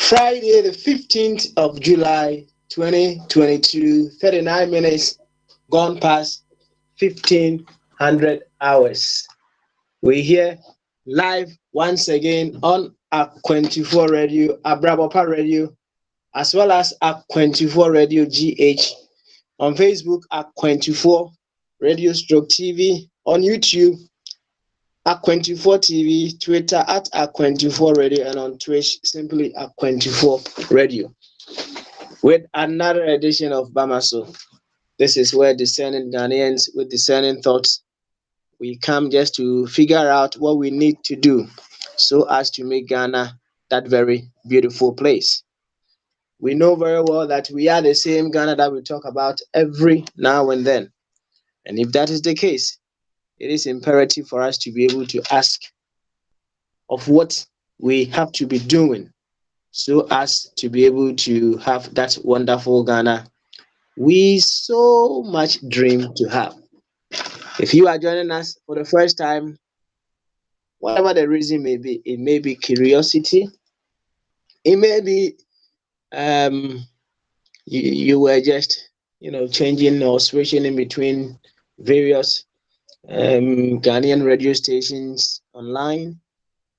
Friday, the 15th of July, 2022, 39 minutes gone past 1500 hours. We're here live once again on Ak24 Radio, Abrabopa Radio, as well as Ak24 Radio GH, on Facebook, Ak24 Radio Stroke TV, on YouTube, Ak24 TV, Twitter at Ak24 Radio, and on Twitch, simply Ak24 Radio. With another edition of Bamaso. This is where discerning Ghanaians with discerning thoughts, we come just to figure out what we need to do so as to make Ghana that very beautiful place. We know very well that we are the same Ghana that we talk about every now and then. And if that is the case, it is imperative for us to be able to ask of what we have to be doing so as to be able to have that wonderful Ghana we so much dream to have. If you are joining us for the first time, whatever the reason may be, it may be curiosity, it may be you were just changing or switching in between various Ghanaian radio stations online,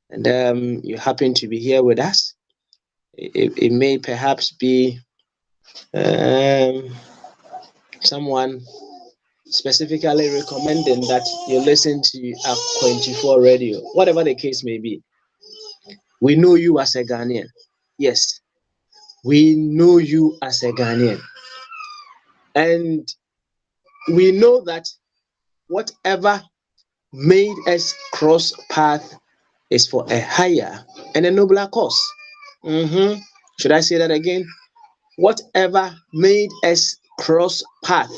and you happen to be here with us. It may perhaps be someone specifically recommending that you listen to Ak24 Radio. Whatever the case may be, we know you as a Ghanaian. Yes, we know you as a Ghanaian. And we know that whatever made us cross path is for a higher and a nobler cause. Should I say that again? Whatever made us cross path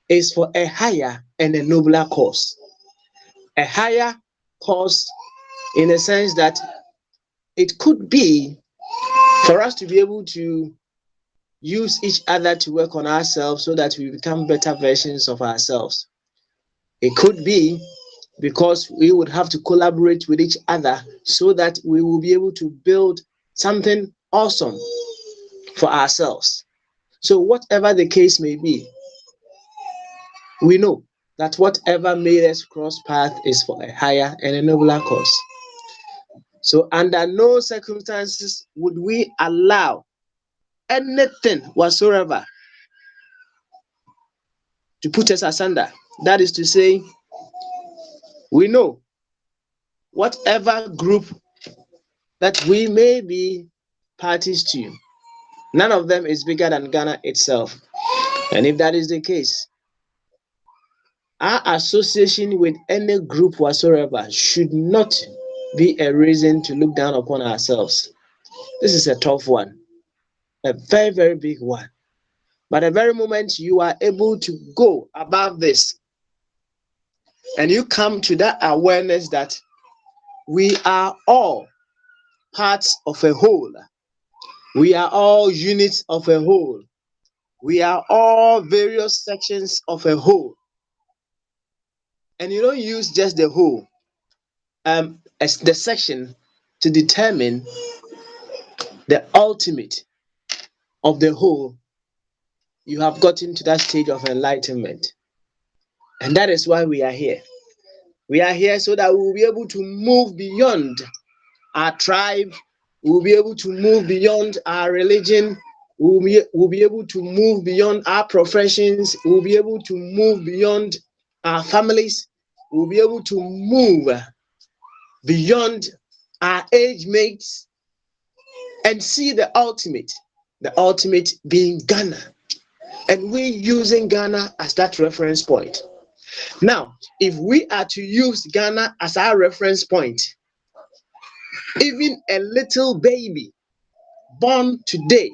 is for a higher and a nobler cause. A higher cause in the sense that it could be for us to be able to use each other to work on ourselves so that we become better versions of ourselves. It could be because we would have to collaborate with each other so that we will be able to build something awesome for ourselves. So whatever the case may be, we know that whatever made us cross path is for a higher and a nobler cause. So under no circumstances would we allow anything whatsoever to put us asunder. That is to say, we know whatever group that we may be parties to, none of them is bigger than Ghana itself. And if that is the case, our association with any group whatsoever should not be a reason to look down upon ourselves. This is a tough one, a very, very big one. But the very moment you are able to go above this and you come to that awareness that we are all parts of a whole, we are all units of a whole, we are all various sections of a whole, and you don't use just the whole as the section to determine the ultimate of the whole, you have gotten to that stage of enlightenment. And that is why we are here. We are here so that we will be able to move beyond our tribe, we will be able to move beyond our religion, we will be able to move beyond our professions, we will be able to move beyond our families, we will be able to move beyond our age mates and see the ultimate being Ghana. And we using Ghana as that reference point. Now, if we are to use Ghana as our reference point, even a little baby born today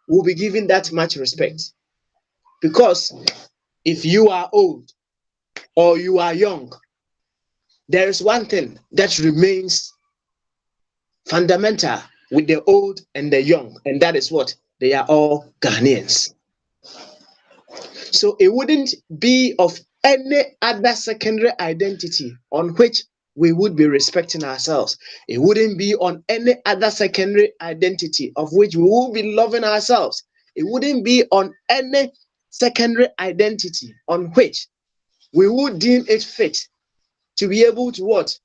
will be given that much respect. Because if you are old or you are young, there is one thing that remains fundamental with the old and the young, and that is what? They are all Ghanaians. So it wouldn't be of any other secondary identity on which we would be respecting ourselves. It wouldn't be on any other secondary identity of which we will be loving ourselves. It wouldn't be on any secondary identity on which we would deem it fit to be able to what?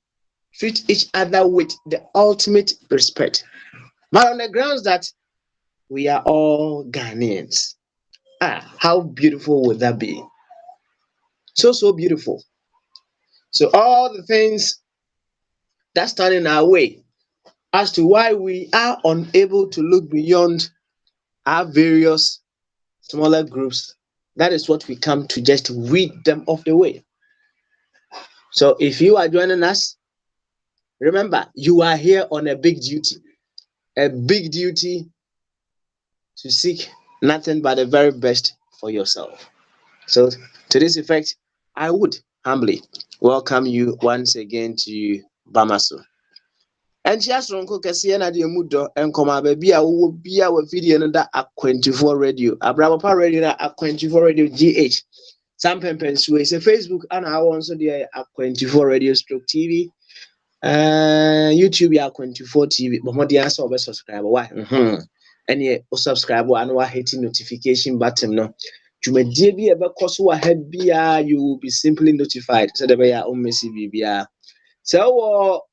Treat each other with the ultimate respect. But on the grounds that we are all Ghanaians. How beautiful would that be? So beautiful. So all the things that stand in our way as to why we are unable to look beyond our various smaller groups, that is what we come to just weed them off the way. So if you are joining us, remember, you are here on a big duty to seek nothing but the very best for yourself. So to this effect, I would humbly welcome you once again to Bamaso. And just Ronco Cassiana de Mudo and Coma Baby, I will be our video and that at 24 radio. Abrapa radio at 24 radio GH. Sam Pempens is a Facebook and I also there at 24 radio stroke TV. YouTube at 24 TV. But more the answer of a subscriber. Why? And yeah, subscribe and we're hitting notification button. No. You may be about cause who ahead be you will be simply notified. So the way I almost see. So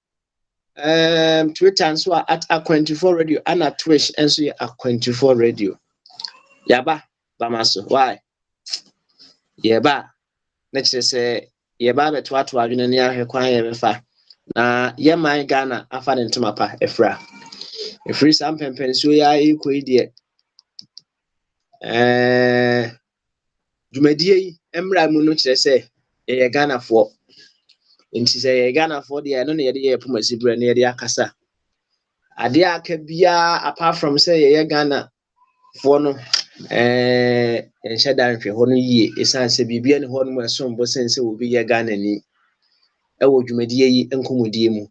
Twitter and so at 24 radio and at Twitch and so at 24 radio. Yaba Bamaso. Why? Yaba. Next say Yaba bet what we are doing near her quiet. Na ye my Ghana afa ne ntoma pa efra efri sam pempenso ya ekoi de dwumadie yi emra mu no kire se ye Ghana fo nti se ye Ghana fo de no na ye de ye pomasi bra na ye de akasa ade aka bia apart from say ye Ghana fo no enhye dan hwe ho no yie esan se bibia ne ho no so mbo sense obi ye Ghana ni ewo dwumadie yi enkomodie mu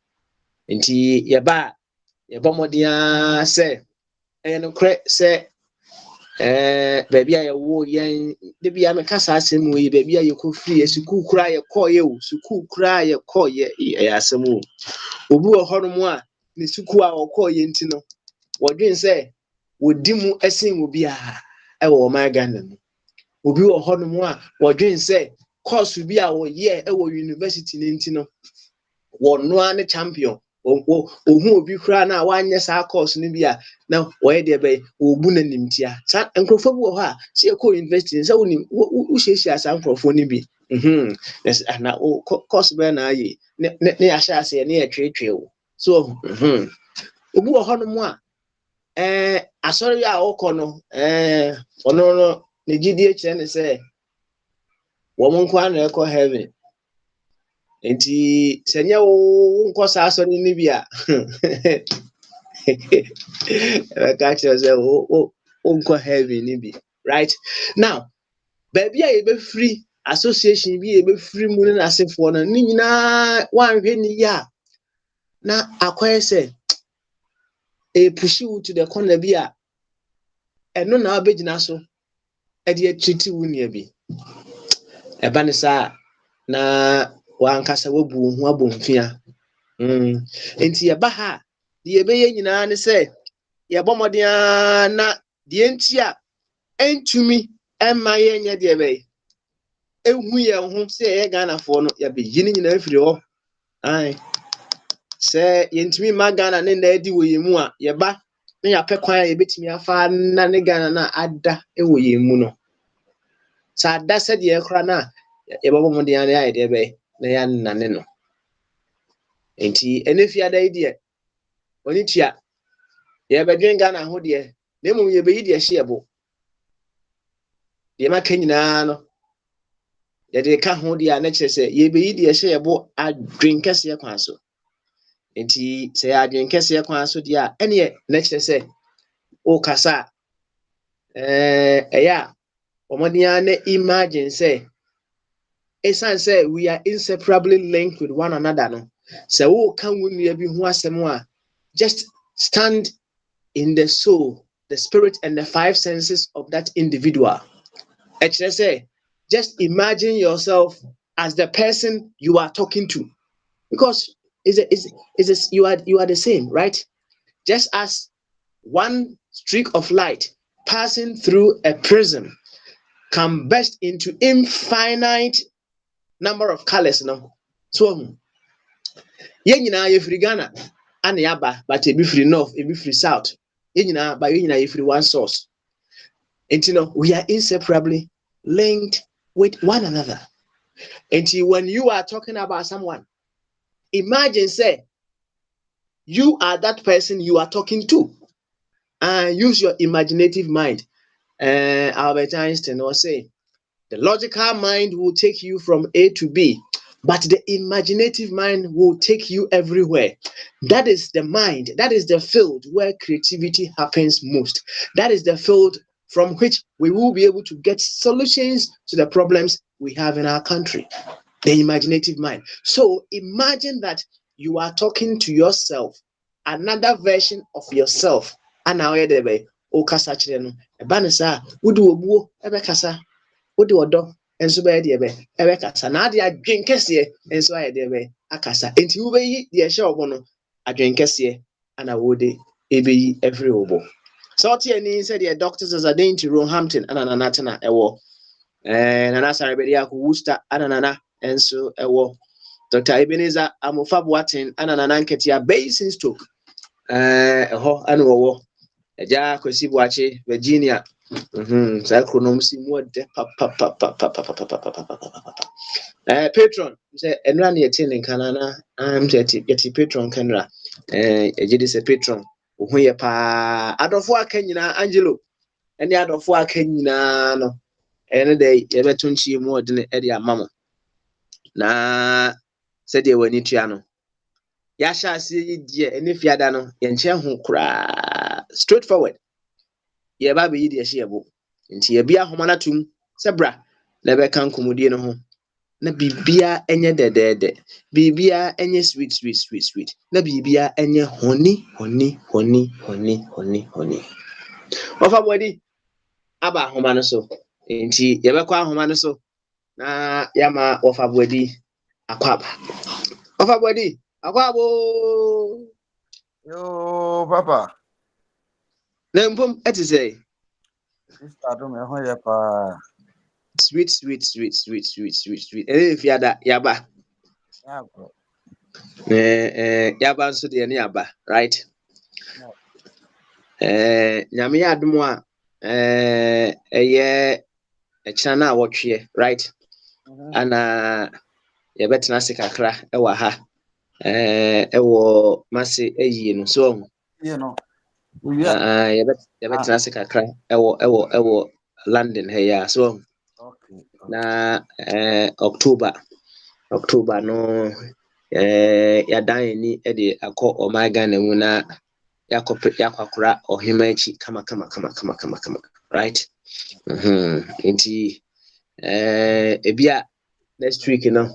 nti ye ba modia se no kre se baby a wo yen de bia me kasa asem wo yi baby a ye ko free school kura ye ko ye wo school kura ye ko ye asem wo obi wo hono mu a ne school a wo ko ye nti no wodwen se wodi mu asen wo bia wo my Ghana no obi wo hono mu a wodwen se course bi a wo ye wo university ne nti no wo no an champion ohun obi kura na wanye sa course ni bia na woye de be obu na nimtia sa enkrofo bi wo ha se ko university se woni wo hyehyia sa enkrofo ni bi na course be na ayi ne ya sha se ne ya twetwe wo so obi wo hono mu a asori a wokọ no ono no ne gidi kire ne se wo mo nkwa na ekọ heaven enti senya wo nko sa asori ni bia catch yourself nko heaven ni bi right now baby a be free association bi e be free mu na asefo no ni nyina wanhwe ni ya na akwaye se push you to the corner bi a eno na abegina so e de treat wu nia bi e ba ne sa na wankasa wabu hu abomfia enti ye ba ha de be ye nyina ne se ye bomodea na de enti a entumi emma ye nya de be ehu ye hu se ye Ghana fo no ye be yini nyina afiri ho se ye ntumi ma Ghana ne na adi wo ye mu a ye ba na ya pekwan ye betimi afa na ne Ghana na ada wo ye mu no sa ada se de ye kra na ye bomodea na ye de be na ya nane no enti enefia da ide oni tua ye bedwen Ghana ho de na mum ye beyi de hyebo ye maka nyina no ye de ka ho de a na kire se ye beyi de hyebo adwen kese kwan so enti se ya adwen kese kwan so de a ene na kire se O kasa eya omodiane imagine say esan say we are inseparably linked with one another no. So wo kan wonu bi ho asem a just stand in the soul, the spirit and the five senses of that individual. Actually say just imagine yourself as the person you are talking to, because you are the same, right? Just as one streak of light passing through a prism can burst into infinite number of colors no. So yen nyinaa yɛfiri Ghana ana yaba, but ebi firi north, ebi firi south. Yen nyinaa yɛfiri one source. And we are inseparably linked with one another. And when you are talking about someone, imagine say you are that person you are talking to, and use your imaginative mind. Albert Einstein was saying the logical mind will take you from A to B, but the imaginative mind will take you everywhere. That is the mind. That is the field where creativity happens most. That is the field from which we will be able to get solutions to the problems we have in our country. The imaginative mind. So imagine that you are talking to yourself, another version of yourself. And now you're there, oh, kasa chile no. Ebanisa, udu obuo, ebe kasa, udu odo, enso be de ebe kasa. Na ade adwen kese, enso aye de be akasa. Enti ube yi de ehye obo no, adwen kese, ana wode ebe yi every obo. So tieni said the doctors as a dain to Roehampton, ana natana ewo. Nana Sarabedi aku Worcester, ana enso ewo. Dr. Ebenezer Amofa Boateng ana nananketia basin stroke. Ho anu wo. Eja Kwesi Boache Virginia. Sa chronom si mu de patron say enra na yeti nkan na am yeti patron kanra. Ejide se patron ohun ye pa adofo aka nyina Angelo ene adofo aka nyina no ene de yebeto nchie mu odene e de amamo na se de wani tua no ya sha ase yi de ene fiada no ye nche ho kura straightforward ye ba be yi de hye yebo nti ye bia homa na tum se bra na be kan komodie no ho na bibia enye dedede bibia enye sweet na bibia enye honey ofa body aba homa no so nti ye be kwa homa no so na yama ofa body akwaba ofa body akwabo Yo, Papa. Nempom eti say Sister do me ho ye pa. Sweet. If yada yaba. Ya bro. Yaba nso de ne yaba, right? Nyame adom a eye ekira na wotwe, right? Ana yebetena se kakra ewa ha. Ewo mase eyi no so. You know. Yebetena se kakra ewo London he ya so. Okay. Na October no yadan ni de akọ omega na mu na yakokora ohima echi kama right. Nti ebia next week no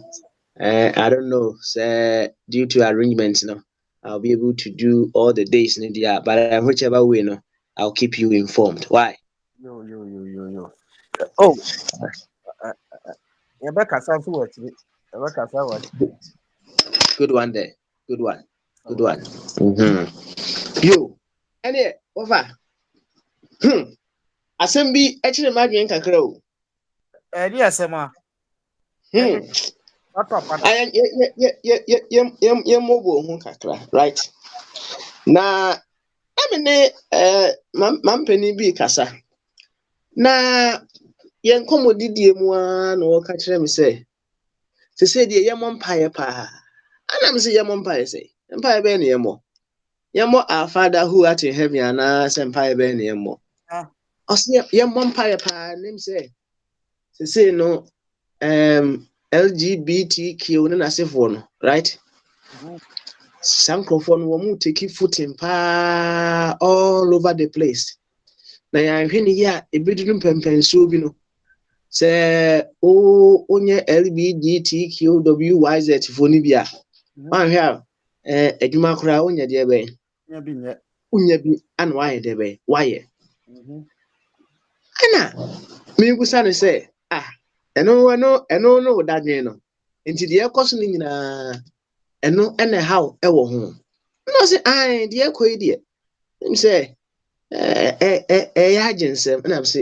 I don't know, say due to arrangements no I'll be able to do all the days in India, but whichever way no I'll keep you informed. Why? Yo. Oh, ye be kasa fu wati. Ye be kasa wati. Good one there. Good one. Yo, ene over. Asem bi ekire madwen kakra o. Di asema. Papa. Ye mobo ho kakra, right? Na amene mampani bi kasa. Na ye nkomodidie mu a na wo ka kire me say. Se de ye mompaye pa. Ana me say ye mompaye say. Empaye be na ye mo. Ye mo our Father who art in heaven ana say empaye be na ye mo. Ose ye mompaye pa nim say no LGBTQ na nasefo no, right? Sankrofo no wo mu take footing pa all over the place. na yɛahwɛ ne yi a ebeduru mpɛmpɛnsuo bi no sɛ onye LGBTQWYZ fo no bi a wanhwɛ a adwuma koraa wonya deɛ bɛyɛ wonya bi ana wayɛ deɛ bɛyɛ wayɛ ɛna mebusa no sɛ ɛno no wo dadwen no nti deɛ ɛkɔ so no nyinaa ɛno ɛna haw ɛwɔ ho na ɔsɛ deɛ ɛkɔ yi deɛ m sɛ ɛyɛ agye nsɛm ɛna m sɛ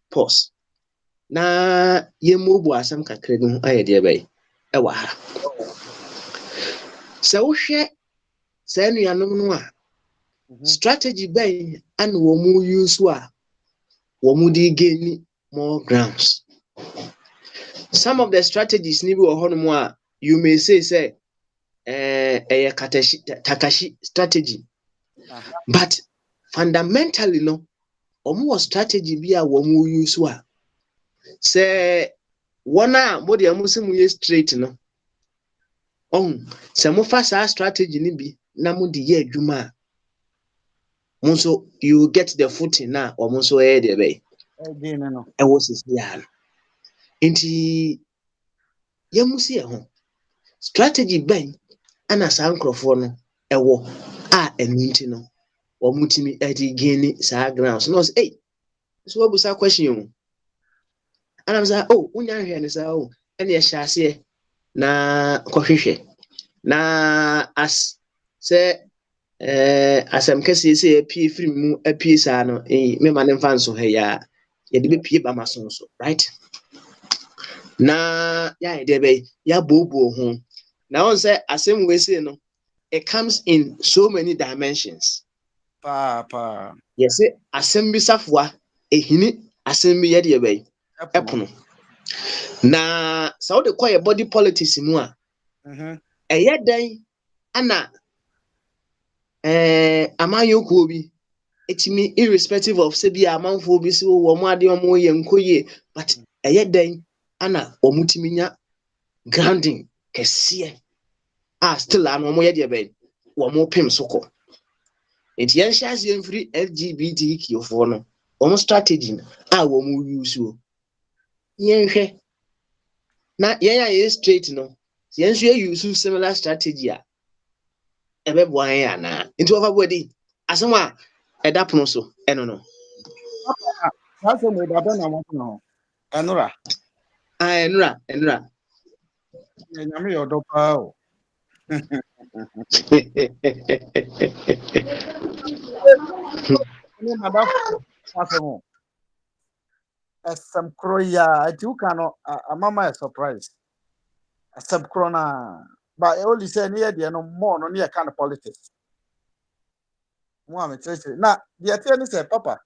pause na yɛmmuobu asɛm kakra bi ho ayɛ deɛ bɛyɛ ɛwɔ ha sɛ wohwɛ saa nnuanom no a strategy bɛn ana wɔn mu use a wɔn mu de gain more grounds. Some of the strategies ni bi wɔ hɔnom a you may say ɛyɛ Takashi strategy, but fundamentally no wɔn wɔ strategy bi a wɔn mu use a sɛ wɔn a mo deɛ mo sɛ mo yɛ straight no sɛ mo fa saa strategy ni bi na mo de yɛ adwuma a mo nso you get the footing na wɔn nso ɛyɛ deɛ bɛyɛ ɛwɔ sisi ya no nti yɛn mu si ɛho strategy bɛn ɛna saa nkorɔfoɔ no ɛwɔ a ɛnu nti no wɔn timi ɛde gain saa grounds na ɔsɛ so wabusa question o anam sɛ wonya nhwɛ ne saa ɛna ɛhyɛ aseɛ na kɔhwehwɛ na as sɛ asɛm kɛseɛ sɛ apie firi mu apie saa no mema ne mfa nso ha ya yɛde bɛpie ba ma so nso right na yɛayɛ deɛ bɛyɛ yɛabɔɔbɔɔ ho na wɔn sɛ asɛm wei sei no it comes in so many dimensions yɛsɛ asɛm bi safoa ehini asɛm bi yɛ deɛ bɛyɛ ɛpono na sɛ wode kɔ yɛ body politics mu a ɛyɛ dɛn ana amanyokuo bi etimi irrespective of sɛ bi amanfoɔ bi si wɔ mo ade ɔmo yɛ nkoyie but ɛyɛ dɛn ana ɔmo timi nya grounding kɛseɛ a still ano ɔmo yɛ deɛ bɛyɛ wɔn pem so kɔ nti yɛn hyɛ aseɛ mfiri LGBTQ foɔ no wɔn strategy a wɔn use o yɛn hwɛ na yɛn a yɛ straight no yɛn nso yɛ use similar strategy a ɛbɛboa yɛn anaa nti wɔfa bɔ di asɛm a ɛda pono so ɛno no asɛm wɔ dada na wɔn no ɛnura nyame yɛ ɔdɔ paa o ne nada asɛm asɛm koro ya ati uka no amama yɛ surprise asɛm koro na ba only say ne yɛ deɛ no more no ne yɛ kind of politics mo a mekyerɛkyerɛ na deɛ teɛ ne sɛ papa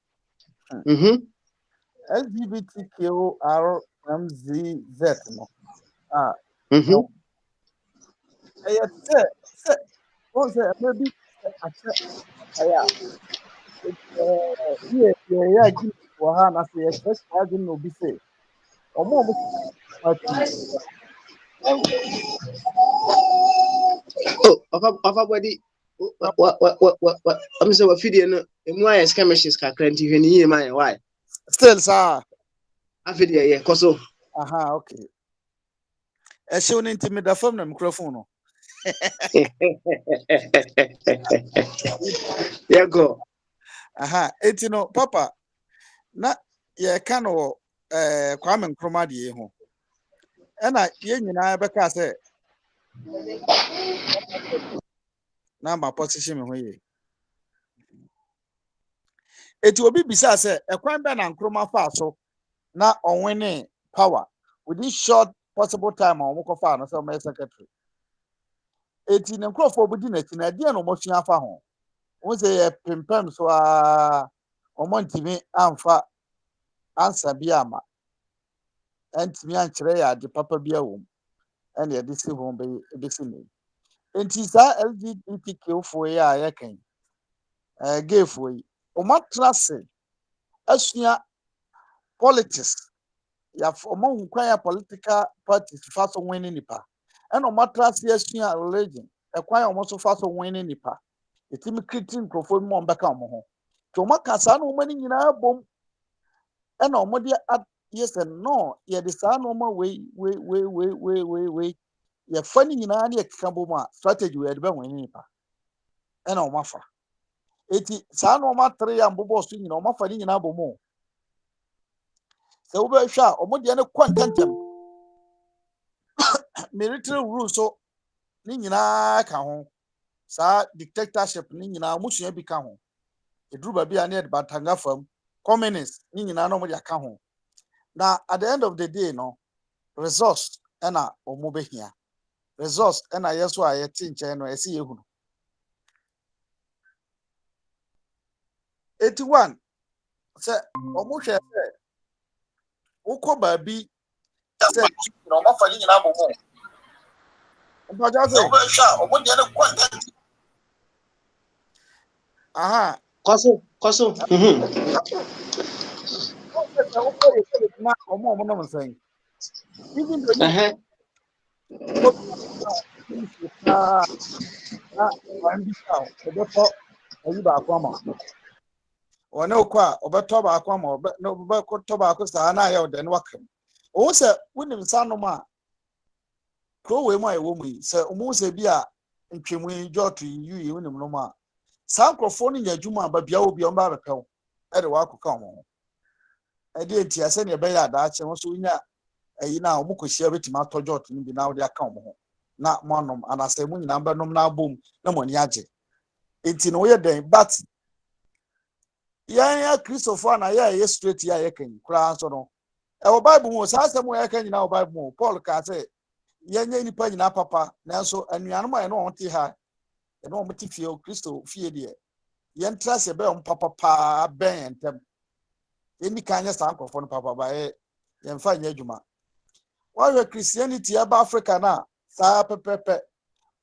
LGBTQRMZZ no ɛyɛ sɛ wɔn sɛ maybe akyɛ ɛyɛ yɛ agyi wɔ ha na sɛ yɛkyerɛ saa agyi na obi sɛ ɔmo party ɔfa bɔdi I'm saying what video no emu ayɛ skirmishes kakra nti hwɛ ne yie ma yɛ why still saa afidie yɛ kɔ so okay ɛhyɛw ne nti meda fam na microphone no yɛkɔ eti no papa na yɛka no Kwame Nkrumah deɛ ho ɛna yɛn nyinaa bɛka sɛ na ma position me ho yɛ eti obi bisa sɛ ɛkwan bɛ na Nkrumah fa so na ɔnwene power within short possible time a ɔmo kɔfa no sɛ ɔmo yɛ secretary eti ne nkurɔfoɔ obudi n'akyi na ɛdeɛ na ɔmo sua afa ho wɔn sɛ yɛ pimpɛm so ɔmo ntumi amfa ansa bi ama ɛntumi ankyerɛ yɛ ade papa bi awɔ mu ɛna yɛde si ho bɛsi ne enti saa LGBTQ foɔ yi a yɛkan gay foɔ yi ɔmo atena se asua politics ɔmo hu kwan ya political parties fa so win nipa ɛna ɔmo atena se asua religion ɛkwan a ɔmo so fa so win nipa etimi kriti nkurɔfoɔ mu ɔmo bɛka ɔmo ho Toma kasa no mani nyina bom e na omo de yes and no ye de sa no ma we ye fani nyina na ye keka bom a strategy we de be wani pa e na omo afa eti sa no ma tre ya mbobo so nyina omo afa ni nyina bom o se wo be hwa omo de ne kwantantem military rule so ni nyina ka ho sa dictatorship ni nyina musua bi ka ho eduru ba bi a na de batanga fam communist ni nyina no mo de aka ho na at the end of the day no resource na omo behia resource na yeso a ye tinche no ese yehunu 81 se omo hwe se ukọ ba bi se no ma fa ni nyina bomo mpaja se omo de ne kwanta aha Koso. omo no msen even though Uh-huh. ayi ba akwa one okwa obeto ba akwa ma obeto ba akwa sa na ya ode no wakam o se wonim sanom a kro we mu ayewo mu se omo se bi a ntwemu jotu yi wonim no ma sa nkrofo no nya dwuma ba bia obi o ba bepew e de wakoka omo e de enti ase ne be ya da ache wo so nya ayi na omo koshia betima atọ jotu ni bi na ode aka omo na monom anase mu nyina ba nom na abom na mo ni age enti no ye den but ya Christopher na ya straight ya kan kura so no e o bible mo sa asem ya kan nyina o bible mo Paul ka say ya nya nipa nyina papa nanso anuanom a no wonte ha e no mti fie o Christo fie de ye ntra se be on papa pa ben entem eni kan ya sa ankofo no papa ba ye mfa nya adwuma wa Christianity aba Africa na sa pepepe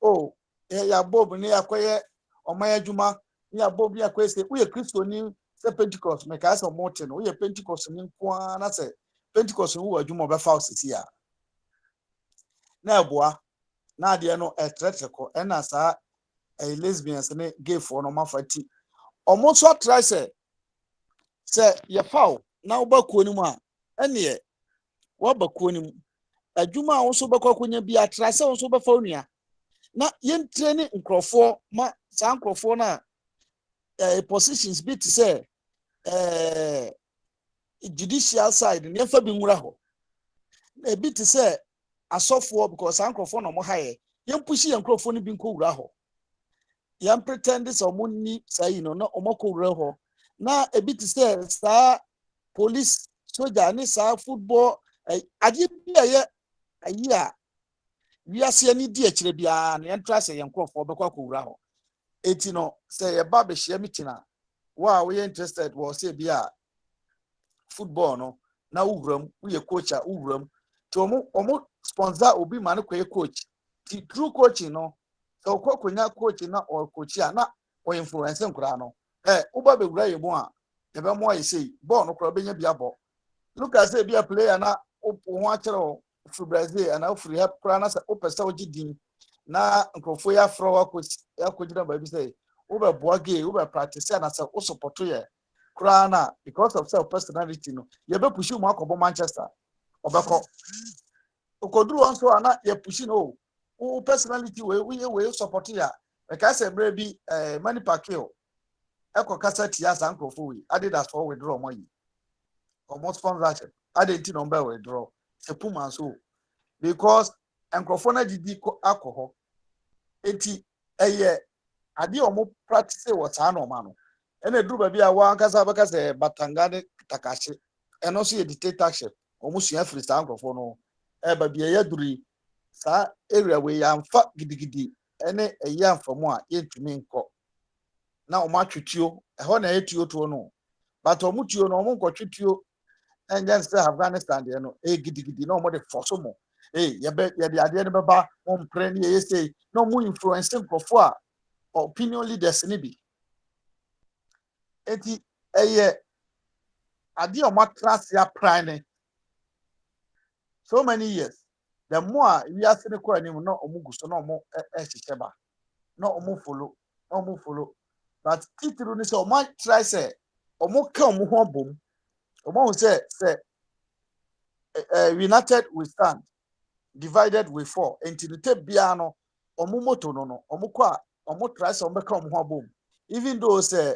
o ya bob ni akoye omaya adwuma ni abob ya kwese uye Christo ni se Pentecost me ka se mountain uye Pentecost ni kwa na se Pentecost wo adwuma be fa osisi ya na eboa na de no etreteko e na sa lesbians ne gay for no mafati omo so try se ye fa na wo ba kuo ni mu a ene wo ba kuo ni mu adwuma a wo so bekwakonya bi atra se wo so be fa onua na yen training nkrofo ma sa nkrofo na positions bit say judicial side ne fa bi nwura ho na bit say asofo because sa nkrofo no mo haye yen pushi yen nkrofo no bi nko wura ho yen pretend so mo ni say no na omako wura ho na bit say sa police soldier ni sa football ade bi aye ayi a wiase ani di akire bia na yen trust yen nkrofo bekwa ko wura ho eti no say ye ba be hia mitina wa we interested wo say bia football no na wuram we coach a wuram ti omo sponsor obi ma no kwe coach ti true coaching no so kokonya coach na or coach a na o influence nkura no uba be wura yemu a ye be mo ayi say ball no kura be nya bia bo look at say bia player na o ho akere for Brazil and na free help kura na say o pesa o gidin na nkrofo ya fro wa coach ya kojira ba bi say uba Bogyae uba practice na say o support ye kura na because of self personality no ye be push mu akobo Manchester obeko okoduru on so ana ye push no o personality we support ya e ka say bre bi Manny Pacquiao ekokasa tia sa nkrofo we Adidas for withdraw money almost sponsorship ade ti number withdraw e puma so because nkrofo na didi akọ enti eye ade omo practice what ano ma no ena duru ba bia wa nkasa baka se batanga ne takashi eno so ye dictatorship omo sua free sa nkrofo no ba bia ya duri sa area we ya mfa gidigidi ene eya amfamu a yentumi nko na omo atwetio ho na yetuo to no but omo tuo no omo nkotwetio enjan se Afghanistan de no gidigidi na omo de force mo ye de ade ne beba mo mpre ne ye say no mo influence nkrofo a opinion leaders ni bi eti eye ade o matras ya prane so many years the more we are seeing kwa anim na omuguso na omo ehiheba na omo follow but titru ni so omo try say omo ka omo ho bom omo say united we stand divided we fall enti the tape bia no omo moto no omo kwa omo try say omo ka omo ho bom even though say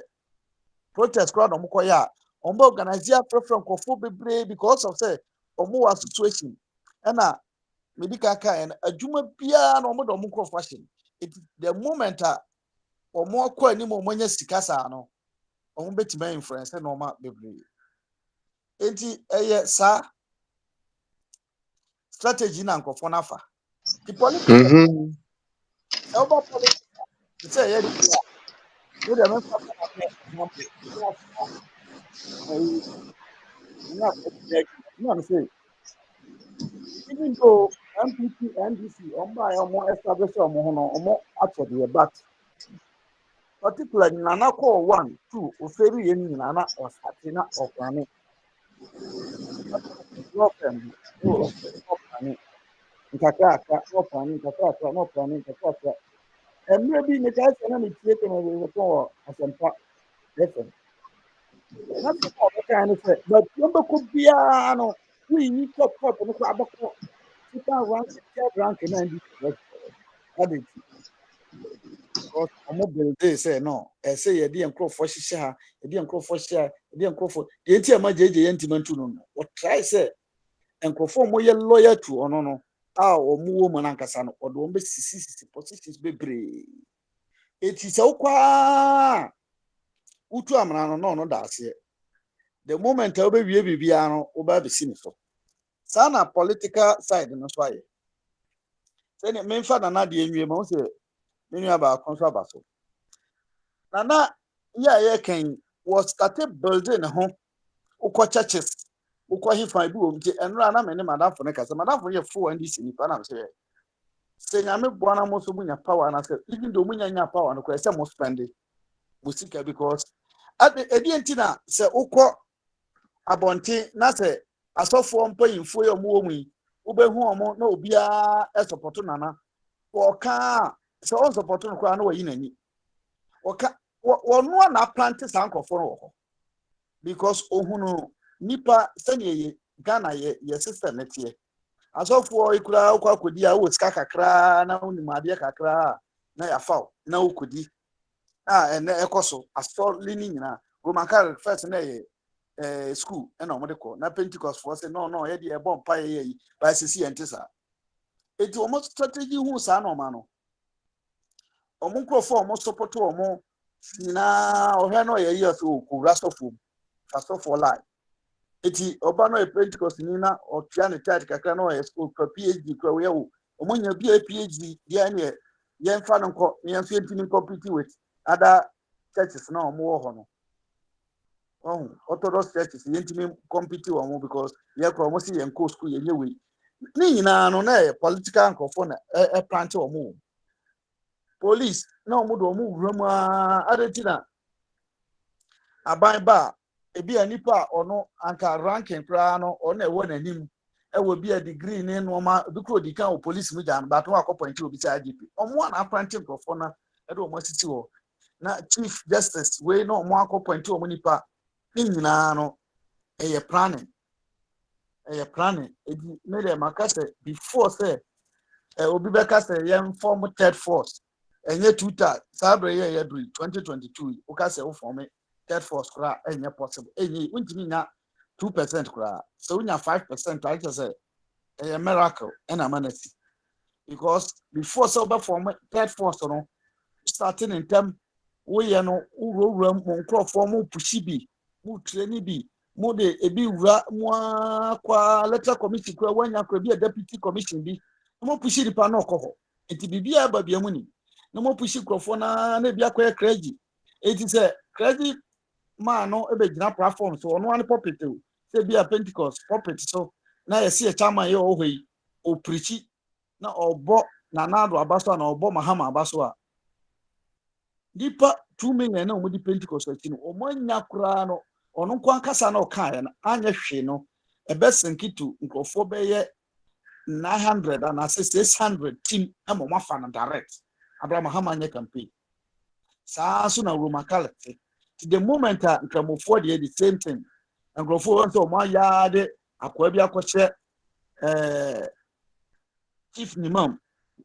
protest crowd omo koya omo organize ya preference kofo bebre because of say omo wa situation na medical car and adwuma bia no omo do omo crop fashion it the moment omo akọ anim omo nya sika saa no omo betima influence na omo bebre enti sa strategy na nkofo na fa the political elbow politics say yeah no dey make for example say even though MPP, NDC, omo establish omo actually but particularly Nana call 1, 2, Oferi Yeni Nana or Satina or Plane. No plan, no planning. Nkaka, no planning, Kaka, no planning, Kaka. And maybe the guys can only take them over for as a different. Not the kind of say, but number could be we need to put on the crab. Rank and NDC. Because I'm they say no. I say you didn't crop for shisha, you didn't crop for share, you didn't crop for the entire my JJ intimate no. What try say and conform more lawyer to or no. Or more woman ankasano or the one positions be brave. It is so qua Utu amano no that's it. The moment I'll be biano over the sinful. Sana political side no why. Say the main father na the enemy say many about controversy. Nana yeah can was started building home ukwa churches ukwa hifa bi wom ti enra na me ne madam for ne kasa madam for ye fo and this nipa na say nyame boa na mo so munya power na say even though munya power no kwa say mo spend musika because at the entina say ukwa abonte na say asofo mpayimfo ye mo mu yi ubehu omo na obia e support nana woka say on support no kwa na wayi nani woka wonu na plant sankofo no because ohunu nipa sene Ghana ye system netie asofo ikura akwa kodi a wo sika kakra na unimade kakra na ya faw na ukodi ene ekoso aso lini nyina Roman Catholic first na ye school na omode ko na Pentecost for say no ye de ebom pa ye yi ba sisi entisa eti omo strategy hu sa na oma no omo nkrofo omo support omo na ohwe no ye yi so ku rasofo for life. Eti oba no Pentecost ni na otua tide kakra no e school for PhD kwa we wo omonya bi PhD dia ne ye mfa no nko ye mfa ntimi compete with other churches na omo ho no Orthodox churches ye ntimi compete wo mo because ye kwa omo si ye nko school ye nyewe ni nyina no na political nkofo na plant omo police na omo do omo wura mu adetina aban ba ebi anipa ono anka ranking kra no ono ewo nanim ewo bi a degree ne no ma bi kro di kan o police mu jan ba to akọpọnti obi sa IGP omo na apprentice profo na e do omo siti wo na chief justice we no omo akọpọnti omo nipa nyina no eye planning ebi me dem akase before say obi be kase ye form third force enye tuta sabre ye 2022 o kase o form third force kura enye possible enye untimi nya 2% kura so unya 5% I just say a miracle and a manasi because before so be form third force no starting in term we no uro mo nkrofo mo pushi bi mo training bi mo de ebi wura mo akwa electoral committee kura wanya kura bi a deputy commission bi mo pushi di pa na okoho enti bibia ba bia mu ni no mo pushi krofo na bi akwa crazy enti say crazy man no ebegina platform so ono an puppet o say be a Pentecost puppet so na ye see a chairman ye ohwe o preach na obo na nado abaso na obo mahama abaso a dipa 2 million na omo di Pentecost ati no omo anya kura no ono nko ankasa na okan na anya hwe no ebe senkitu nkofo be ye 900 and 600 team emo mafa na direct Abraham mahama anya campaign saa so na Roman Catholic to the moment nkramofo dey the same thing nkrofo nso mo yaade akwa bi akɔhyɛ chief limam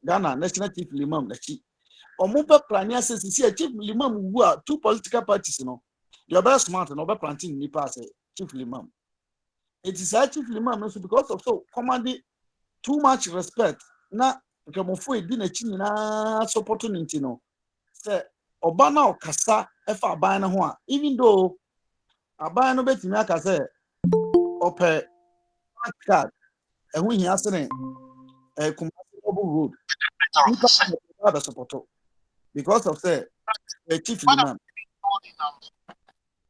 Ghana national chief limam na chi omo be plania say chief limam wu a two political parties no they are very smart no be planting nipa say chief limam it is a chief limam so because of so commanding too much respect na nkramofo edi na chi nyina support no say oba na okasa efa aban no ho a even though aban no betimi aka say ope card ehu hia sene Kumasi road nipa support because of say chief limam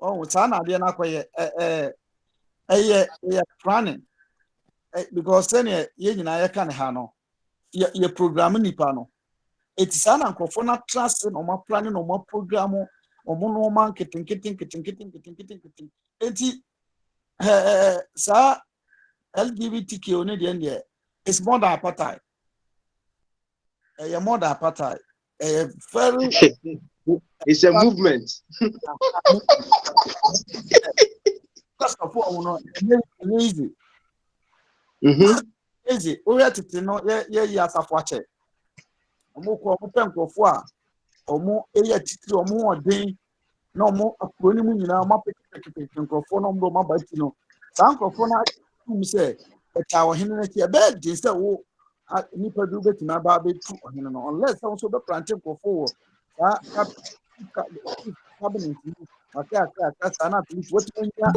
oh sana dey na koye planning because senior ye nyina ye kan ha no ye program nipa no it is an ankofo na trust no ma planning no ma program no man kitten enti sa LGBTQ only the end it's more than apartheid more than apartheid very it's a movement because of what easy easy we have to know ye asafo omo ko omo penkofo a omo eya titiri omo odin na omo akuro ni mu nyina omo pekepeke penkofo no omo ma bati no sankofo na tum se eta wo hene na ti be din se wo nipa du betima ba be tu hene no unless so so be planting kofo wo cabinet aka sana please what nya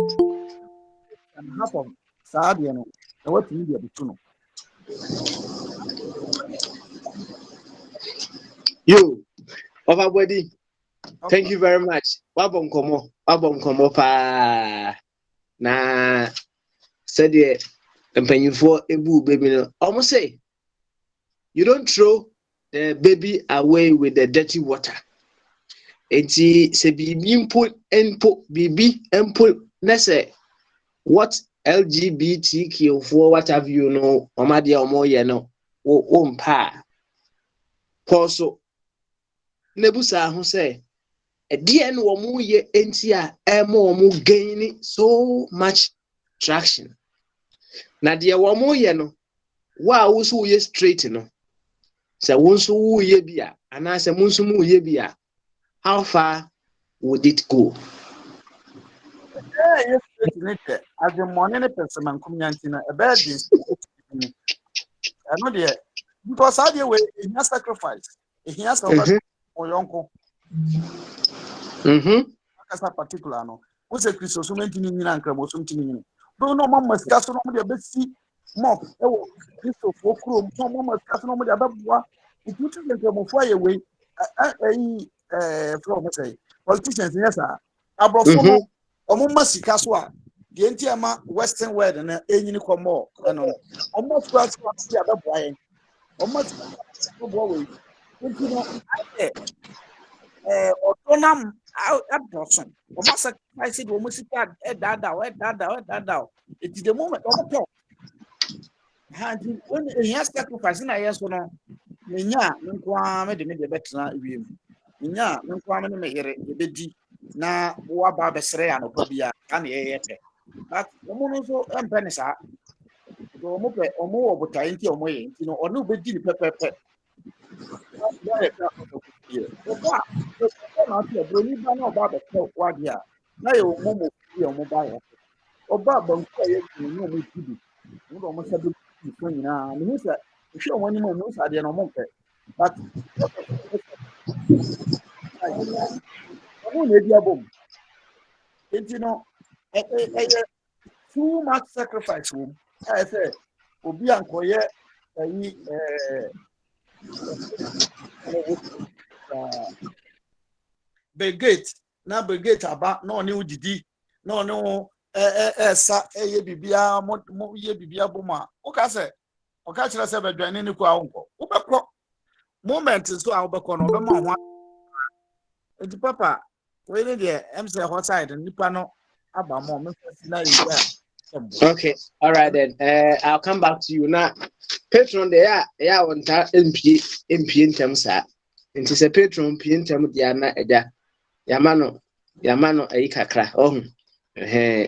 and half of saade no what you need to know yo everybody thank you very much wabon komo pa na said the mpanyinfo ebu baby no almost say you don't throw the baby away with the dirty water. Enti se bibi bibi input na say what LGBTQ for what have you know omadia omoye no o mpa poso nebusa ho say e die no omo ye enti a omo gain so much traction na die omo ye no wa wo so ye straight no say won so wo ye bia ana say mun so mu ye bia how far would it go? Yes, as the morning person man community na about this. I know there because how the way he has sacrifice. He has to for your uncle. As a particular no. Who's a Christian so many things in Ankara or something. Don't know mama scasso no the best see mock. Oh, Christo for crew, mama scasso no the above. If you take them fly away, from say politicians, yes, sir. Abrofo Omuma sika so a de enti ama western world na enyini komo eno omo sika so a abeboa yen omo sika so bo we enti no otonam adoson omo sacrifice de omo sika dada enti the moment omo talk hanti when he has sacrifice na yeso no menya nkwa me de betra wiem menya nkwa me me yere ebedi na wa ba besere ya no pa bia ka na yeyete but omo no so empe ne sa do omo pe omo wo botai nti omo ye nti no ono bedi ni pepepe ya ye ka ko ye oba na ti bro ni ba na oba be ko wa dia na ye omo mo ye omo ba ye oba ba nko ye ni no mo tibi no do omo sa be ko nyina ni hu sa hwe omo ni mo sa de no omo pe but omo na dia bom enti no too much sacrifice wom I say obi ankoye ayi Bogyae na Bogyae aba na oni udidi na oni sa eye bibia mo ye bibia boma o ka say o ka kire say bedwane ni ko awonko wo bekọ moment so a wo bekọ no be ma ho enti papa we need the MC hot side nipa no aba mo me na ya. Okay, all right then. I'll come back to you now. Patron, there, on that MP in terms, and it's a patron, MP in terms, Diana, Yamano, Yamano ayi kakra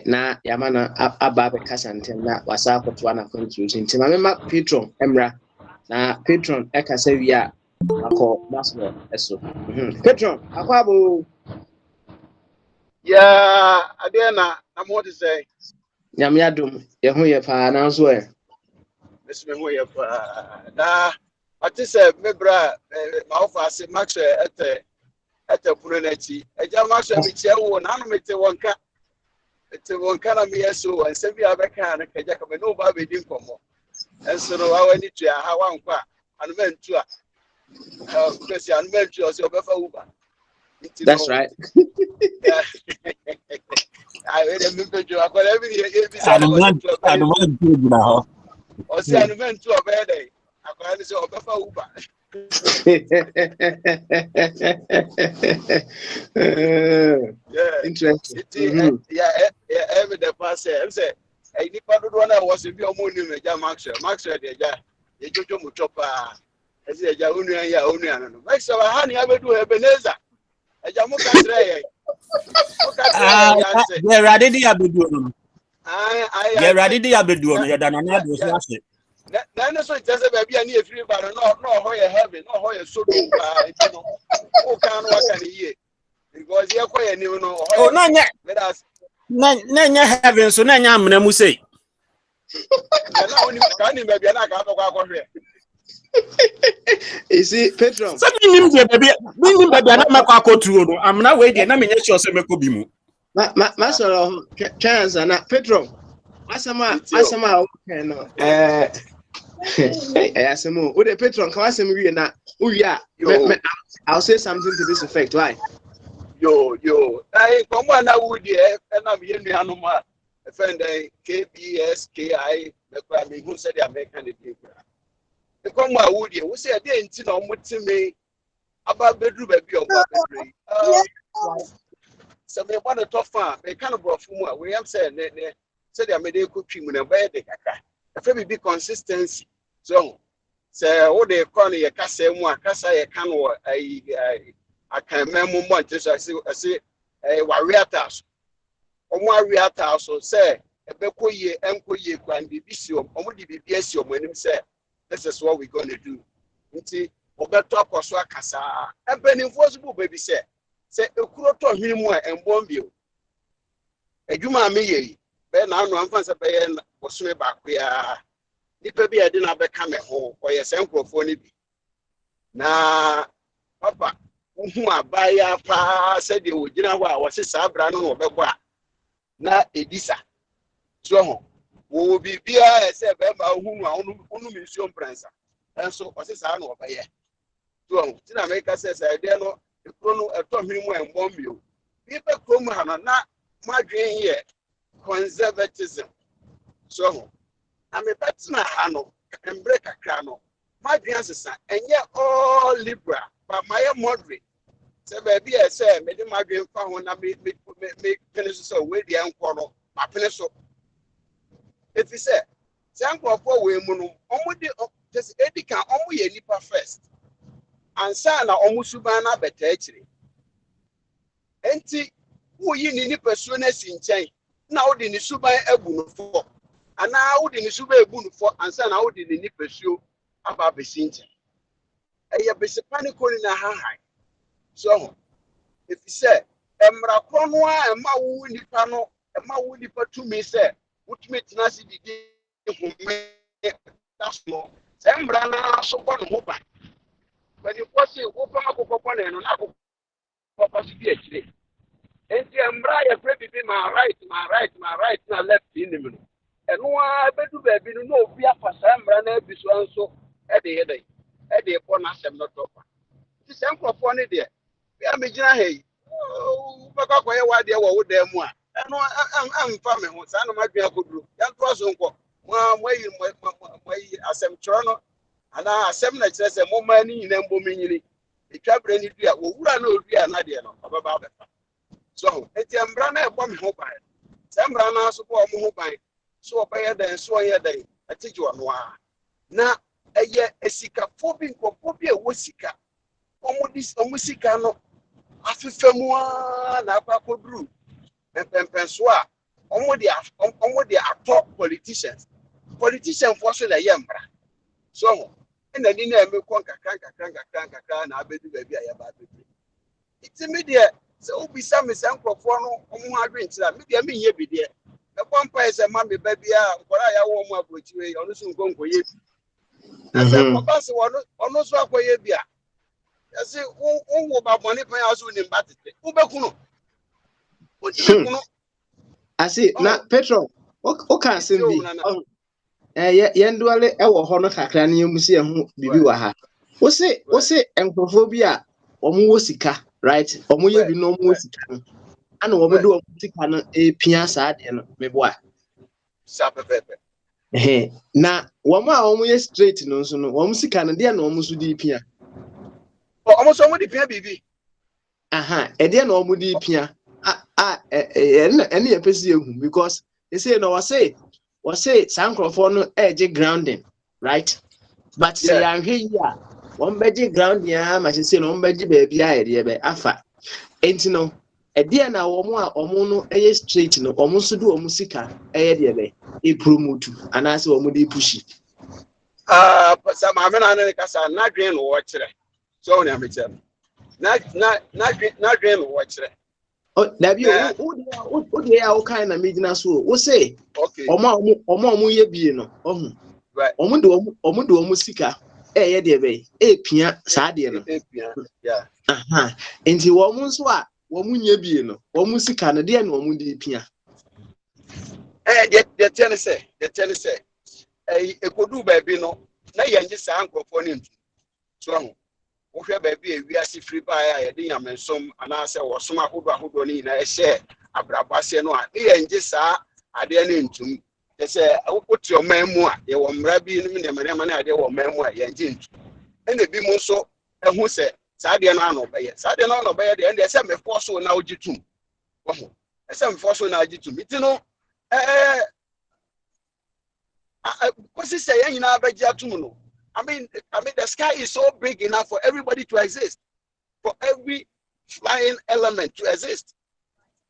na yamano aba be kasa ntem na wasa akoto ana contribution nti ma patron emra na patron e kasa wi a akọ Maxwell eso patron akwabo Yeah, Adriana, I'm what to say. nyame adom ye ho ye pa na so Miss me who you na I just said me bra my office Max at the Punechi. A jam Max me chair one animate one cat. It's a one kind of me so and send me a can and Kajaka no baby didn't come more. And so I went to how one qua and went to because you meant to us your Uber. that's right Yeah. I remember you. I got every I don't want to do now. or say I went to a bad day. I got this over Uber. Yeah, interesting yeah, every the past say, I need to do one. I was in your money, Maxwell, you do muchopa. I said, Jaunia, Yaunian. Max, honey, I will do a Beneza. A Jamuka tray. Yeah, ready to be doing. Yeah, ready to be doing. Yeah, than another was it. Then so it doesn't be a near free, but no, how you have it, no, how you so do. Who can work any year? Because you're quite new, no, Oh, no, let us. Nanya heaven, so Nanya Muse. Can you maybe not go here? you see patron Something him baby, bring him baby, I'm not waiting. I'm in your show, Semekobimu. Masoro chance na patron asama okay no asemo o de patron ka asem wi na uwi a I'll say something to this effect why Yo I come on now with the and I'm here no ma friend KBSKI the crime who said the American people the come on with you we say dey nti na omutime aba bedru ba bi oba bedru so me want to talk fan me kind of bro from we am say ne said the medical trim na ba de kaka e be consistency so say what they call ye kasa mu akasa ye kan wo akan memo mo nti so say wariatas omo ariatas so say e be koye enkoye kwan bibisi omo di bibisi omo anim say this is what we're going to do nti obeto akoso akasa ebe ni enforceable baby say ekuro to hwini mu a embombi adwuma me ye be na anu amfa se be ye bosome ba ko ya nipa bi ade na be ka me ho oye se nkrofo ni bi na papa uhu abaya pa se de ogina ho a wo se sabra no be bo a na edisa so ho wo bibia se be ma uhu a onu mission pransa enso o se sa na obaye so ho ti na me ka se de no ekrono eto hwini mu embombi o bipe krom ha na madwen here conservatism so ho na me betina ha no embre kakra no madwen asesa enye all liberal but my moderate se be bi e se me de madwen fa ho na me pene so we dia nko no ma pene so if you say sankofo we mu no omudi just edika omu ye nipa first ansa na omusuban na beta akire enti wo yi ni nipa suo na si nkyɛn na wo de ni suban abu no fo ana wo de ni suban abu no fo ansa na wo de ni nipa suo aba besi nkyɛn ɛyɛ besi paniko ni na hahan so if you say emra krono a ema wo nipa no ema wo nipa tumi sɛ wotumi tena si didi home taso emra na so bɔ no ho ban but you see open akokɔ no na akokɔ so bi akire enti emra ya pre bi my right na left in the middle eno a bedu ba bi no obi afasa emra na abi so nso e de yedai e de bɔ na asɛm no topa ti sɛ nkrɔfo ne de bi a me gyina ha yi bɛkɔ akɔyɛ wade wɔ wo dan mu a eno amfa me ho saa no madwen akoduro ya nto so nkɔ mo yi asɛm kyerɛ no ana asɛm na kyerɛ sɛ mo ma ni nyina mbɔ me nyini etwabre ni dua wo wura na odua na de no ɔbɛba abɛfa so eti mbra na ɛbɔ me ho ban sɛ mbra na so bɔ mo ho ban so ɔbɛyɛ dan so ɔyɛ dan ɛtigye ɔno a na ɛyɛ esikafo bi nkɔfo bi a wɔ sika ɔmo sika no afifemua na akwakodru empenso a omo de atọ politicians for so na yembra so na ni na eme kon kakra na abedu ba bi a yaba abedu iti me de se obisa me se nkrofo no omo adwentira me de me nye bi de e pompa ese ma me ba bi a nkora ya wo mu abrochiwe ono so nkonkoye na se papa se ono so akoye bi a yase wo ba boni pan ya so ni mbatete wo bekuno wo ti bekuno asi na Petro o kan sem bi yenduale ewo ho no kakra na yemusi ehu bibi wa ha wo se enkrofo bi a omo wo sika right omo ye bi no omo wo sika ana omo do omo sika no epia saa de no meboa sa pepepe na womo a omo ye straight no nso no omo sika no de na omo so di pia omo so omo di pia bibi aha e de na omo di pia ene ye pesi ehu because they say no was say sankrofo no eje grounding right but say anhwe yi a won beje grounding a ma say no won beje ba bia a de be afa enti no e de na omo no eye straight no omo so do omo sika eye de be e promote ana say omo dey pushi sa ma me na ne kasa na dwen no wo kire so na me kire na dwen no wo kire oh dabi o de ya o kan na medina so o say okay omo ye bie no ohun right omo de omo sika ye de be pia saa de no pia yeah aha enti omo nso a omo nye bie no omo sika no de na omo de pia de tell say ekodu ba bi no na yenje saa nkrofo ne ntu so ho wo hwe ba bi ewiase free ba ya ye de nyamensom ana se wo som ahodo ne na ehye abrabase no a de yenje saa ade ne ntum de se wotu omanmu a ye wo mra bi ne mmerema na ade wo omanmu a yenje ntu ene bi mu so ehu se saa de no ano be ye de se mefo so na ogitum wo ho se mefo so na ogitum iti no because say you know no. I mean the sky is so big enough for everybody to exist, for every flying element to exist.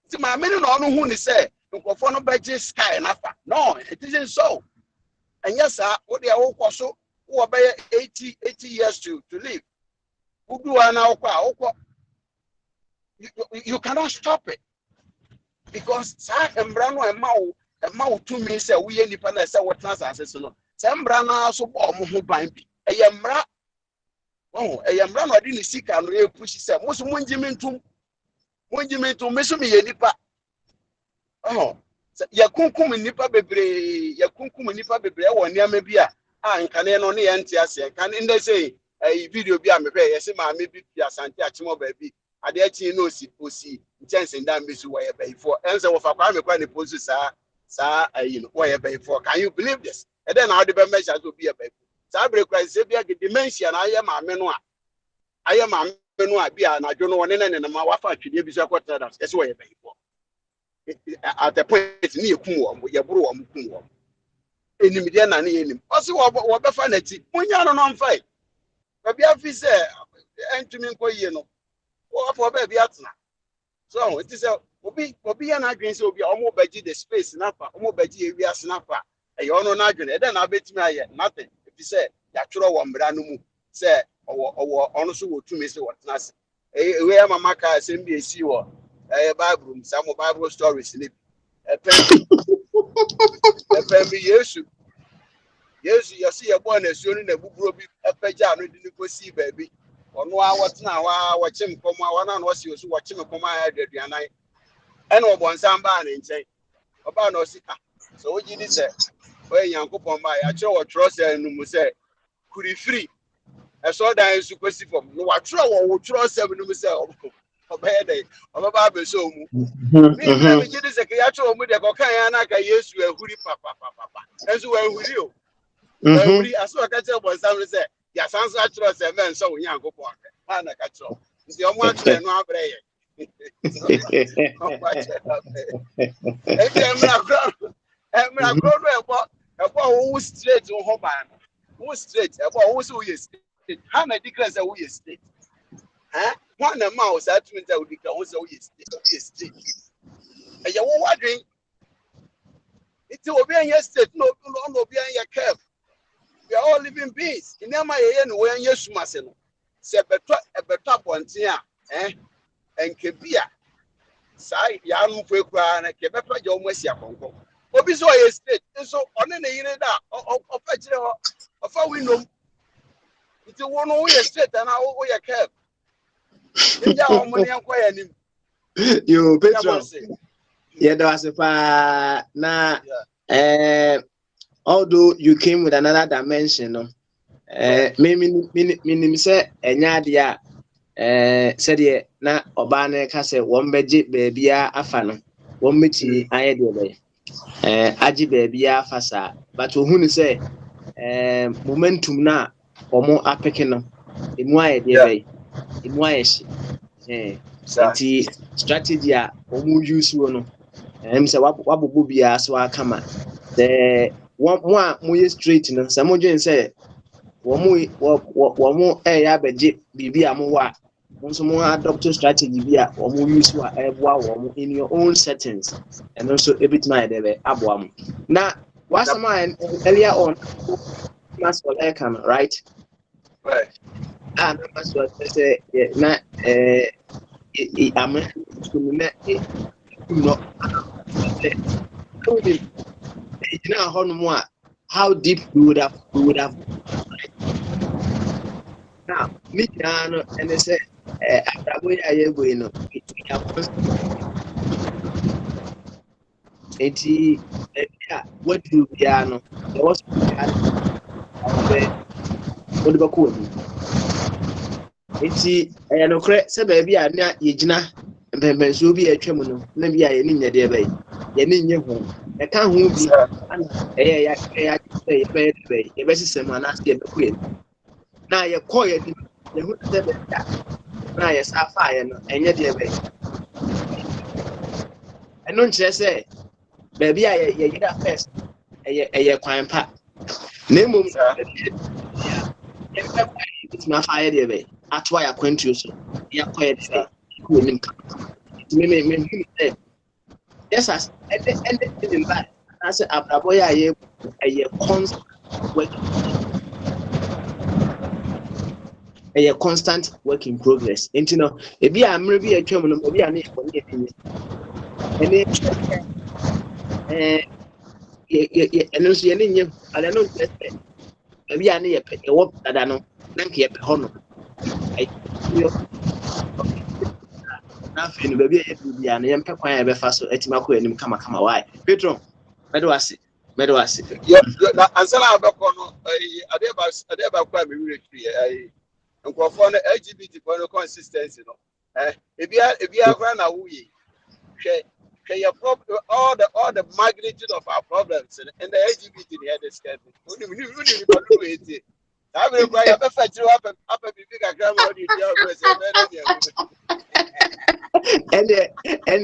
See, my meaning no who say for no budget sky enough. No, it isn't so. And yes, sir, what they are also who are 80 years to live. Who do I now? You cannot stop it because sir and Brano and Mao. Mouth to me say we any pan say what transactions no. Sembra na so bo mo ho ban bi. Eyemra. Oh, eyemra no de ni sika no e push say mo so monjimentum. Me so me ye nipa. Oh, ya kunkum nipa bebre e wo niam bi a nkane no ne ye ntia se. Kan nde say video bi a me hwe ye se ma me bi asante achimo ba bi. Ade achi no osi chance ndan be so we ba ifo. Ense wo fa kwa me kwa ne post before. Can you believe this? And then how the measures will be a baby. Sabre Christabia dementia, I am a menua. I am a menua, and I don't know one and a mawafa to be so quarter. That's why before. At the point near Kumwam, with your bro, Kumwam. In the median and in him. Also, what the fancy, when you're on fight. But be said, and to me, or for baby atna. So it is a obi an adwin obi omo baji the space napa omo baji area snapa e yo no na adwin e den na betimi aye nothing if you say ya tworo wo mbra no mu say owo ono so wo tumi say what na say e we mama ka asem bi esi wo bible some bible stories ni e pen bi yesu yesi ye bo na esuo ni na buburo bi epaja no di ni kosi ba bi ono a wotena wa wachim komo a wana no wasi osu wachim komo a aduanan ene obonsan ba na nchen oba na osika so oji ni se we yankopon ba ya kire wo trust enu se kuri free e so dan su kosi fom no wa tro wo trust enu mu se obeye dey obaba be so mu me ji ni se ke ya tro mu de ko kan ya na ka yesu ehuri papa enso wa ehuri o ehuri aso ka kire obonsan se ya sanso a tro se men so yankopon ha na ka tro ndi omo a tro enu abreye Emra grow who straight on Hoban. Who straight? Who so yes. How many declares that we state? Huh? one a mouse that means that would be also state. And you were wondering, it will be in your state, no, be in your curve. We are all living beings. In my end, when you smashen, say a better one, and Kebia. Sai, Yanu Pekwa, and a Quebec, your Messia Congo. Obiso estate, so on any unit of our window. It's one way estate and our way a curve. You Petro. Yeah, there was a na although you came with another dimension, no. Minim say enya said ye na obane ka say won beje baabia afa no won meti aye de be agi baabia afa sa but ohunu say momentum na omo apeke no emu aye de be emu aye shi nti strategy a omo use no say wabobo bia so akama the one mo straight no say mo dwen say wɔn ɛyɛ abɛgye biribi a mo wa mo nso mo adopt strategy bi a wɔn use wa ɛboa wɔn in your own settings and also ebituma ayɛ dɛ bɛ aboa mo na wasɛm a earlier on Maxwell ɛka no right na Maxwell sɛ na ame na no gyina hɔ nom a how deep we would have now me no and they say Bogyae aye go no enti what do we are no there was what do ko ni enti no kre se ba bia na yegyina mpempenso bi atwam no na bia ye ni nya de ba ye ni nye ho e ka ho bi ya ye be system na se be ko na ye call ye ye hu se be da na ye sa fa ye no enye de be eno nche se ba bia ye yida first ye kwan pa na mum ye pe kwa it ma fa ye de be atwa ya kwantu so ye call ye de ko nim ka me say yes as and in that I say Bogyae aye constant work a constant work in progress. And you know, if you are maybe a terminal, maybe I need and and also I don't know maybe I need a work that I know. Thank you, honor. Nothing, baby, and I am quite a fast at Mako and come why. Petro, Medoasi. Answer about quite a and for LGBT for no consistency. If you are run away, share problem all the magnitude of our problems and the LGBT here this can be. I will buy a fetch you up a bigger grandma and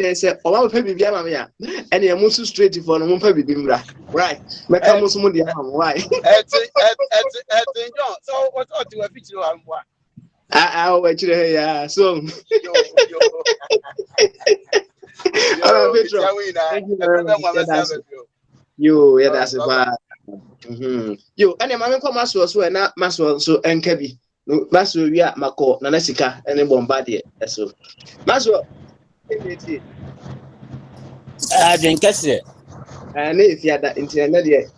they say, oh, baby, Biamia, and they are most straight for no baby bimra. Right. Macamos Mundia, why? So what ought to a picture of one? I'll wait to hear so. You, yeah, that's about. You, and I'm going Maxwell, so and not Maxwell, so and Kebby. No, Maxwell, we are Mako, Nanasica, and a bombardier. So, Maxwell, Drink it. and if you had that internet, Bogyae,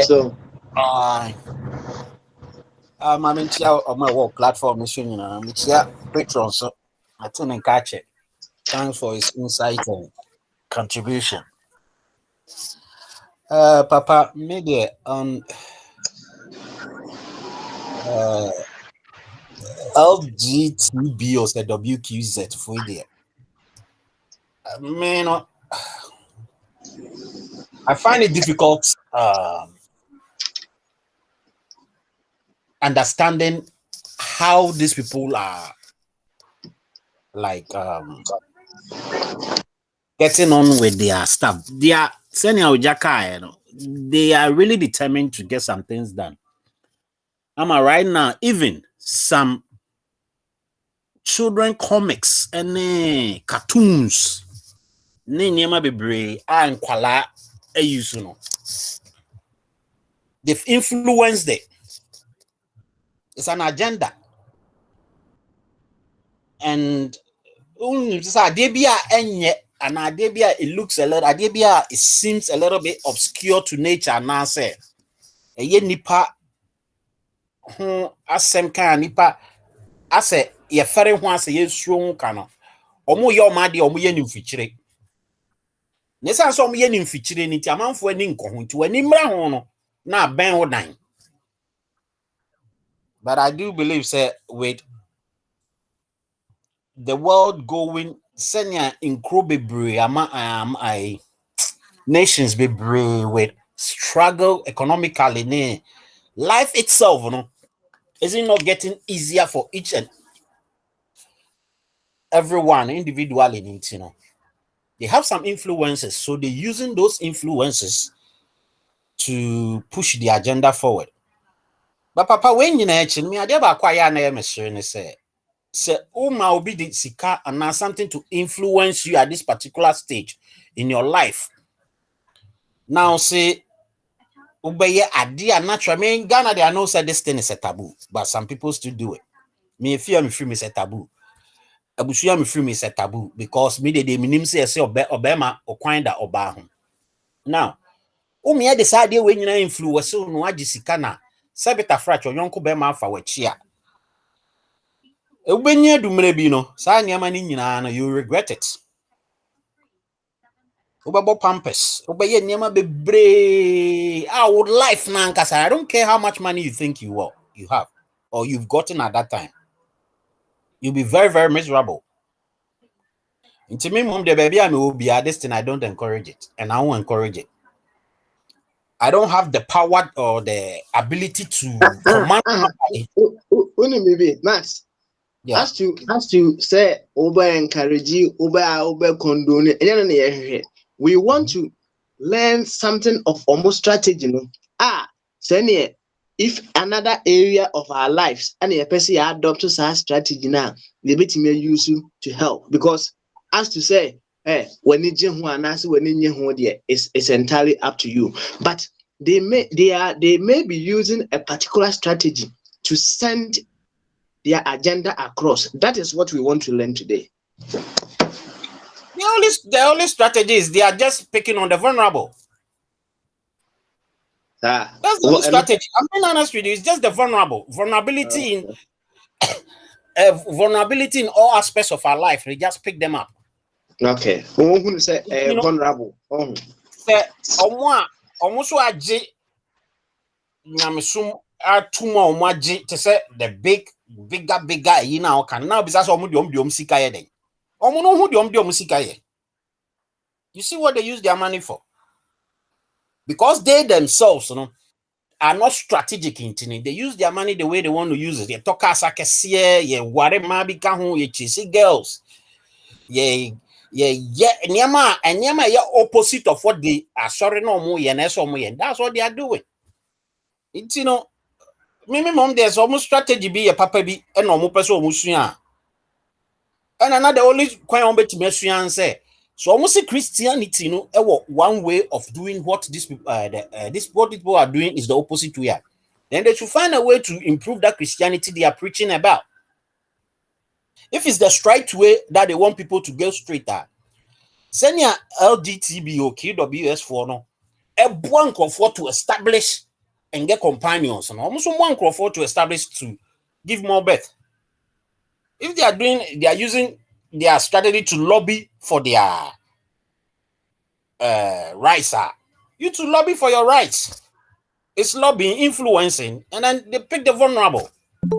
so. I'm in on my work platform, you know, which patrons. So I think catch it. Thanks for his insight and contribution. Papa, maybe on LGTB or the WQZ for there. Man, I find it difficult understanding how these people are like getting on with their stuff. They are sending out Jaka, you know, they are really determined to get some things done. Right now, even some children comics and cartoons. Name bebree and kwala use no. They've influenced it. It's an agenda. And it looks a little, it seems a little bit obscure to nature now. Say, a ye nipa, asem kan nipa, ase ye fere ho ase ye suo kano. Omo ye omade omo ye nimfikyire. Ne san so omo ye nimfikyire ni ti amanfo ani nko ho nti wani mra ho no na ben ho dan. But I do believe, say, with the world going, senya incro bebree I nations bebree with struggle economically, life itself, is it not getting easier for each and everyone individually? They have some influences, so they're using those influences to push the agenda forward. But Papa, when you mention me, I never acquire na say Uma will be the sika and something to influence you at this particular stage in your life. Now, say, obey idea natural. I mean, Ghana, they know say this thing is a taboo, but some people still do it. Me fear me free is a taboo. Abusuya me free is a taboo because me de minim say obema okwanda oba ho. Now, me decide when you influence so no agi sika na sebita fracture yonko bema afa wachia. Ubenya dumre bi no sa niama ni nyina na you regret it. Ubabo pampers ubeye niama bebre our life na nkasa. I don't care how much money you think you have or you've gotten at that time. You'll be very, very miserable. Into me, mom, the baby, I will be at this thing. I don't encourage it, and I won't encourage it. I don't have the power or the ability to command somebody. Maybe Max. Yeah. As to say over encourage you, over condone, we want to learn something of almost strategy. Say if another area of our lives and a person adopt our strategy now, the bit may use you to help. Because as to say, when it's entirely up to you. But they may be using a particular strategy to send their agenda across. That is what we want to learn today. The only strategy is they are just picking on the vulnerable. That's the only strategy. I'm being honest with you. It's just the vulnerable. Vulnerability in all aspects of our life. We just pick them up. Okay. Who say vulnerable? Almost aji nyamesum atuma omaji to say the bigger you now can now because omu sika ye den. Omu no hu diom sika ye. You see what they use their money for? Because they themselves, are not strategic in it. They use their money the way they want to use it. They talk as ware mabika hu ye chase girls. Nyama opposite of what they are sorry no more and that's what they are doing. It's minimum there's almost strategy be a papa be and no person musuya. And another only quite on to mesuya say. So almost Christianity, one way of doing what these people are doing is the opposite way. Then they should find a way to improve that Christianity they are preaching about. If it's the straight way that they want people to go straighter, send your LGTB or KWS for no a one comfort to establish and get companions and almost one comfort to establish to give more birth. If they are using their strategy to lobby for their rights, you to lobby for your rights. It's lobbying, influencing, and then they pick the vulnerable.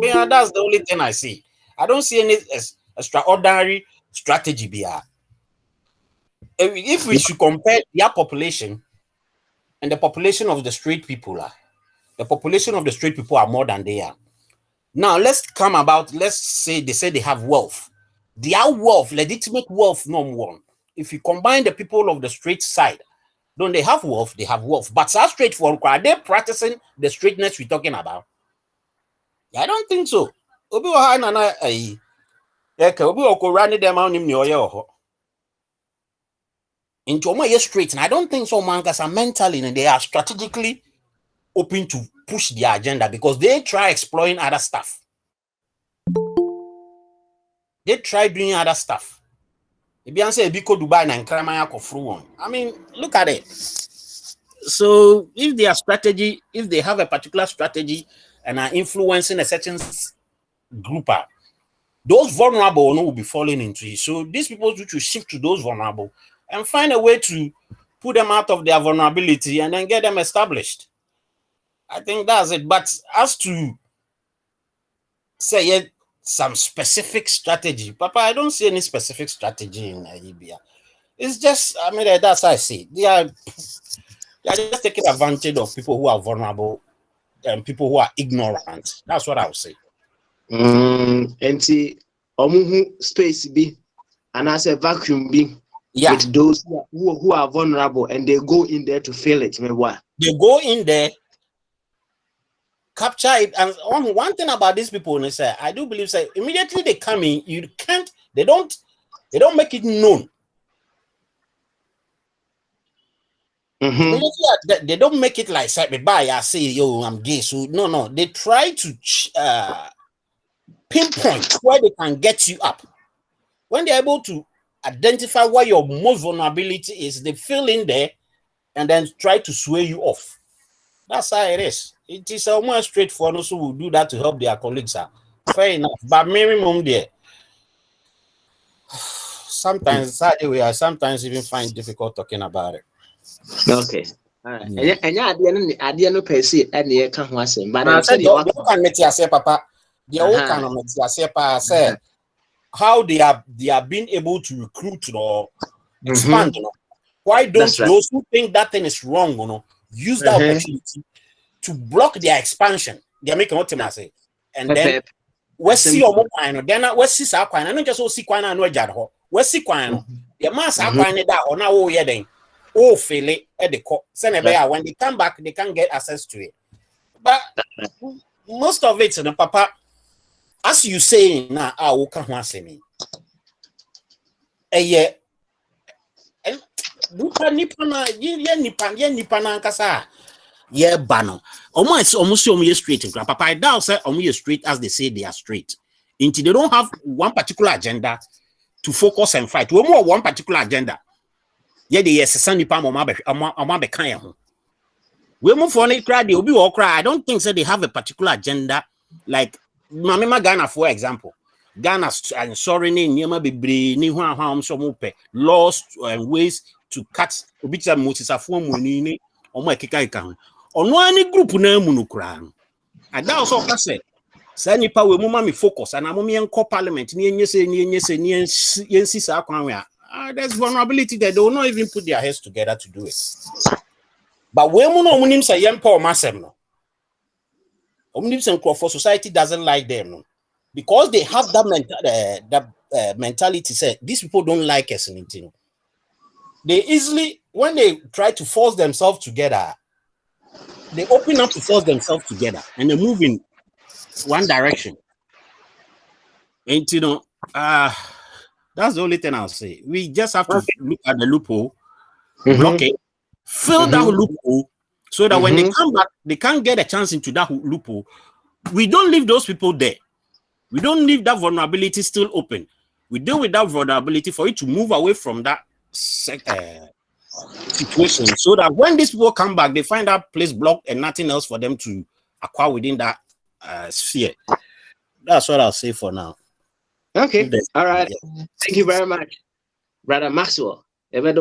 Yeah, that's the only thing I see. I don't see any extraordinary strategy here. If we should compare their population and the population of the straight people, the population of the straight people are more than they are. Now let's say they have wealth. Their wealth, legitimate wealth, no one. If you combine the people of the straight side, don't they have wealth? They have wealth. But so straightforward, are they practicing the straightness we're talking about? I don't think so. obi wa ha na ayi eka obi okora ne dem anim ne oye ho into omo ye straight, and I don't think so mangas are mentally and they are strategically open to push their agenda because they try exploring other stuff. They try doing other stuff. If you say Biko Dubai and Kramaya one. I mean, look at it. So if their strategy, if they have a particular strategy and are influencing a certain group, those vulnerable will be falling into it. So these people should shift to those vulnerable and find a way to put them out of their vulnerability and then get them established. I think that's it. But as to say some specific strategy, Papa, I don't see any specific strategy in Libya. It's just, I mean, that's how I see. They are just taking advantage of people who are vulnerable and people who are ignorant. That's what I would say. And see, space be, and as a vacuum be. Yeah. With those who are vulnerable and they go in there to fill it. They go in there, capture it. And one thing about these people, they say, I do believe, say, immediately they come in, you can't, they don't make it known. Mm-hmm. They don't make it like, I say, yo, I'm gay. So no, they try to pinpoint where they can get you up. When they're able to identify where your most vulnerability is, they fill in there and then try to sway you off. That's how it is. It is almost straightforward. Also, will do that to help their colleagues. Fair enough. But minimum there. Sometimes we are sometimes even find it difficult talking about it. Okay. All right. And yeah, no per se, and you can't was him. But I said, you can make yourself, Papa. The old kind of make yourself, say how they are being able to recruit or expand. Why don't those who think that thing is wrong, use that opportunity to block their expansion? They're making what I say. And then we see your mobile, then we see our coin. I don't just see coin and no jadho. We see coin. The mass are coin that or now oh yeah then. Oh fail it at the court. When they come back, they can't get access to it. But most of it, Papa, as you say now, I will come once me. Yeah. Nipana kasa yeah bano almost straight. Papa, I doubt say almost straight as they say they are straight. Until they don't have one particular agenda to focus and fight. We more one particular agenda. Yeah, they yes nipa mama be kan ho. We move for it cry they will be all cry. I don't think so they have a particular agenda like Mama Ghana, for example. Ghana and sorry niema bebre ni ho so mo pe laws and ways to cut obicha motisafo money ni omo ekeka ho. Ono ani group na mu no kra no. Ada also ka say say nipa we mu ma me focus and amom yenko parliament ni yensi sa kwan we there's vulnerability that they will not even put their heads together to do it. But we mu no munim say yempa o masem no. For society doesn't like them no? Because they have that mentality. Say these people don't like us. They easily, when they try to force themselves together, they open up to force themselves together and they move in one direction. And that's the only thing I'll say. We just have to look at the loophole, block it, fill that loophole. So that when they come back, they can't get a chance into that loophole. We don't leave those people there. We don't leave that vulnerability still open. We deal with that vulnerability for it to move away from that situation. So that when these people come back, they find that place blocked and nothing else for them to acquire within that sphere. That's what I'll say for now. Okay. All right. Thank you very much, Brother Maxwell. I'm not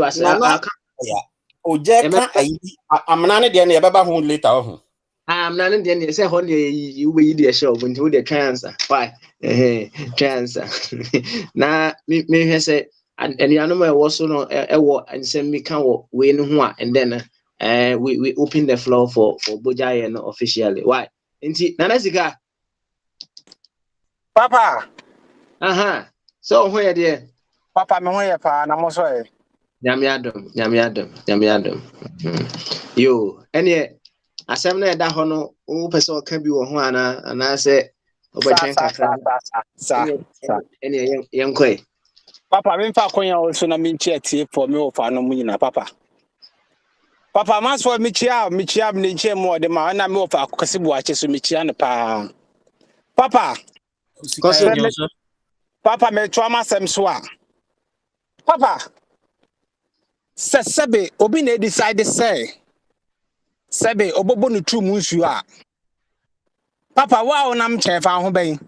the end of later. I'm not in the end. Say, you will eat the show when you the transfer. Why? Transfer. Now, me say, and the animal was so and send me can win one, and then we open the floor for Bogyae officially. Why? Inti Nanasiga. Papa. So where there? Papa, me where pa na mo so e. Nyamiadom. Yo, any asem na da ho no wo pese o ka bi wo ho ana say Obetwen kakra. Sa. Any young. Papa, me fa konya also na me nche tie for me ofa no mu nyina papa. Papa, mas for me chia me nche mo de ma na me ofa akose bu ache so me chia ne pa. Papa, Koso. Papa me trauma sem so a. Papa, sebe obi na decide say sebe obobo no tru mu nsu a. Papa, wa o nam che fa ho ben.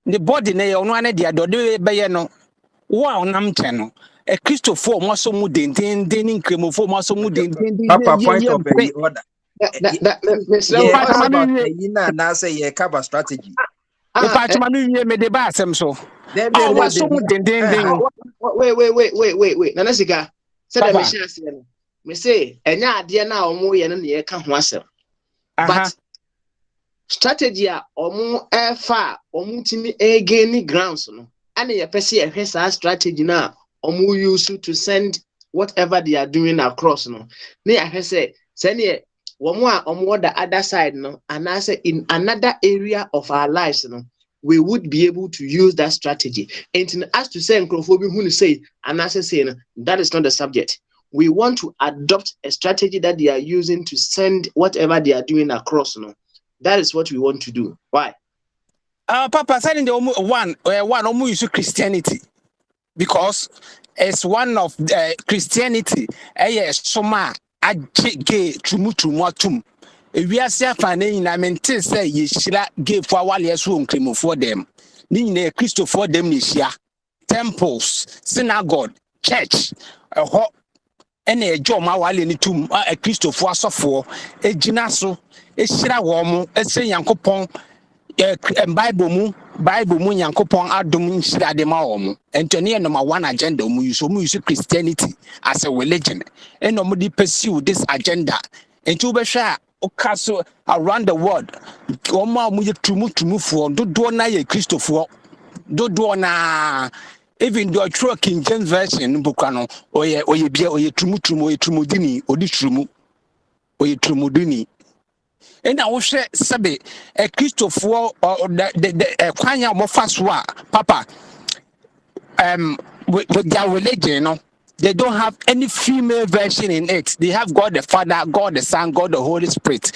The body na ye ono ane dia do de be ye no. Wa o nam che no. A Christopher mo so mu den nkremofo mo so mu den Papa, point of a order. Yeah, Now say yeah, cover strategy. Patchman me de ba asem so. Oh, wa so mu den. Wait. Nanasika said that me share say no. Me say enya ade na omo ye no na ye ka ho asem. But strategy a omo efa omo timi gain grounds no. And ye pese ye hwe sa strategy na omo use to send whatever they are doing across no. Na ye hwe say ne omo the other side no, and I say in another area of our lives no, we would be able to use that strategy. And as to say Nkrofobi who say and I say no, that is not the subject. We want to adopt a strategy that they are using to send whatever they are doing across no. That is what we want to do. Why? Papa said in the one use Christianity because it's one of Christianity. Soma gay trumutum. We are say fane na mente say ye shira gay for wale so nkremo for them. Ni na Christo for them ni shia. Temples, synagogue, church, ene ejo ma wale ni tum a Christo for asofo ejina so ehira wo mo ese Yankopon Bible mu Yankopon adom nhira de ma wo mo entone number one agenda mu use Christianity as a religion and no dey pursue this agenda enti we hwa okaso around the world omo mu ye tumu fo dodo na ye Christopher dodo na even the true King James version bukwa no oye tumu oye trumudini odi trumu oye trumudini. And I will say, Sabe, a Christopher the Kwanya Mofaswa, Papa, with their religion, you know, they don't have any female version in it. They have God the Father, God the Son, God the Holy Spirit.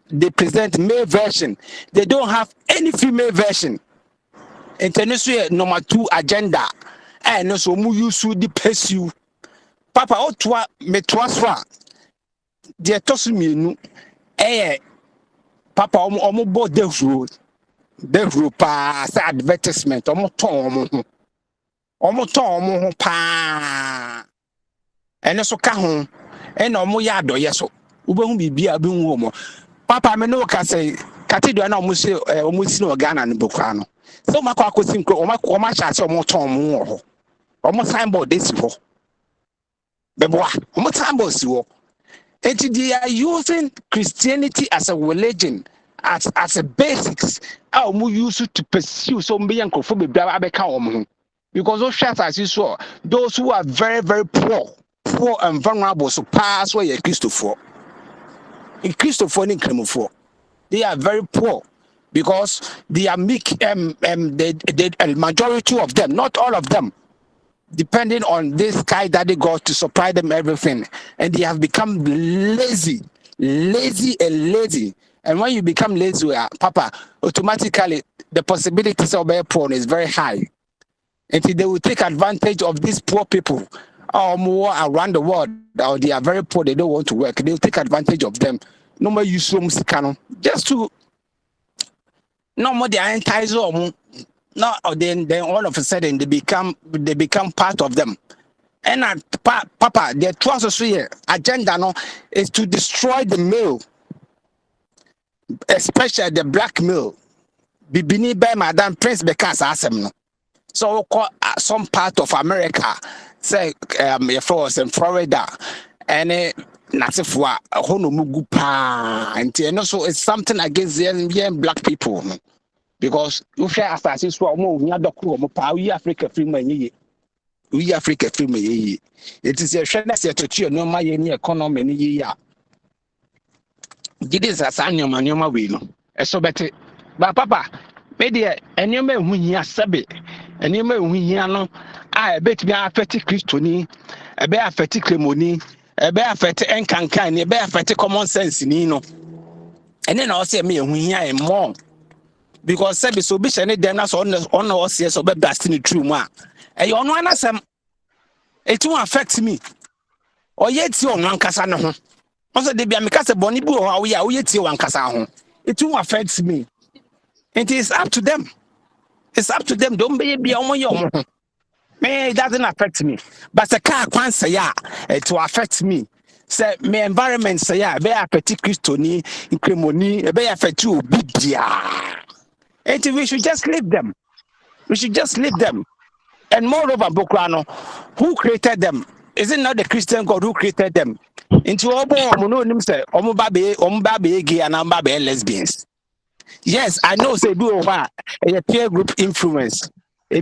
They present male version. They don't have any female version. International number 2 agenda. And also, you should pursue. Papa, Otwa, Metwaswa, the Tosuminu. Papa omo bo the pa sa advertisement omo ton omo pa ene so ka ho ene omo ya adoye so ubehu bibia be hu omo papa me no ka say cathedral na omo si no Ghana no bokwa no so makwa akosi nkro omo cha se omo ton omo ho omo signboard dey si ho beboa omo signboard si ho. And they are using Christianity as a religion, as a basics. How we use it to pursue some being because those shots as you saw, those who are very, very poor and vulnerable, so pass where you're Christopher. In Christopher in Cremofor, they are very poor because they are meek. The majority of them, not all of them, depending on this guy that they got to supply them everything, and they have become lazy. And when you become lazy, Papa, automatically the possibilities of being poor is very high. And they will take advantage of these poor people more around the world. Or they are very poor, they don't want to work. They will take advantage of them. No more use just to no more the entire no, then all of a sudden they become part of them. And Papa, their trust agenda no is to destroy the male, especially the black male. Bibini by Madam Prince Bekas asem no. So some part of America, say in Florida, and Nasifwa Honomugu pa, and so it's something against the black people. No? Because you share as so more we Africa film we Africa film it is a share to no my economy ni ya Gidi sasa nyoma we no. Eso bete. Ba papa, me de enyoma ehu hia sebe. Enyoma ehu hia no a ebetimi affect Christoni, ebe affect Kremoni, ebe affect enkankan, ebe affect common sense ni no. Ene na o se me ehu hia e more. Because sebe so be shene dem na so on o se so be blast ni true mu a. E yo no anasem it won't affect me. Or yet you on kasa no ho. Also they be amekase boni bi o ha we ya we yet you on kasa ho. It won't affect me. It is up to them. It's up to them. Don't be on your own. Me, it doesn't affect me. But the car can't say yeah, it will affect me. Say my environment say yeah, be affect Christoni, Cremoni, be affect you bibia. And we should just leave them. We should just leave them. And moreover, Bokrano, who created them? Is it not the Christian God who created them? Into obo omo nim say omo ba be gay and amba be lesbians. Yes, I know say do a peer group influence. A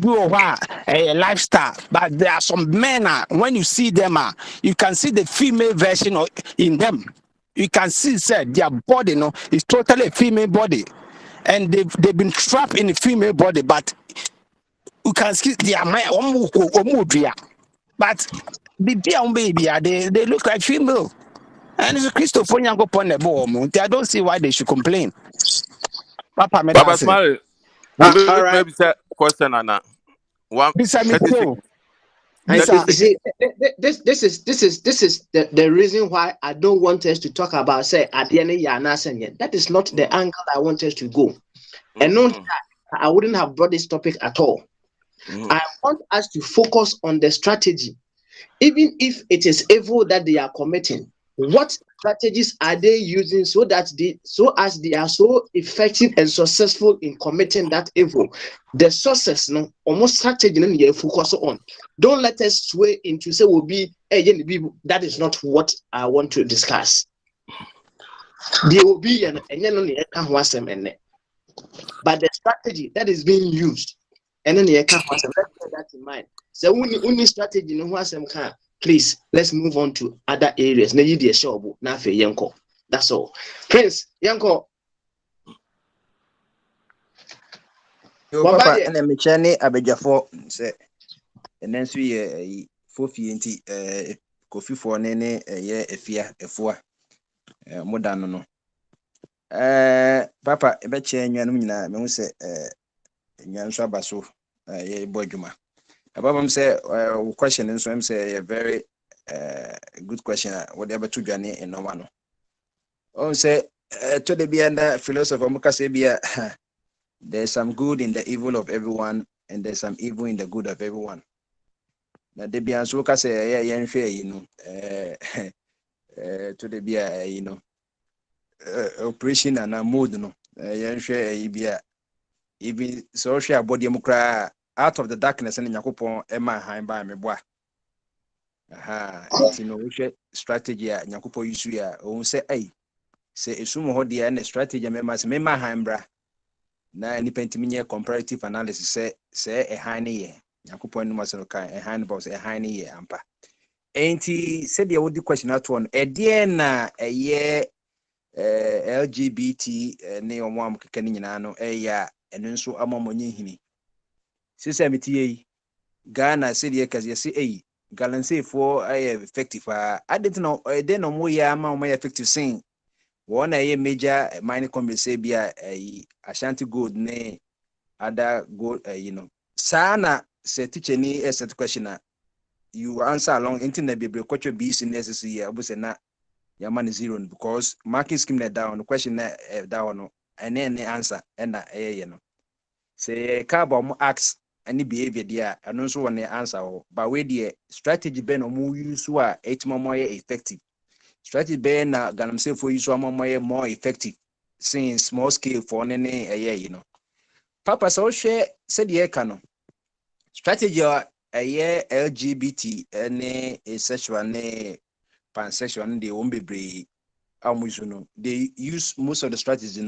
lifestyle, but there are some men when you see them you can see the female version in them. You can see said their body is totally a female body, and they've been trapped in the female body, but you can see their mind but baby they look like female. And it's a Christopher Yango Ponebo. I don't see why they should complain. Papa Baba Medase. Smile, All right. maybe say question and one This is 36. And Bisa. you see, this is the reason why I don't want us to talk about say Adiene Yana Senye. That is not the angle I want us to go. And not I wouldn't have brought this topic at all. I want us to focus on the strategy. Even if it is evil that they are committing, what strategies are they using so as they are so effective and successful in committing that evil? The sources, almost strategy you focus on. Don't let us sway into say will be that is not what I want to discuss. There will be but the strategy that is being used, and then let's bear that in mind. So only strategy no wasem can. Please, let's move on to other areas. That's all. Prince, Yanko. Yo, Papa, and I'm Chani Abejafo, say, and then we 450 coffee for Nene, a year, a fear, a four, more than no. Papa, a betcha, and you say, Yanswa Basso, a Bogyae. Ababam say question and so I'm say a very good question. Whatever to Johnny and no one. Oh, say to the be under philosopher Mukasebia. There's some good in the evil of everyone, and there's some evil in the good of everyone. Now the be answer say yeah fair, to the be operation and a mood no share even social body mukra out of the darkness and Yakupon Emma Heim by me boy. It's no strategy Yakupo Yusuya or say say a sumo hodi and strategy members Mema Heimbra. Na any pentiminia comparative analysis say a hiney Yakupon Masoka a hind boss a hiney ampa. Ain't he said the old question out one a dear na a year LGBT neon one caninano a ya and so among Sisamity Ghana city because you see galancy for effective. I didn't know I didn't know more effective saying one a major mining company say be a Ashanti gold ne other gold Sana say teacher ni a set question you answer along internet be culture be necessary I would say na your money zero because marking scheme that down the question down and then the answer and say carbon acts any behavior there and also one answer but where the strategy ben or use who 8 more effective strategy ben ganam say for use more effective since small scale for any papa so share said the canon strategy a year LGBT any sexual ne pansexual they won't be they use most of the strategies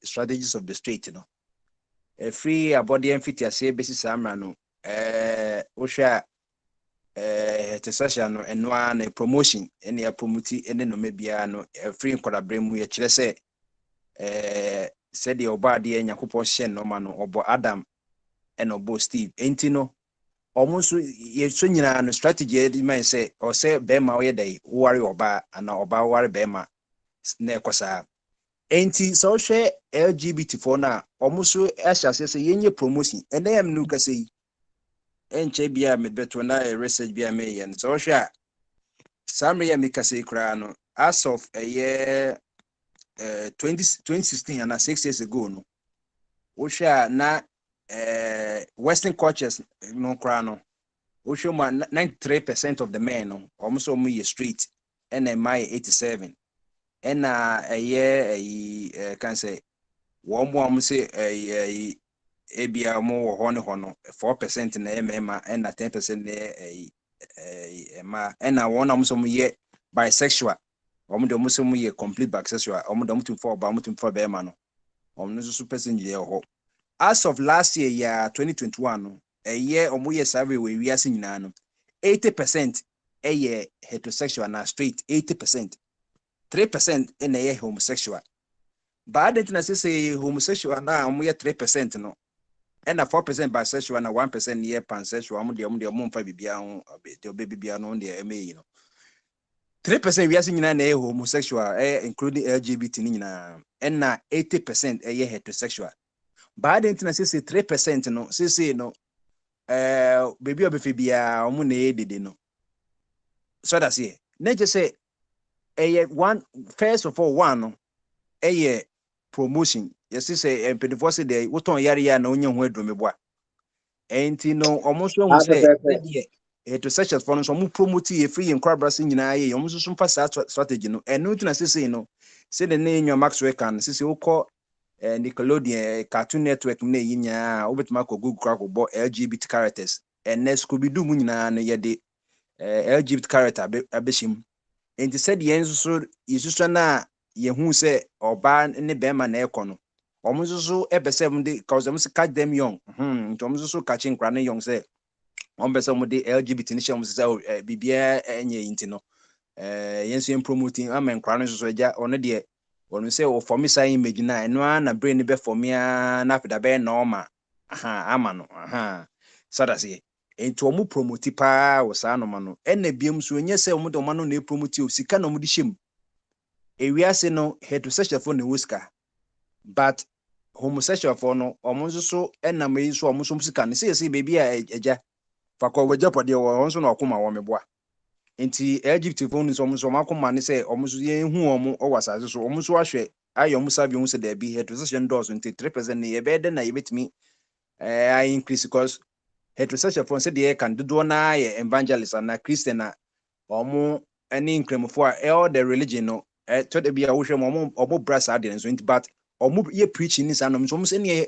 strategies of the state a free body and fit say basis amrano Osha heterosexual no eno na promotion ene ya promote ene no mebia no free nkwadabere mu ye kire se said the oba de Yakupon Shen no man obo Adam and obo Steve. Ain't no almost ye swinging no strategy you might say or say Bema way day worry oba and oba worry Bema nekosa. Ain't so share LGBT for now almost as say yen promotion and they am nuka say ain't bia me beto na research bia me and so share Samria Mika say crano as of a year 2016 and 6 years ago no Osha na Western cultures no crano. Osha 93% of the men no almost only street and my 87 and a year can say one say a ebia more hono 4% in the MMA and 10% ma and I want almost year bisexual almost year complete bisexual almost for Bema no almost person year. As of last year, 2021, a year or more survey we are seeing now, 80% a year heterosexual and straight, 80%, 3% in a year homosexual. But I didn't say homosexual now, we are 3% no, and a 4% bisexual and a 1% year pansexual. I'm the moon for baby on the MA, you know. 3% we are seeing now homosexual, including LGBT, and 80% a year heterosexual. But I didn't say 3% no, say no, baby obefibia omu na edede no. So that's it. Nature say, one, first of all, one, promotion. Yes, say, and pedifo say, they what on yari na onye ho adro meboa. Enti no, almost one say, heterosexual for no, so mu promote ye free and crab brassing nyina ye, almost some fast strategy no. And no to say no, say the name your Max Recan, say, oko Nickelodeon Cartoon Network ne yinya obetima ko Google crack bo LGBT characters and Scooby Doo mu nyina no ye de LGBT character abeshim enti said yen so yesusu na ye hu se oba ne bema na ekono omo so ebese mu de cause them catch them young nti omo so catching kra ne young say omo bese mu de LGBT ni shem say bibia enye inti no yen so promoting amen kra no so ja ono de onu say o for me say image na eno na brain be for me na afida be normal ama no sada say enti omu promote pa wo sa no ma no ena biem so enye say omu de omo no na promote o sika na omu de shem ewiase no heterosexual for ne wuska but homosexual for no omu so ena me so omu so sika ne say baby a eja fakọ wejapode wo so na okoma wo meboa enti LGBT phone so omuso makoma ne say omuso ye hu omu o wasase so omuso ahwe ayo musa bi hu se da bi heterosexual doors enti 3% ne ye be de na ye betimi I increase because heterosexual phone say they can do na ye evangelist na Christian na omu any incremefo all the religion no to the bia wo hwe omu brass ade so enti but omu ye preaching ni sanom so omu se ne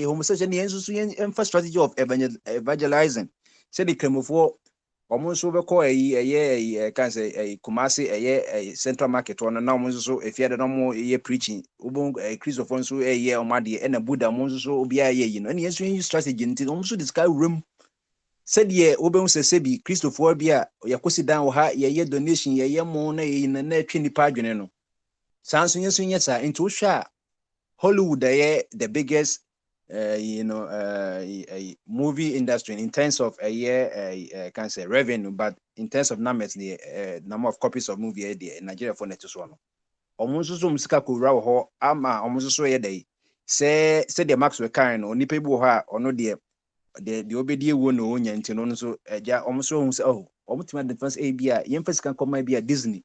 homosexual ne enso so ye strategy of evangelizing say the cremefo omo so be call can say Kumasi central market one na omo so efiade no mo preaching ubon Christopher so omade e na Buddha mo so obi aye no na yesu strategy nti omo so discuss room said ye oben se sebi Christopher bia yakosi dan wo ha ye donation ye mo na na atwe nipa adwene no sanso yesu nyesa nti wo hwa Hollywood the biggest movie industry in terms of can say revenue, but in terms of numbers, the number of copies of movie in Nigeria for next one. Almost so musika kura ho ama almost so ye day. Say the max we kind or nipa bu ha or no the obedi wo no onya nti no so ja almost so say oh almost defense abia yemfes can come be a Disney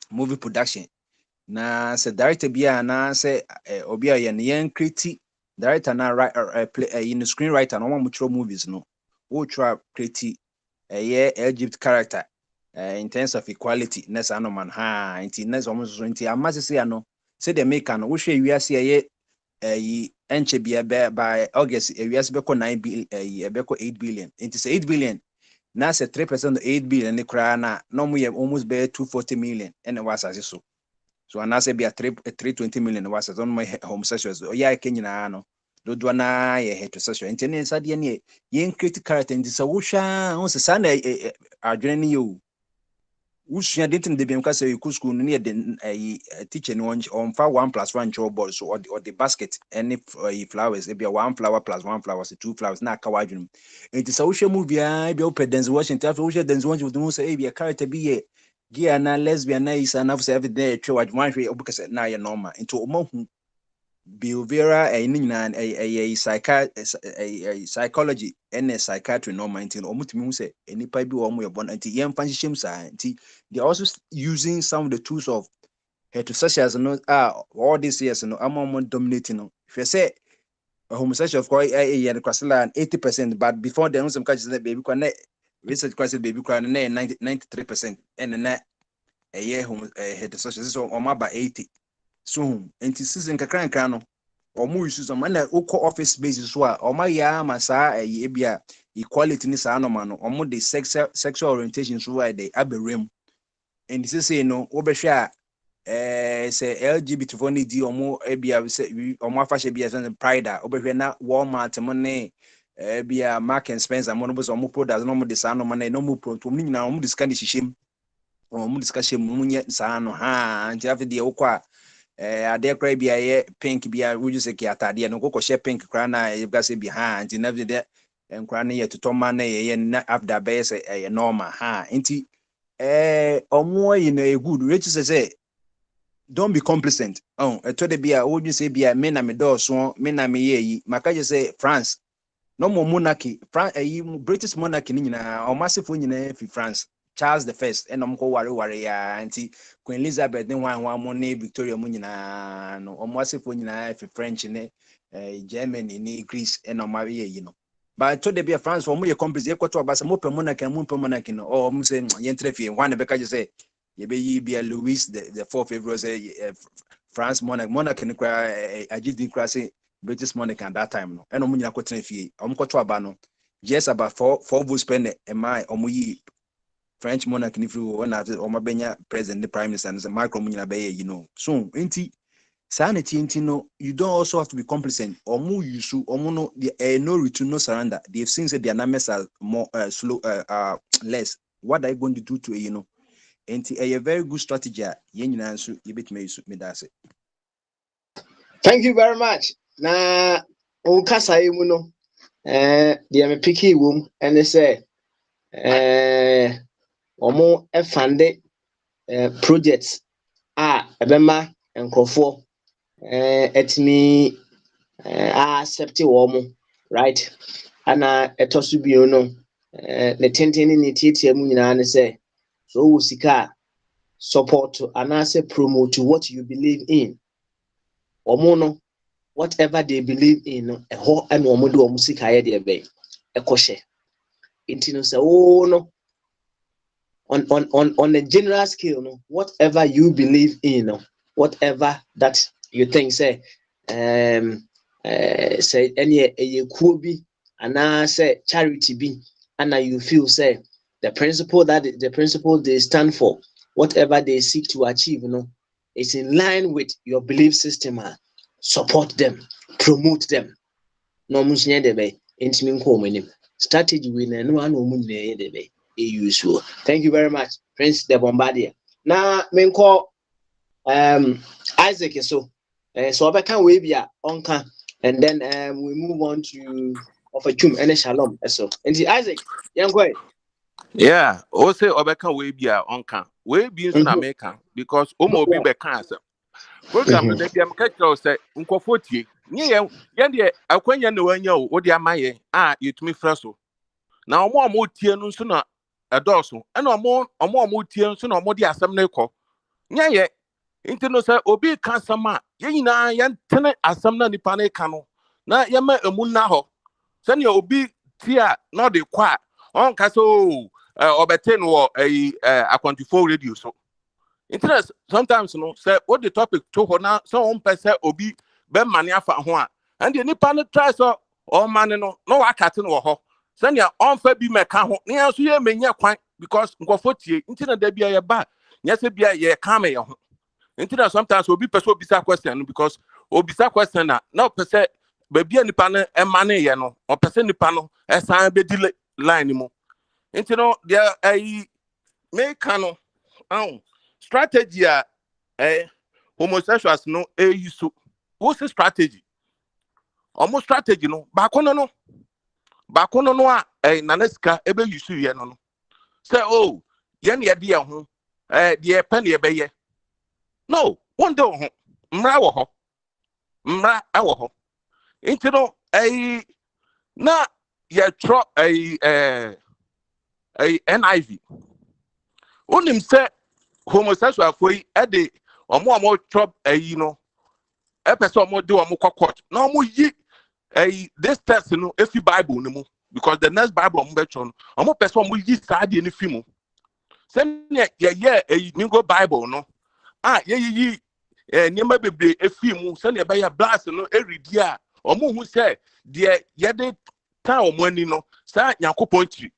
movie production. Na se director bia na se obi aye ne yen create director na play in the screenwriter no one much movies no ultra create LGBT character in terms of equality ness anoman ha inti ness almost so inti amase say no say the make no wo hwe wiase enche bia by August wiase be ko 9 billion be ko 8 billion inti say 8 billion na say 3% of 8 billion ne kra na no mo almost be 240 million and was as so anase be a 320 million was on my homosexuals. Yeah, Kenya no. dodo na ye heterosexual enti ne nsa de ne ye create character enti so wo hwa ho se sa na adwene ne yo usua de ntim de bi mka say ku school no ne de teacher no on fa 1+1 cho ball so or the basket any flowers e be 1 flower plus 1 flower so 2 flowers na aka wa adwene enti so wo hwa movie a be open dance Washington after wo hwa dance Washington wo say e be character bi ye gay na lesbian na is enough say every day twa wadwan hwe obuka say na ye normal enti o mahu behavioral psychology and psychiatry no mind in omutimi hu say enipa bi wo mo yebon anti yem fan hyehyem sa anti they are also using some of the tools of heterosexuals no all these years no among dominating no if say a homosexual of course the kwasela 80% but before them some catch that baby kwa na research kwase baby kwa na 93% and na heterosexual so omaba 80 so enti season kakranka no omo use so man na uko office basis so a omo ya ma saa ebia equality ni saa no ma no omo the sexual orientation so why they aberem and this say no obehwe a say LGBT for ni di omo ebia omo afahye bia say pride a obehwe na Walmart mo ne ebia Mark and Spencer mo no bo so omo products no mo de saa no ma na no mo pronto omo nyina omo discuss ni hyehyem omo discuss hyehyem mo nye saa no ha nti after de okwa ade kra bia ye pink bia would you say ki atade no kokko she pink kra na ye ga se bi ha nti na de enkra na ye totoma na ye na after be say normal ha nti omo yi na good rich say don't be complacent to de bia would you say bia me na me do so me na me yi maka je say France no more monarchy British monarchy ni nyina o masifo nyina fi France Charles the First and ware ya anti Queen Elizabeth ne wan mo ne Victoria mo nyina no o masifo nyina fi French ne Germany ne Greece and o ma ye no but to de be France for mo ye companies ye kwato abasa mo pe monarchy no o mo say ye entrefie wan be ka je say ye be yi bia Louis the 4th February say France monarchy ne kwa agidi kwa say British monarchy at that time no and omunyina kwotena fie omkoto aba no just about 4 votes per my omuyi French monarchy ni free when at omabenya president the prime minister and micro munyina be so enti sanity enti no you don't also have to be complacent omu yusu omu no no return no surrender they've seen that their numbers are more slow less what are you going to do to enti a very good strategy ye nyina nso ye betime yusu me dase. Thank you very much. Na on kasa emu no the me picky wom and say omo fund projects ebema nkrofo etimi accept womo right ana etosu bio no the tenten ni tietia mu nyina ne say so wo sika support and say promote what you believe in omo no whatever they believe in ho and omo do omo sika ye de be ekoshe intino say oh no on a general scale no whatever you believe in no, whatever that you think say say any ekuo bi and say charity bi and you feel say the principle they stand for whatever they seek to achieve is in line with your belief system support them promote them no mushnya de be intimi nko omanim strategy we na no an omunye de be useful. Thank you very much, Prince the Bombardier. Now, menko Isaac so I can we be onka, and then we move on to Ofachum and Shalom. So, and Isaac, young boy. Yeah, also Obeka we be onka. We be in America because Omo be cancer. Program no dey am catch us say nkofoti. Nye ye akwanya no wanya o de amaye yetumi fra so. Na omo tie no so na edoso. E na omo tie so na omo de asem na ekọ. Nye ye nti no say obi ka asem a ye nyina ye ntene asem na nipa na eka no. Na ye ma emu na ho. Se ne obi tie na de kwa on ka so obete no akwantifo radio so. Interest sometimes say what the topic to na so on person obi be mane afa ho a and the nipa no try so o mane no wakate no ho say ne on fa bi meka ho ne so ye menye kwan because nkofo tie ntina da bia ye ba nya se bia ye ka me ye ho ntina sometimes obi person obisa question no because obisa question na person baby a nipa no emane ye no opese nipa no esan be di line mu nti no there make no strategy a homosexuals no use what's strategy almost strategy no bakono no a naneska ebe use ye no say oh ye na ye de ho de pen ye be ye no one do ho mra wo ho mra awo ho nti no na ye tro NIV onim say homosexual foi de omo chop no e person omo de omo court na omo yi this text no efi Bible no mu because the next Bible omo be chon omo person omo yi saade ni fi mu say ye ni go Bible no ye niema bebre efi mu say na be ya blast no eridi a omo hu say de ye de ta omo ani no sa Yakobon tiri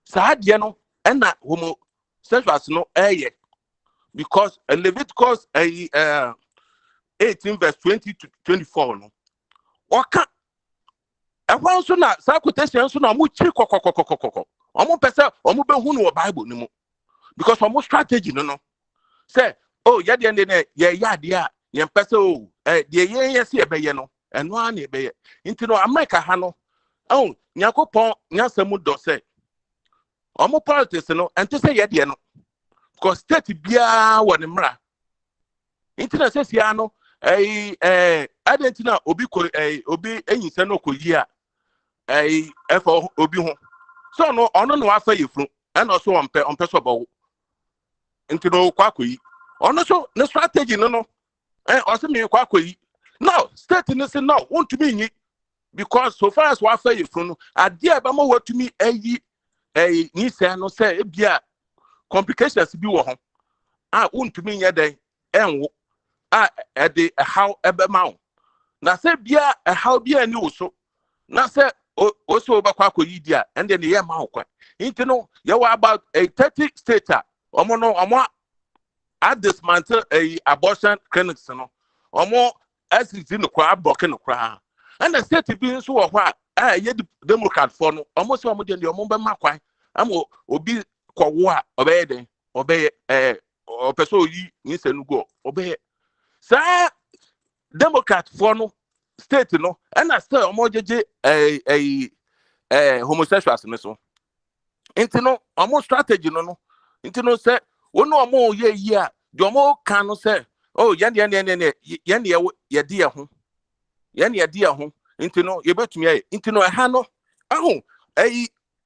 saade no na homosexuals no because Leviticus 18 verse 20 to 24 no waka ehwan so na sa quotation so na mu chi kokokokokoko omo pese omo be hu no Bible ni mu because omo strategy no say oh ye de ne ye yade a ye pese oh de ye se ebe ye no eno an ebe ye nti no America ha no Yakobon nyasemu do say omo politics no ente say ye de no because state bia won mra internet says ya no adentina obi ko obi enyise no ko yi a efo obi ho so no ono no afa yefru and also on so bawo nti no kwa koyi ono so ne strategy no o se me kwa koyi now state no say no want to me because so far as wa afa yefru no ade e ba mo watumi ni say no say bia complications bi wo ho wontumi nya den enwo ede how ebe ma na se bia how bia ni wo so na se o so ba kwa koyi dia and then ye ma kwa nti no ye wa about a 30 state omo at dismantle abortion clinics no omo asiti no kwa block no kwa and the state bi so wo hwa ye democrat for no omo se omo de omo be ma kwa amo obi kwowo a obeye den obeye opeso yi ni senugo obeye sa democrat for no state no and I say omo jeje homosexuals no so nti no omo strategy no nti no say wono omo ye yi a de omo kan no say oh ye de ye de ho nti no ye betumi ye nti no ha no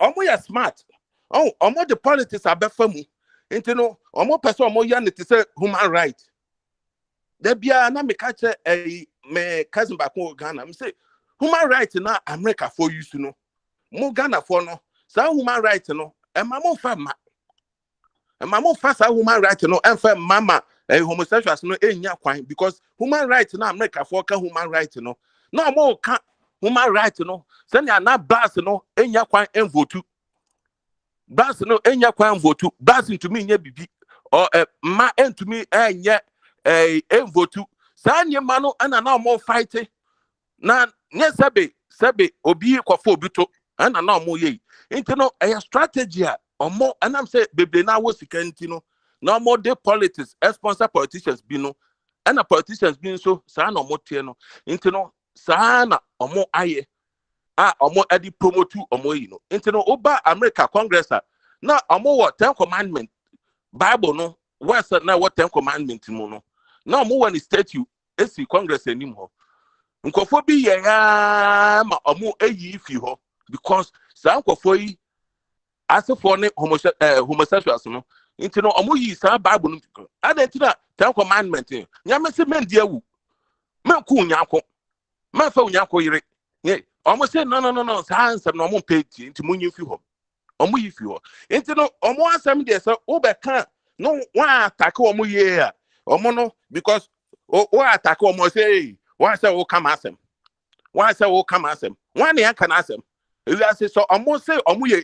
omo ya smart omo the politics abefa mu nti no omo person omo ya ne te say human right da bia na me ka che me cousin back in Ghana me say human right na America for you to know mo Ghana for no sa human right no e ma mo fa sa human right no en fa mama homosexuals no enya kwan because human right na America for ka human right no no mo ka human right no say na blast no enya kwan en vote blast no enya kwan vote blast to me nya bibi or ma en to me enya en vote sa nyema no ana na mo fight na nye sebe obi kwafo obi to ana na mo ye nti no strategy a omo anam say bebre na wo sika nti no na mo de politics sponsor politicians bi no ana politicians bi so sa na omo tie no nti no sa na omo aye omo edi promote omo yi no nti no oba America Congress na omo what 10 commandment Bible no what's na what 10 commandment mu no na omo when statue esi Congress enim ho nkofo bi ye ya ma omo eyi fi ho because sa nkofo yi asefo ne homosexuals no nti no omo yi sa Bible no adentina 10 commandment nyame se men dia wu men ku nyanko men fa nyanko yire omo say no sa ansem no omo page nti munyi fi ho omo yi fi ho nti no omo asem de se wo be kan no wa attack omo ye a omo no because o attack omo say why say o come asem why say o come asem why na kan asem we say so omo say omo ye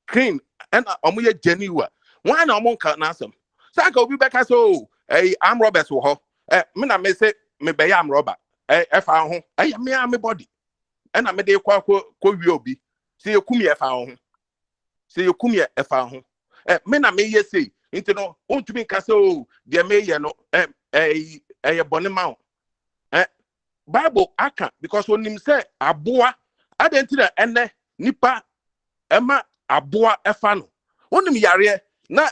clean and omo ye genuine why na omo kan asem say ka obi be ka so I'm Robert wo ho me na me say me be am robber efa ho me am body and I me de kwa wi obi say yekum ye fa ho say yekum ye efa ho me na me ye say into no ontumi ka say o de me ye no bone ma Bible aka because when him say aboa adentina ene nipa ema aboa efa no onim yare na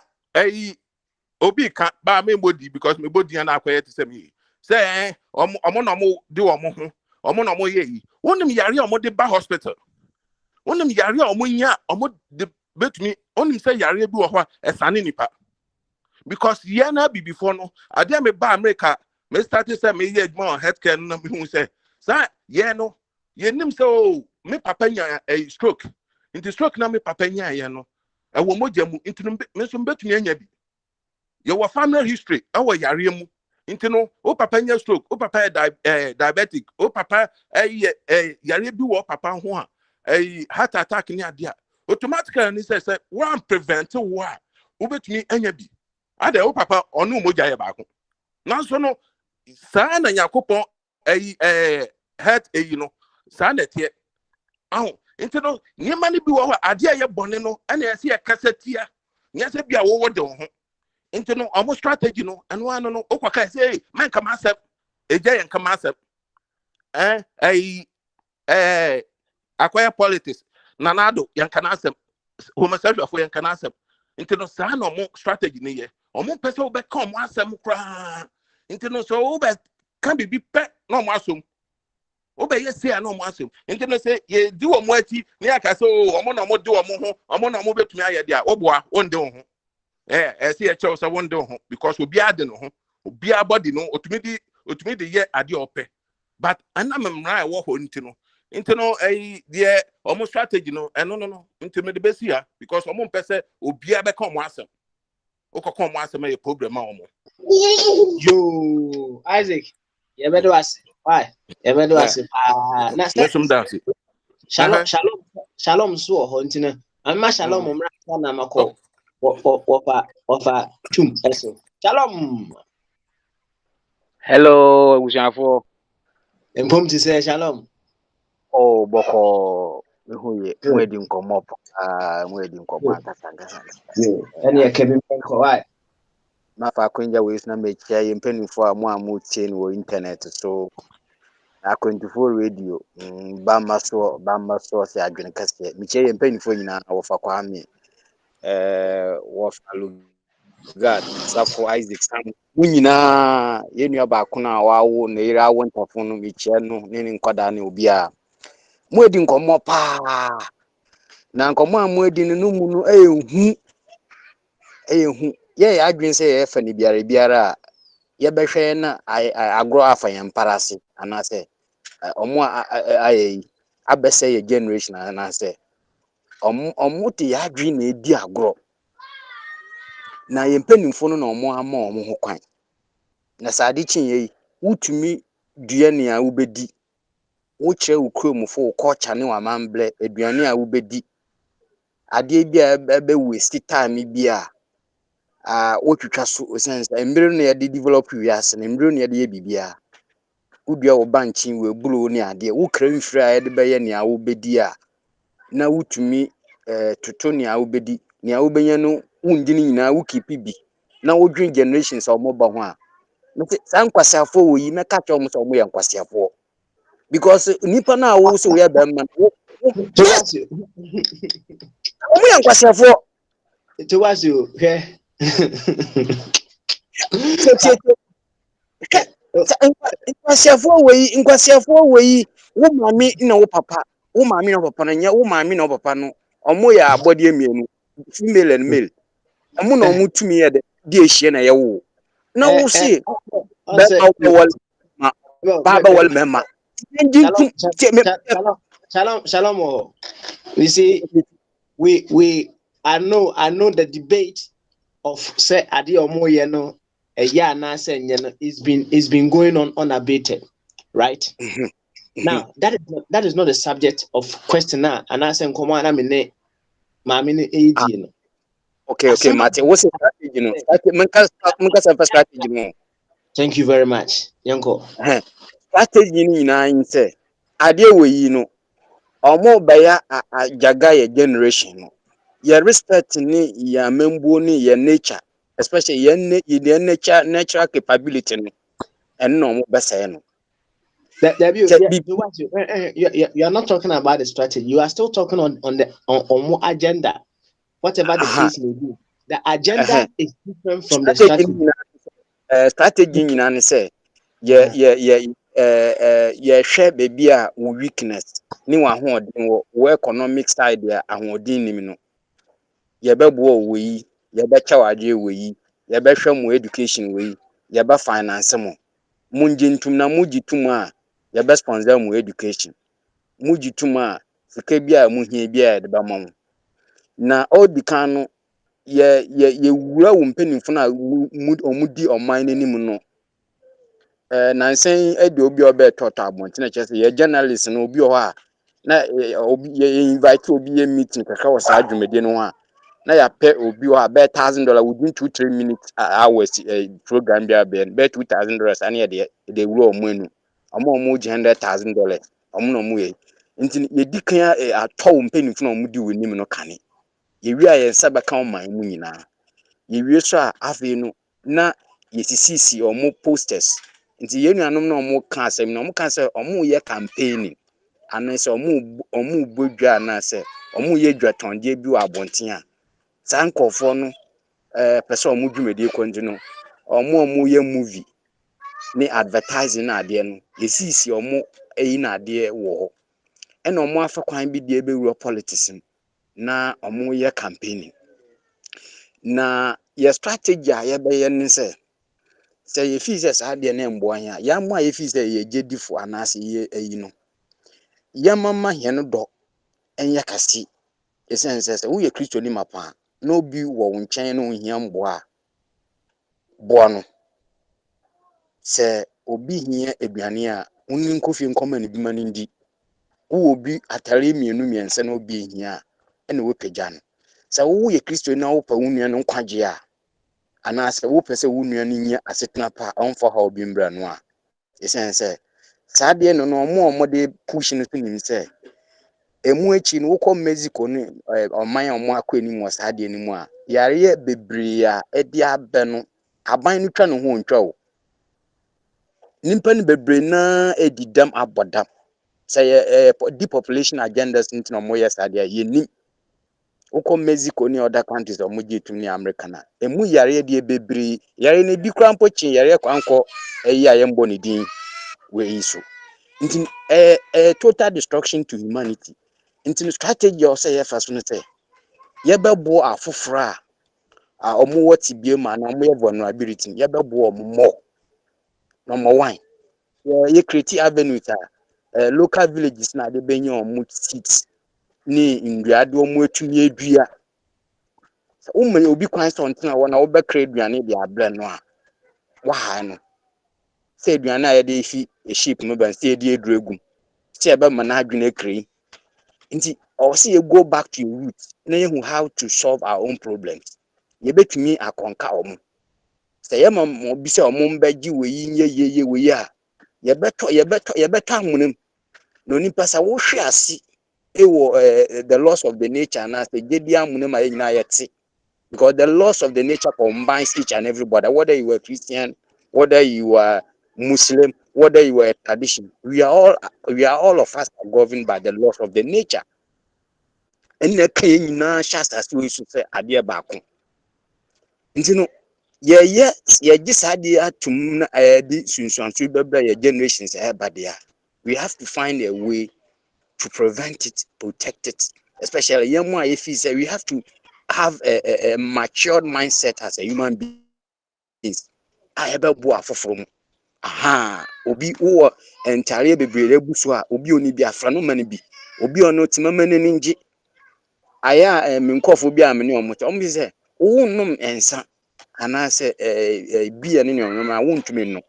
obi ka ba me body because me body na akoye to say me say omo no mo de omo ho omo no mo ye yi onim yare omo de ba hospital onim yare omo nya omo de betumi onim say yare bi wo ho esane nipa because ye na be before no ade me ba America me start say me ye adwuma healthcare no me hu say sa ye no ye nim say oh me papa nya a stroke into stroke na me papa nya ye no e wo mogya mu into me so betumi anya bi your family history our yare mu into no o papa nya stroke o papa diabetic o papa yare bi wo papa ho a heart attack ni ade a automatically ni say one prevent war o betumi anya bi ade o papa onu mogya ye ba ko nanso no saa na yakopon heart you know saa na tie aho into no nyema ni bi wo ade ye bone no ana ye se kasatia nya se bia wo de ho into no almost strategy no and one no okwaka say man come accept eje yen come accept acquire politics nanado yen can accept homosexual for yen can accept into no sa no mo strategy ni ye omo pese wo be come asem kra into no so wo be can be pe no mo asom wo be ye say no mo asom into no say ye di wo mo ati ni aka so omo no mo di wo mo ho omo no mo betumi aye dia wo boa wo nde ho see a chow so one do because obi ade no ho obi body no otumi di ye ade ope but anam mra wo ho nti no the almost strategy no no nti me de besi ya because omo mpese obi be come asem okoko mo asem e problem a omo yo Isaac ye be do ase why ye be do ase na shalom so ho nti na amma shalom mra na mako Wafa tum eso. Shalom. Hello, Ujanfo. Empom to say shalom. Oh, Boko. Mwedi nkomo mwedi nkomo akasanga. Any a Kevin Penko, why? Mafa kwenja wes na mechia yempenifo amu chain wo internet so akwentifo radio bamba so se adwene kase mechia yempenifo nyina wofa kwa me wofa God Safo Isaac Sam nyina yenua ba ko na wawo na ira wo ntafo no mechia no ne nkwada ne obi a mwedi nkomo pa na nkomo a mwedi no mu no ehu ye adwen se ye fa ne biara ye behwe na agro afa ye mparase anase omo ayi abese ye generation anase omo te ya adwen na edi agro na ye mpanimfo no na omo ama omo ho kwan na saade chinye wutumi dua ne a wobedi wo kire wo kromfo wo culture ne wa mamble aduane a wobedi ade bia be waste time bia wotwitwa so sense embre no ye develop wiase na embre no ye bibia wodua wo banchin we bulu ne ade wo kra mfiri a ye de be ye ne a wobedi a na wutumi toto ne a wobedi ne a wobenya no wundini nyina wo keep bi na wo dream generations of moba ho a san kwasiafo wo yi meka cho mo so mo ye kwasiafo because nipa na wo so we be man wo mo ye kwasiafo To was you, okay? Nkwasiafo we wo mami na wo papa na nya wo mami na wo papa no omo ya abode emienu female and male omo na omo tumi ye de ehie na ye wo na wo see baba wal mema Shalom. We see I know the debate of say adi omo ye no na say it's been going on unabated, right? Now that is not the subject of question now and I say nkomo na me ne ma me ne AD no. Okay, Mate. What's the strategy no? Strategy no. Thank you very much, Yanko. strategy ni nyinaa say adeɛ wɔ yi no ɔmo bɛyɛ jaga yɛ generation no yɛ respect ni yɛ amembuo ni yɛ nature especially yɛ natural capability no ɛno na ɔmo bɛsɛɛ no you are not talking about the strategy. You are still talking on more agenda. Whatever the case may be, the agenda is different from the strategy. Strategy nyinaa ne sɛ yɛhwɛ baabi a wo weakness ne w'ahoɔden wɔ economic side a ahoɔden nim no yɛbɛboa wɔ yi yɛbɛkyɛ w'adwene wɔ yi yɛbɛhwɛ mo education wɔ yi yɛbɛ finance mo gye ntum na mo gye tum a yɛbɛ sponsor mo education mo gye tum a sika bi a mo hia bi a yɛde bɛma mo na ɔdi kan no yɛwura wo mpanimfo no a ɔmudi ɔman n'anim no nansan ade obi a ɔbɛtɔtɔ abɔnten kyerɛ sɛ yɛ journalist no obi wɔ hɔ a na obi yɛ invite obi yɛ meeting kakra wɔ saa dwumadi no ho a na yɛapɛ obi wɔ a bɛyɛ $1,000 within 2-3 minutes hours program bi abɛn bɛyɛ $2,000 ane yɛde wura ɔmo anu ɔmo gye $100,000 ɔmo na ɔmo yɛ nti yɛdi kan atɔ wo mpanimfo na ɔmo di wɔ anim no kane yɛwie a yɛn nsa bɛka ɔman mu nyinaa yɛwie so a afei no na yɛsisisi ɔmo posters nti yɛn nuanom na ɔmo ka asɛm na ɔmo ka sɛ ɔmo yɛ campaigning anaasɛ ɔmo bɔ dwa anaasɛ ɔmo yɛ dwatɔndeɛ bi wɔ abɔnten a saa nkɔfoɔ no pɛ sɛ ɔmo dwumadie kɔnti no ɔmo yɛ movie ne advertising na adeɛ no yɛsisi ɔmo ɛyi na adeɛ wɔ hɔ ɛna ɔmo afa kwan bi deɛ ɛbɛwura politics mu na ɔmo yɛ campaigning na yɛ strategy a yɛbɛyɛ ne sɛ yɛfii sɛ saa adeɛ no mboa yɛn a yɛamo a yɛfii sɛ yɛgye difo anaasɛ yɛ ayi no yɛmama yɛn dɔ ɛnyɛ kɛse ɛsiane sɛ woyɛ kristo ni mapa a na obi wɔ wo nkyɛn no ohia mboa a boa no sɛ obi hia aduane a wonni nkɔfie nkɔma ne bi ma no ndi wo obi atare mmiɛnsa na obi hia a ɛna wopagya no sɛ wo yɛ kristo na wopɛ wo nua no nkwagye a anaasɛ wopɛ sɛ wo nua no nya asetena pa a ɔmfa ha obi mbra no a ɛsiane sɛ saa deɛ no ɔmo de push no so nim sɛ emu akyi no wokɔ Mexico ne ɔman a ɔmo akɔ anim wɔ saa deɛ no mu a yareɛ bebree a ɛde abɛ no aban no twa ne ho ntwa o nimpa no bebree na edidam abɔdam sɛ yɛ depopulation agendas nti na ɔmo yɛ saa deɛ yɛnim wokɔ Mexico ne other countries ɔmo gye tum ne America na emu yareɛ deɛ bebree yare no bi kora mpo kye yareɛ kwankɔ ɛyi a yɛmbɔ ne din wɔ yi so nti total destruction to humanity nti strategy a ɔsɛ yɛfa so no sɛ yɛbɛboa afoforo a ɔmo wɔ tibie ma na ɔmo yɛ vulnerability yɛbɛboa ɔmo mmɔ number 1 yɛ create avenues a local villages na de bɛnya ɔmo seats ne nduade ɔmo atumi adua sɛ woma obi kwan sɛ ɔntena hɔ na wobɛkra aduane de abrɛ no a waha no sɛ aduane a yɛde fi sheep no bɛn sɛ yɛde aduru egum sɛ yɛbɛma no adwene akrai nti ɔwɔ you go back to your roots na yɛhu how to solve our own problems yɛbɛtumi akɔnka ɔmo sɛ yɛma obi sɛ ɔmo mbɛgye wɔ yi nyɛ yeye wɔ yi a yɛbɛtɔ amonam na onipa sɛ wohwe ase the loss of the nature na sɛ gyedi amonam a yɛnyina yɛte because the loss of the nature combines each and everybody whether you are Christian whether you are Muslim whether you are a tradition we are all of us are governed by the laws of the nature and the nyinaa shasta so so say ade baako nti no ye saa ade atum na di sunsuanso bebra ye generations bad we have to find a way to prevent it protect it especially young one if say we have to have a matured mindset as a human being I ebe bo afoforo mu aha obi wo entare bebree buso a obi oni bi afra no man bi obi ono timama n'ningi aya me nkofo bi a me ne omo bi se wo nnum ensa ana se bi ene ne onum a wontumi no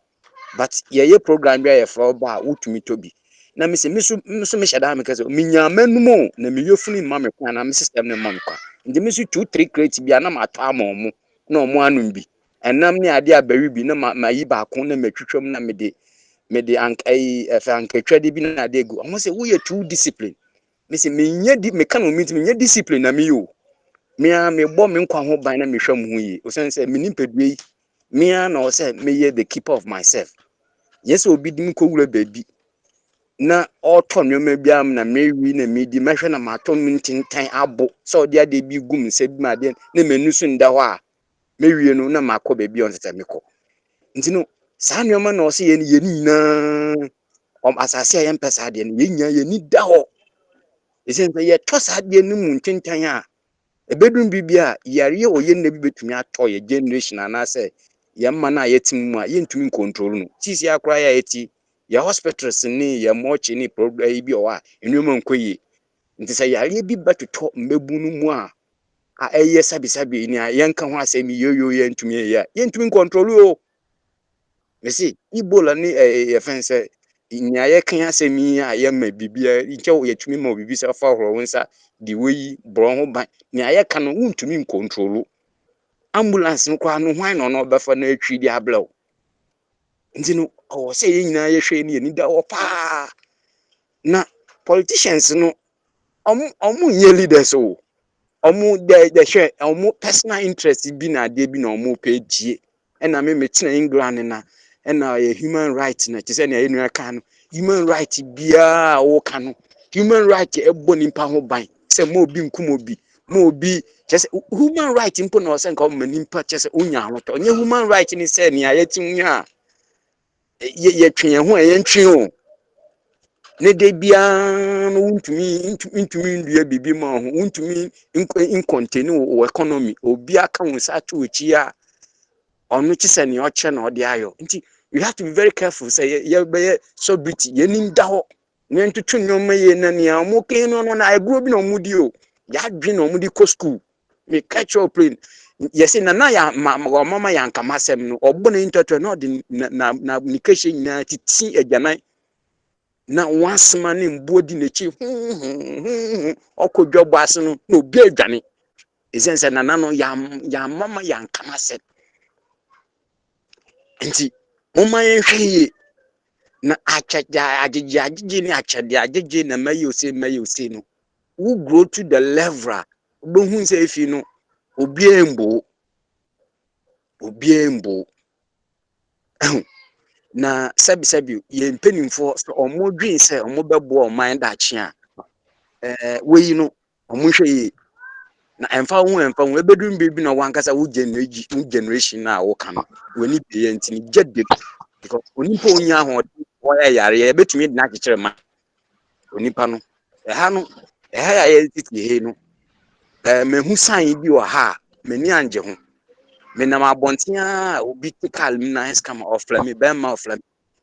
but ye program bi a ye fra ba a wotumi tobi na me se me hyeda me kase me nyamanum na me yofuni ma me kwa na me system ne ma me kwa ndi me 2-3 crate bi na ma to ama omo na omo anum bi enam ne ade abawi bi na ma yi ba ko na matwitwam na me de me de anketwa de bi na de gu omo say we too discipline me say me nya di me kan o me nya discipline na me yo me a me bo me nkwa ho ban na me hwam ho yi o say me nimpadue yi me a na o say me ye the keeper of myself yes obi dim ko wura baby na auto nneoma bia am na mewi na medi mehwe na mato mintintan abo so de ade bi gum se bi ma de na menu so nda ho a mewie no na makọ baby on tete mekọ nti no saa nneoma na o se ye ni na asase a ye mpesa de no ye nya ye ni da ho ese ye to saa de no mu ntintan a ebedun bibia yare o ye na bi betumi atọ ye generation anase ye mma na ye tim mu a ye ntumi control no tisi akra ya eti ya hospitals ni ya mochi ni problem bi o a enwuma nkoyi nti say yare bi betoto mbebu no mu a eye sabi ni a yenka ho asemi yoyo ye ntumi control o me see ibola ni ye fense nya ye kan asemi a ye ma bibia nche ye tumi ma bibi sa fa horo wonsa di weyi bro ho ban nya ye kan no ntumi control ambulance nkwa no hwan no befa na atwi di ablaw nti no o say ye nyina ye hwe ni da o pa na politicians no omu nye leaders o omu de hwe omu personal interest bi na de bi na omu pe die na me metina England na na ye human right na ti say na enu aka no human right bia wo ka no human right ebo nimpa ho ban say mo obi nkum obi mo obi just human right impo na o say nka o nimpa just onya ho to nye human right ni say ni ayetim nya ye twen ho ye ntwen o ne de bia no ntumi ndua bibi ma ho ntumi incontain wo economy obi aka wo sa to chi a onu chi se ne o che na o de ayo nti you have to be very careful say ye be sobriety ye nim da ho ne ntutu nyoma ye na ne amu ken no na agro bi na omu di o ya dwe na omu di ko school me catch your plane yes na ya mama ya nkama sem no ogbo na interest na de na application na titi ajanan na wansema ne mbodi nechi okodwo ase no na obi adwane esense na no ya mama ya nkama se nti moma yen hweye na achaja ajiji ni achade ajiji na mayose no who grow to the level bohun se efi no obi embo na sabi ye mpenimfo so omo dwin se omo bebo o mind dachi a weyi no omo hweye na emfa ho ebedum bebi na wankasa wo generation na wo ka no woni be ntini gede because onipa onya ho wo ya yare e betumi de na kekere ma onipa no ya ye titi he no mehu sign bi o ha mani anje ho menam abontia obi tikal mi na scam of flame be ma of flame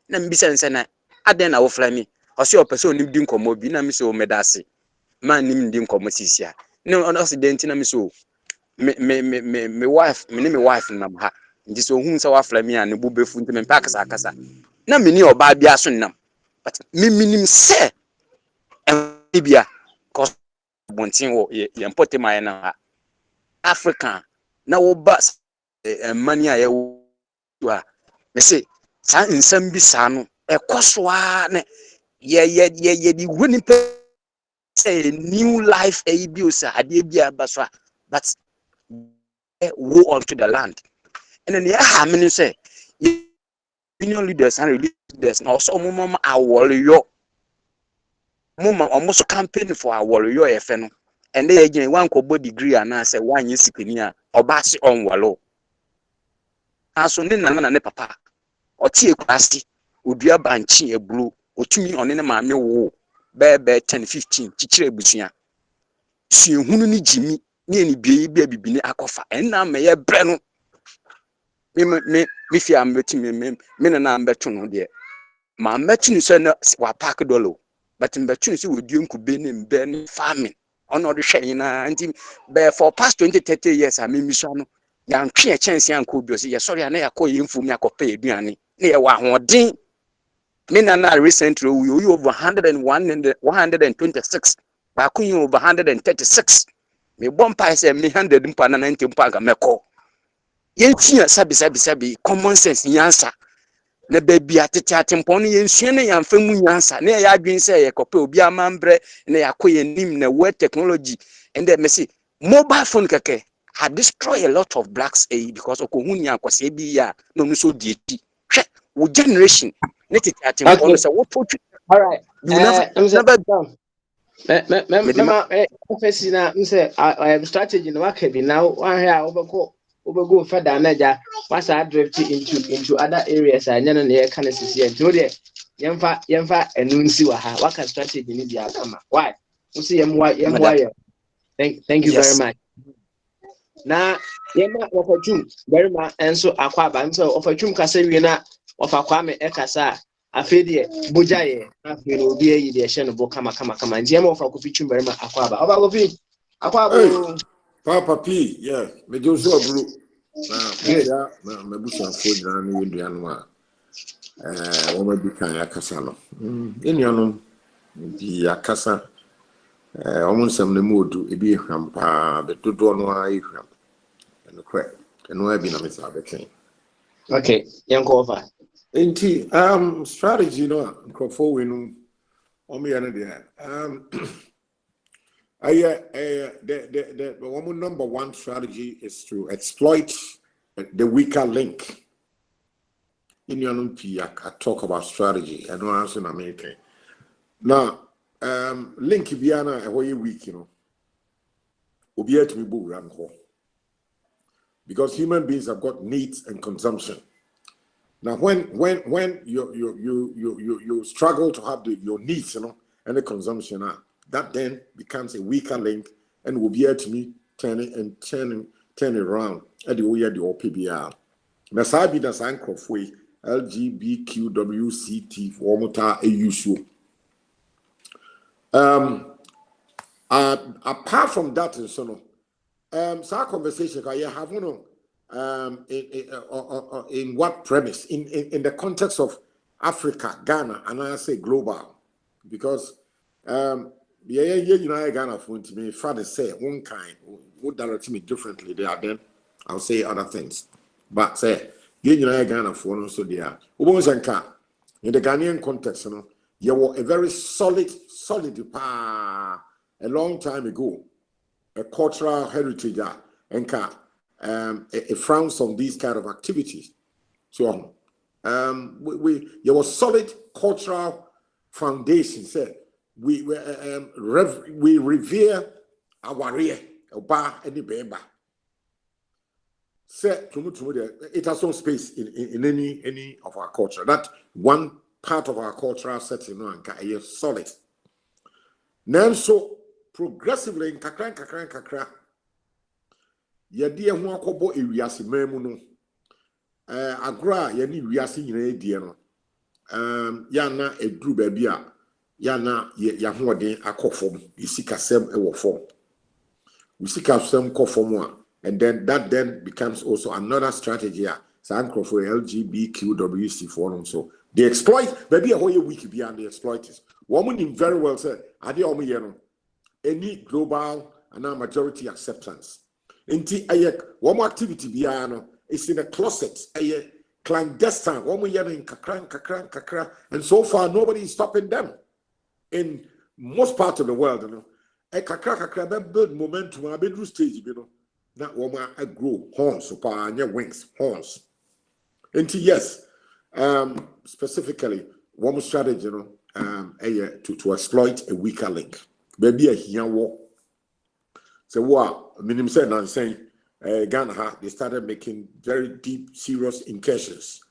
na mbisa nse na aden na wo flame o se o person nim di nkomo bi na mi se o medase man nim di nkomo sisia no on accident na mi so me wife me wife nam ha nti so hu se wa flame a ne bu befu nti me pa akasa na me ni oba bia so nam but me minim se bia cause bontin wo ye importe my na ha Africa na wo ba mani a ye wa me say sa nsam bi sa no ekoso a ne ye di woni pe say new life bi o sa ade bi abaso but wo onto the land and then ha me say union leaders and religious leaders na also mama aworiyo mama almost campaign for aworiyo efe no and they again one kobo degree and say one year sikini a obasi onwalo aso ne nana ne papa otie kwasti odua banchi ebulu otumi one ne maame wo bebe 10 15 chichire busia si ehunu ni jimi ne ni bie bibini akofa enna meye bre no me fi am betimi me na ambeto no de ma mbetini so na wa park dolo but mbetini so wodi nkube ne mbe ne farming ono de hwe na nti be for past 20-30 years a me miso no ya ntwe chance ya nko bi so ye sorry na yakọ yemfu mi akọpa eduane na ye wa hoden me na recently we over 101 and 126 ba kun over 136 me bompa say me 100 mpa na 90 mpa ga meko ye tia sabi common sense nyansa na baby atete atempon no yensua na yamfa mu nyansa na ya adwen sɛ yɛkɔpɛ obi amambrɛ na yakɔ yanim na word technology and then me see mobile phone keke had destroyed a lot of blacks because okohuni akwase bi ya no no so dieti hwɛ wo generation na tete atempon no Okay. sɛ what All right. you never I'm saying, never medima Mama, office na I am strategy no waka bi now. One here over go further naja. What's I drift into other areas? I know near can see and do there. Yemfa and nunsi waha. What can strategy need ya come? Why? You see, medaka Thank you very yes much. Now, yema opportune very much, and so akwaba and so opportune kasa wina of akwame ekasa. Afedie Bogyae afei no obi ayi de ehye no bo kama nje ma ofa kofi twum barima akwaba oba kofi Hey, akwaba Papa P, yeah, me do so bro. Na good ya na mebusa fo nyina no wedua no a wo ma bi kan akasa no. Enianom bi akasa wo nsem na modu ebi ehwam pa be dodo no a ehwam. No kwe. Eno abi na me sa be ken. okay yanko ofa Enti strategy no crofo we no o me ya no de the one number one strategy is to exploit the weaker link. In your own I talk about strategy. I don't answer in America. Now, link biana a way weak, you know. Obiya to me boo ram ho. Because human beings have got needs and consumption. Now, when you struggle to have your needs, you know, and the consumption, that then becomes a weaker link and will be able to me turn it around at the way the OPBR. Now, Sabi that's anchor for LGBTQWCT for Mota AUSU. Apart from that, and so on, so our conversation I have one in what premise? In the context of Africa, Ghana, and I say global, because Ghana for me, father say one kind would direct me differently there, then I'll say other things. But say Ghana for also there. In the Ghanaian context, you know, you were a very solid a long time ago, a cultural heritage and it frowns on these kind of activities. So there was solid cultural foundation. Said we revere our warrior, Oba and the Beba. Said it has no space in any of our culture. That one part of our cultural setting is solid. Now so progressively in kakra. Yadi ho akobo ewiase mamu no agro a yani wiase nyina edie no ya na eduru ba bia ya na ya hoden akofom isikasem e wo fom isikasem kofom a and then that then becomes also another strategy sanko for LGBTQWC for them so they exploit baby a hoye week bia and they exploit it woman very well said ade o me no any global and majority acceptance. Inti ayek one activity biano is in a closet, a clandestine, one we in kakra, and so far nobody is stopping them. In most parts of the world, you know, a kakra build momentum, a bedroom stage, you know, not woman I grow horns, so wings, horns. Inti yes, specifically, one strategy, you know, to exploit a weaker link. Maybe a here walk. So what minimum said I'm saying Ghana they started making very deep, serious incursions.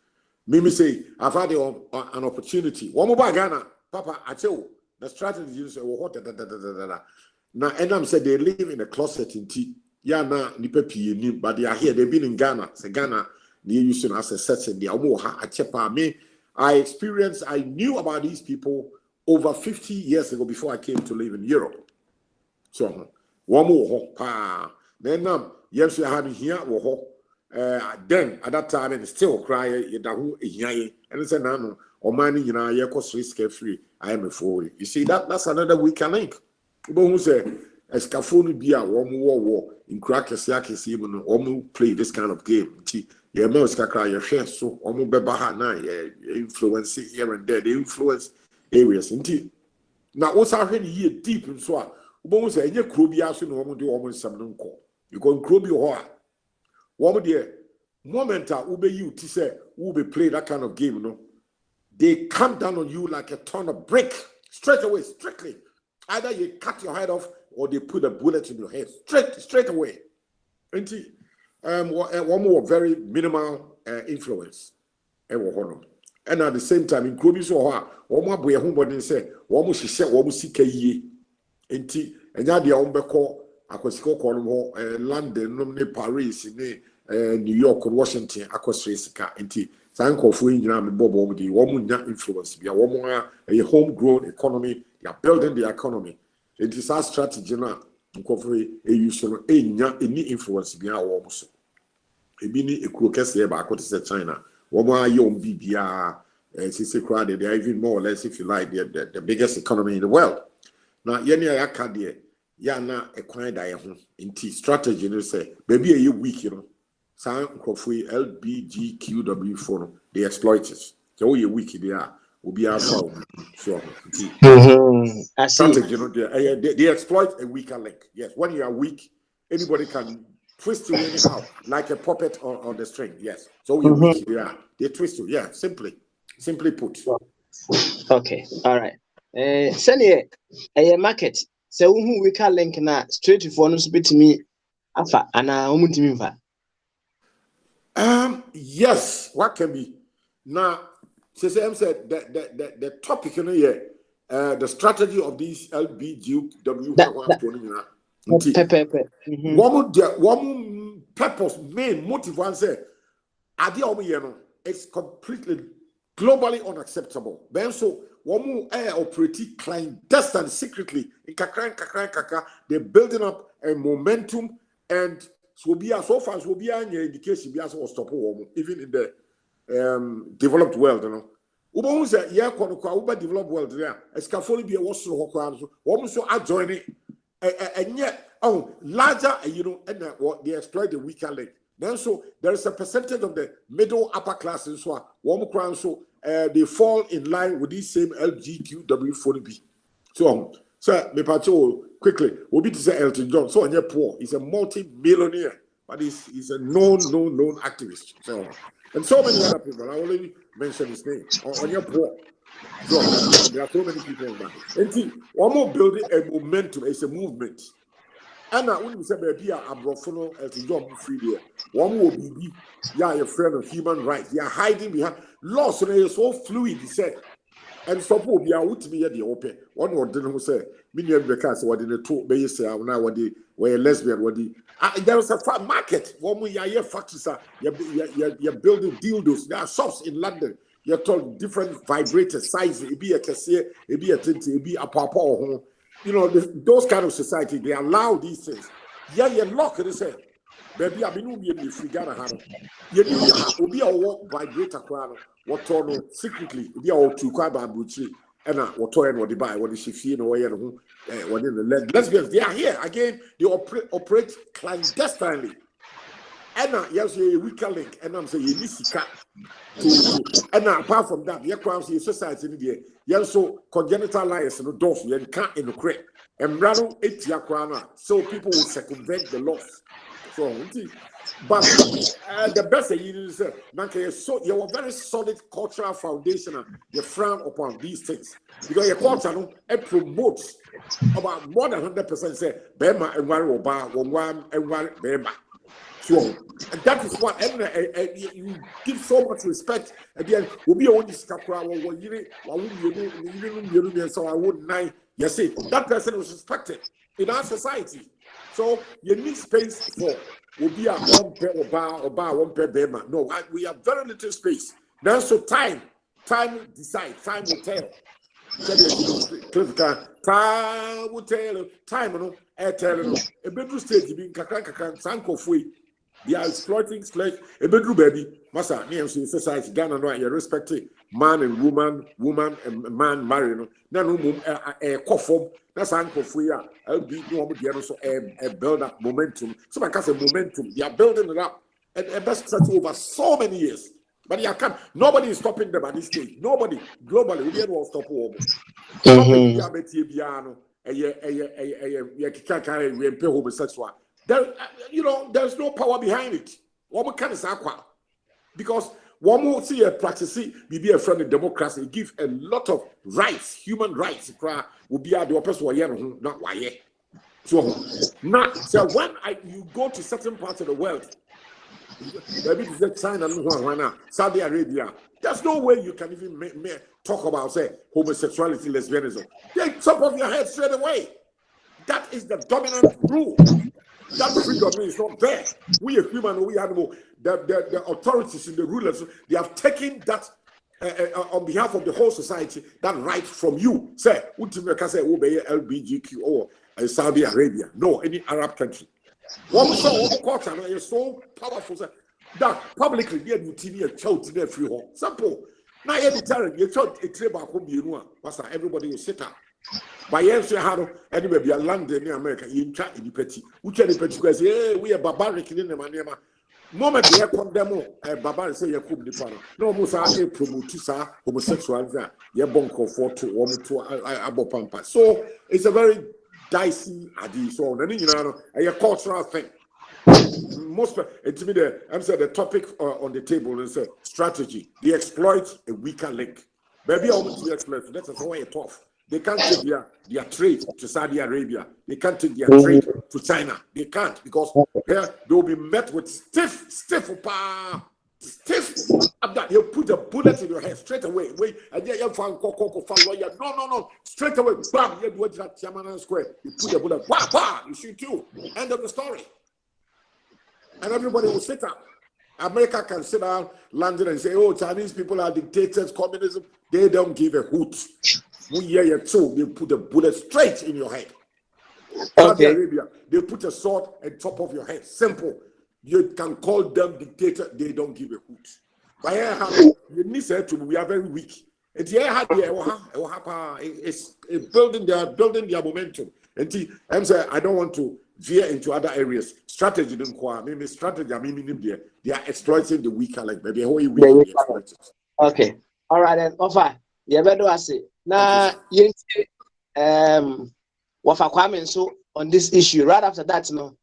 Mimi say I've had an opportunity. One more Ghana, Papa, I tell you, the strategy you say what now and I'm said they live in a closet in tea. Yeah, na nipa pi but they are here, they've been in Ghana. Say Ghana, they used to as a setting the I knew about these people over 50 years ago before I came to live in Europe. So one more then yes, you had here then at that time and still cry and it's a nano or money risk free. I am a fool. You see that's another weak link. Who say a scaffold be a war in crackers play this kind of game. Yeah, most cry your share so bebaha na influence here and there, they influence areas. Indeed. Now, what's happening here deep in Swa? Ubon say, "Any Krobia so no one do almost some non-call. You can Krobia or one there. Moment ube you to say ube play that kind of game, no? They come down on you like a ton of brick straight away, strictly. Either you cut your head off or they put a bullet in your head straight away. Indeed. One more very minimal influence. And at the same time, in Krobi so one more boy who say, one more she said, one more seek a ye. And now the Ombeko, Aquasico Column, London, Paris, New York, Washington, Aquasresica, and Sanko Fuin, Bob, the woman influence, be a woman, a homegrown economy, they are building the economy. It is our strategy now. A usual any influence behind almost. A mini a crocus here back to China. One more young BBR, crowded, they are even more or less, if you like, the biggest economy in the world. Now, Yenia Akadia, Yana acquired in T strategy, you say, maybe a week, you know. San Kofi LBGQW4, the exploiters. So you wiki they are. Will be our phone. So, I see. you know, they exploit a weaker link. Yes, when you are weak, anybody can twist you anyhow, like a puppet on the string. Yes, so you're weak. They twist you. Yeah, simply put. Okay, all right. Send a market. So who weaker link na straight to phone speak to me. Afa ana umuntimifa. Yes, what can be now? CCM said that the topic, you know, the strategy of these LBGW. One purpose, main motive, one say, it's completely globally unacceptable. Then so one more operate clandestine secretly in kakra, they're building up a momentum and so far so be an indication be as or stop even in the developed world, you know. Ubo say yeah kono developed world there. Escafoli be a was so so adjoin it and yet larger, you know, and what they exploit the weaker link. Then so there is a percentage of the middle upper classes so they fall in line with these same LGQW40B. So me pacho quickly we'll be to say Elton John. So on poor, he's a multi-millionaire, but he's a known activist. So and so many other people. I already mentioned his name. On your poor. So there are so many people in that. And see, one more building a momentum, it's a movement. And now when we say baby abrofono Elton John free there, one more be a friend of human rights. They are hiding behind laws, so they are so fluid, he said. And so people be out to be at the open. One word didn't say, million because what in the two bay say now what they were lesbian, what the there was a market. One way your factories are you're building dildos. There are shops in London. You're told different vibrator sizes. It be a cassier, it be a tinty, it be a papa or you know, those kind of society, they allow these things. Yeah, you lock it, say, baby, I mean, you figure out you will be a walk vibrator crown, what on secretly, be all to Kwaba Buchi, and what toy what they buy, what is she feel, or what in the lesbians, they are here again, they operate clandestinely. And yes, a weaker link, and I'm saying, you need to and apart from that, your crowns in society in the year, so congenital liars and doors, you can't in the crate, and rattle it your crown, so people will circumvent the laws. So, but the best thing is, so you have a very solid cultural foundation, you frown upon these things because your culture it promotes about more than 100% say, Bema and Waroba, one and one Bema. So, and that is what you give so much respect. Again, we'll be on this capra, so I wouldn't lie. You see, that person was respected in our society. So, you need space for will be a one pair or bar, one pair bema. No, we have very little space. Now, so time decide, time will tell. Time will tell, time, tell, a bedroom stage, being kakran, sanko free. They are exploiting a bedroom baby. Masa, me and society, Ghana, no, you respect man and woman and man marrying. No, a coffin. That's uncle free. I'll be no more so a build up momentum. So, because of momentum, they are building it up and best start over so many years. But you can't. Nobody is stopping them at this stage. Nobody globally. We will stop war. Homosexual. There, there's no power behind it. Because one more see a practice, be a friend of democracy, it gives a lot of rights, human rights. Will be the person not why. So now, so when you go to certain parts of the world, maybe it's China, Saudi Arabia, there's no way you can even talk about say homosexuality, lesbianism. They chop off your head straight away. That is the dominant rule. That freedom is not there. We are human, we animal. The authorities and the rulers, they have taken that on behalf of the whole society, that right from you. Say, ultimately, say, obey LBGQ or Saudi Arabia. No, any Arab country. One culture is so powerful that publicly they do TV a child in their free home. Simple. Now, every time you child a trip back home, everybody will sit up. By years, you have anyway be a land in America, you chat in the petty. Which any petty guys, hey, we are barbaric in the manema. Moment they condemn a barbaric say you could be no musa a promote homosexual, you're bonko for to abopampa. So it's a very dicey idea. So, a cultural thing. Most it's me I'm saying the topic on the table is strategy. They exploit a weaker link. Maybe I want to exploit that's why it's tough. They can't take their trade to Saudi Arabia. They can't take their trade to China. They can't because they will be met with stiff. He'll put a bullet in your head straight away. Wait, and then you find lawyer. No. Straight away, bam, you do that Tiananmen Square. You put the bullet, you shoot you. End of the story. And everybody will sit up. America can sit down, London, and say, oh, Chinese people are dictators, communism. They don't give a hoot. They put a bullet straight in your head. Saudi Arabia, they put a sword on top of your head. Simple. You can call them dictator, they don't give a hoot. But you need to we are very weak. It's building their momentum. And I'm saying I don't want to veer into other areas. Strategy didn't quite. Maybe strategy. They are exploiting the weaker, like maybe a whole weak. Okay. All right then. Offer. You better ask it. Now, wafa kwame so on this issue. Right after that, now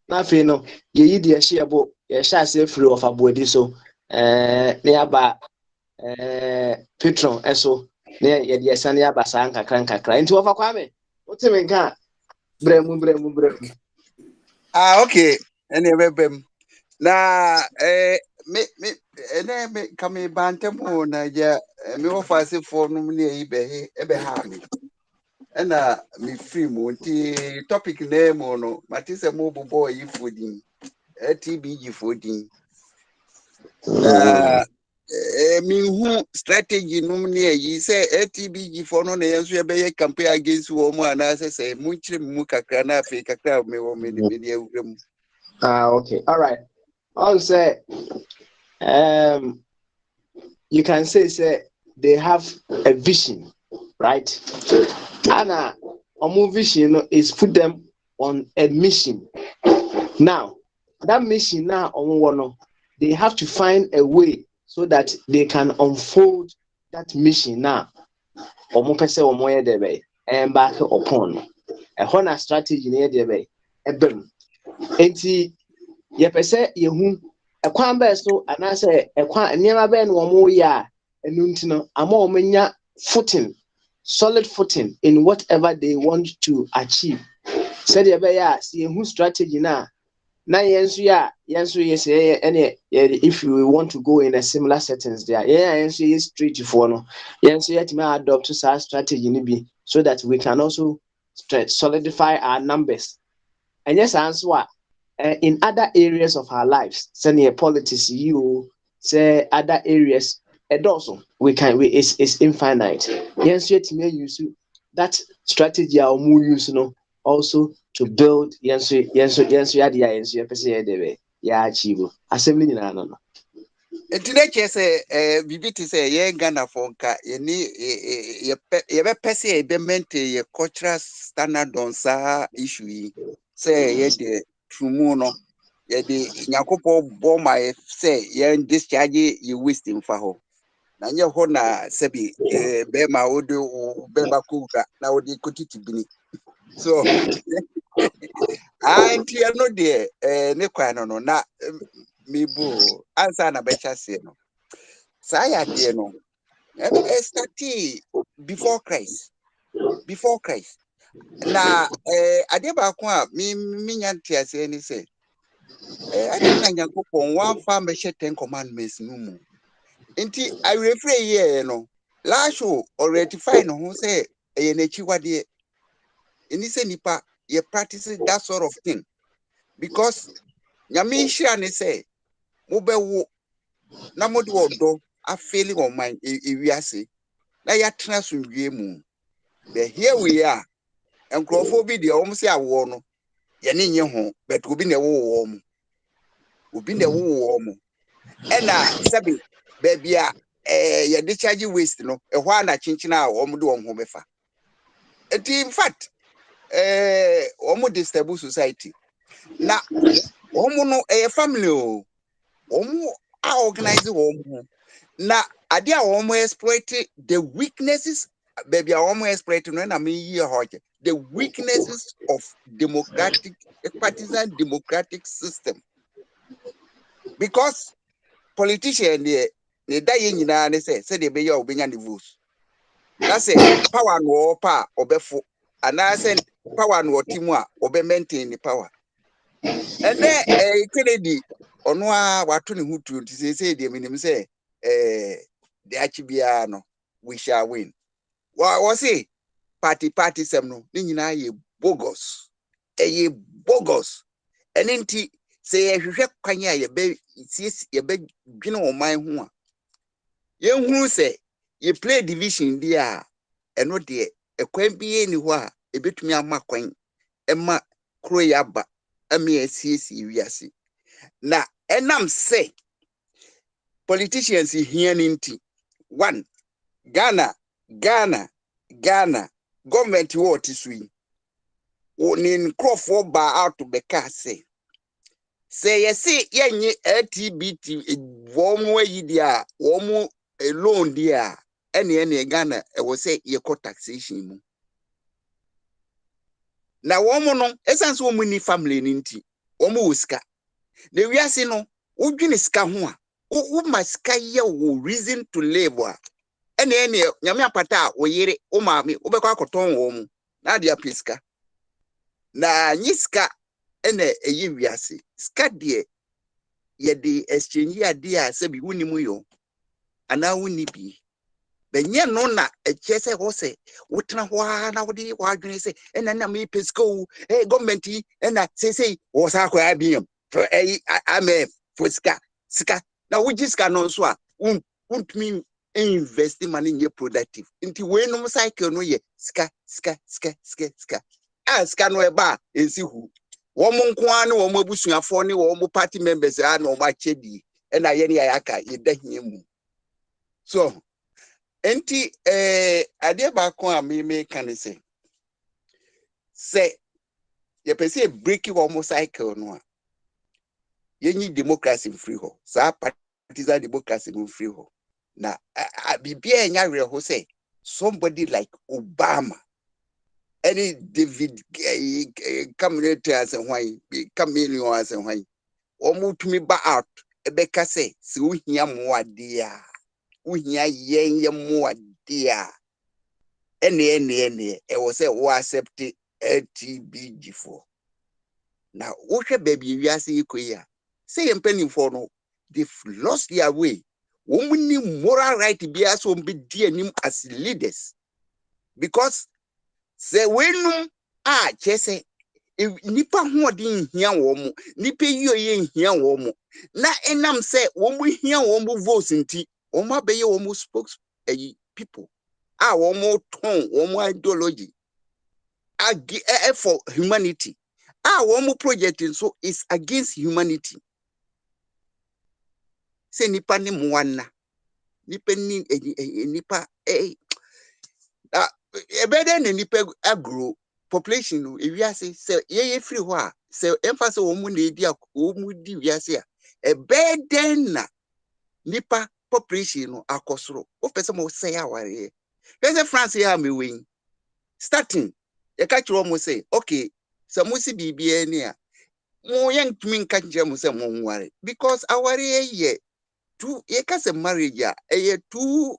you the share about share say free of abodi so nearby patron eso near the sanya basanka cranka into wafa kwame. What's it can bremu. Okay. Anyway, na me kame bantemu na ya me ofase for no ne ebe ha me na me free mo nti topic name no matise mo bobo yi fodin TBG fodin na me hu strategy no ne yi say TBG for no na yenso ebe ye campaign against wo mo ana say mu chire mu kakra na afi kakra me wo me de awurem. Okay, all right. I'll say you can say they have a vision, right? And a vision is put them on a mission. Now, that mission they have to find a way so that they can unfold that mission now. Embark upon a honor strategy near the bay. Enti yepese yehu ekwan be so anase ekwan niema be no mo ya enunti no ama o menya solid footing in whatever they want to achieve. Said ye be ya see yehu strategy na yenso yes if you want to go in a similar settings there yenso is straight for no yenso yet me adopt to strategy ni bi so that we can also solidify our numbers. And yes, answer in other areas of our lives, say politics, say other areas, and also it's infinite. Yes, yet may use that strategy or more use also to build achieve assembly no. Etine say bibiti say ye Ghana for nka ye be pese ye be maintain ye cultural standard on sa issue yi say ye de trumu no yɛde Nyankopɔn bɔ ma sɛ yɛn discharge yɛ waste mfa hɔ. Na nyɛ hɔ na sɛbi bɛrima wode wo bɛrima kɔwura na wode kɔtiti bini. So nti ɛno deɛ ne kwan no na mebu ansa na bɛhyɛ aseɛ no. Saa yɛ adeɛ no started before Christ. Na adeɛ baako a menya nte aseɛ ne sɛ adɛn na Nyankopɔn wamfa mbɛhyɛ 10 commandments no mu. Nti awerɛfirɛ yɛ no lasho already no ho sɛ ɛyɛ n'akyiwadeɛ. Ɛni sɛ nipa yɛ practice that sort of thing because nyame nhyira ne sɛ mobɛwo na mode ɔdɔ afeeling ɔman ewiase na yɛatena asomdwie mu. But here we are. Nkurɔfoɔ bi deɛ wɔn sɛ awoɔ no yɛne nye ho but obi na ɛwɔ wɔn mu. Ɛna sɛbi baabi a yɛde charge waste no ɛhɔ a na kyenkyena a wɔn de wɔn ho bɛfa. In fact wɔn disturb society na wɔn no family o wɔn a organize wɔn ho na ade a wɔn exploit the weaknesses baby a wɔn exploit no na me yi hɔ the weaknesses of partisan democratic system because politician there ne da yɛ nyinaa ne sɛ de be yɛ obenya ne votes na sɛ power no pa obɛfo anaasɛ power no timu a obe maintain the power and then Kennedy ɔno a wato ne ho tuo nti sɛ de menim sɛ de achibia no we shall win wa say party sem no ne nyinaa yɛ bogus bogus ɛne nti sɛ yɛhwehwɛ kwan a yɛbɛ dwene ɔman ho a yɛnhunu sɛ yɛ play division di a ɛno deɛ ɛkwan bi ni hɔ a ebetumi ama kwan ɛma kro yaba ame asiesie wiase na ɛnam sɛ politicians here ninti one Ghana government what is we in Crawford bar out to be say yes yenye LTBT warm way dia warm alone dia any Ghana will say ye taxation mu na woman no essence woman ni family ninti woman uska the we are no udwini ska ho a wo maska ye wo reason to live ene nyame apata wo yere wo maame wo bekọ akoton wo mu na dia piska na nyiska ene eyi wiase ska de ye de exchange ade a se bi wuni mu yo ana wuni bi benye no na eche se ho se wotena ho na wo de wadwene se ena na me piska o government ena sei wo sa kwa abiem for ame for ska na wo jiska no so a untumi invest money in productive into when no cycle no ye ska ska no eba ensi hu wo mo nko ane wo mo abusuafo ne wo mo party members a na wo ma chedi e na ye ne ayaka ye dahie mu so enti ade ba ko a me kan say ye pese break wo mo cycle no a ye nyi democracy free ho sa partisan democracy free ho na bibia enya ho say somebody like Obama any David community as why chameleon as why omo tumi ba out ebeka say se uhia mo ade a uhia yen mo ade a ene e was say wo accept LTBG4 na wo hwe baby wiase ikoya say empanimfo no they've lost their way. Women moral right be as be dear as leaders because say when chese nipa ho odin hia wo mo nipa yio ye hia wo mo na enam say wo mo hia wo mo votes nti wo mo abeye wo mo spokes people wo mo ton wo mo ideology for humanity wo mo project so is against humanity. Se nipa ni mwana nipa ni nipa ebede ne nipa agro population no ewiase se ye free ho a se emphasis wo mu na edi wo mu di wiase a beden na nipa population no akosoro o pese mo say aware pese France ya me wen starting e ka kiro mo say okay se mo si bibia ni a mo yen tumi nka kire mo say mo nware because aware ye two ye ka se marriage a ye two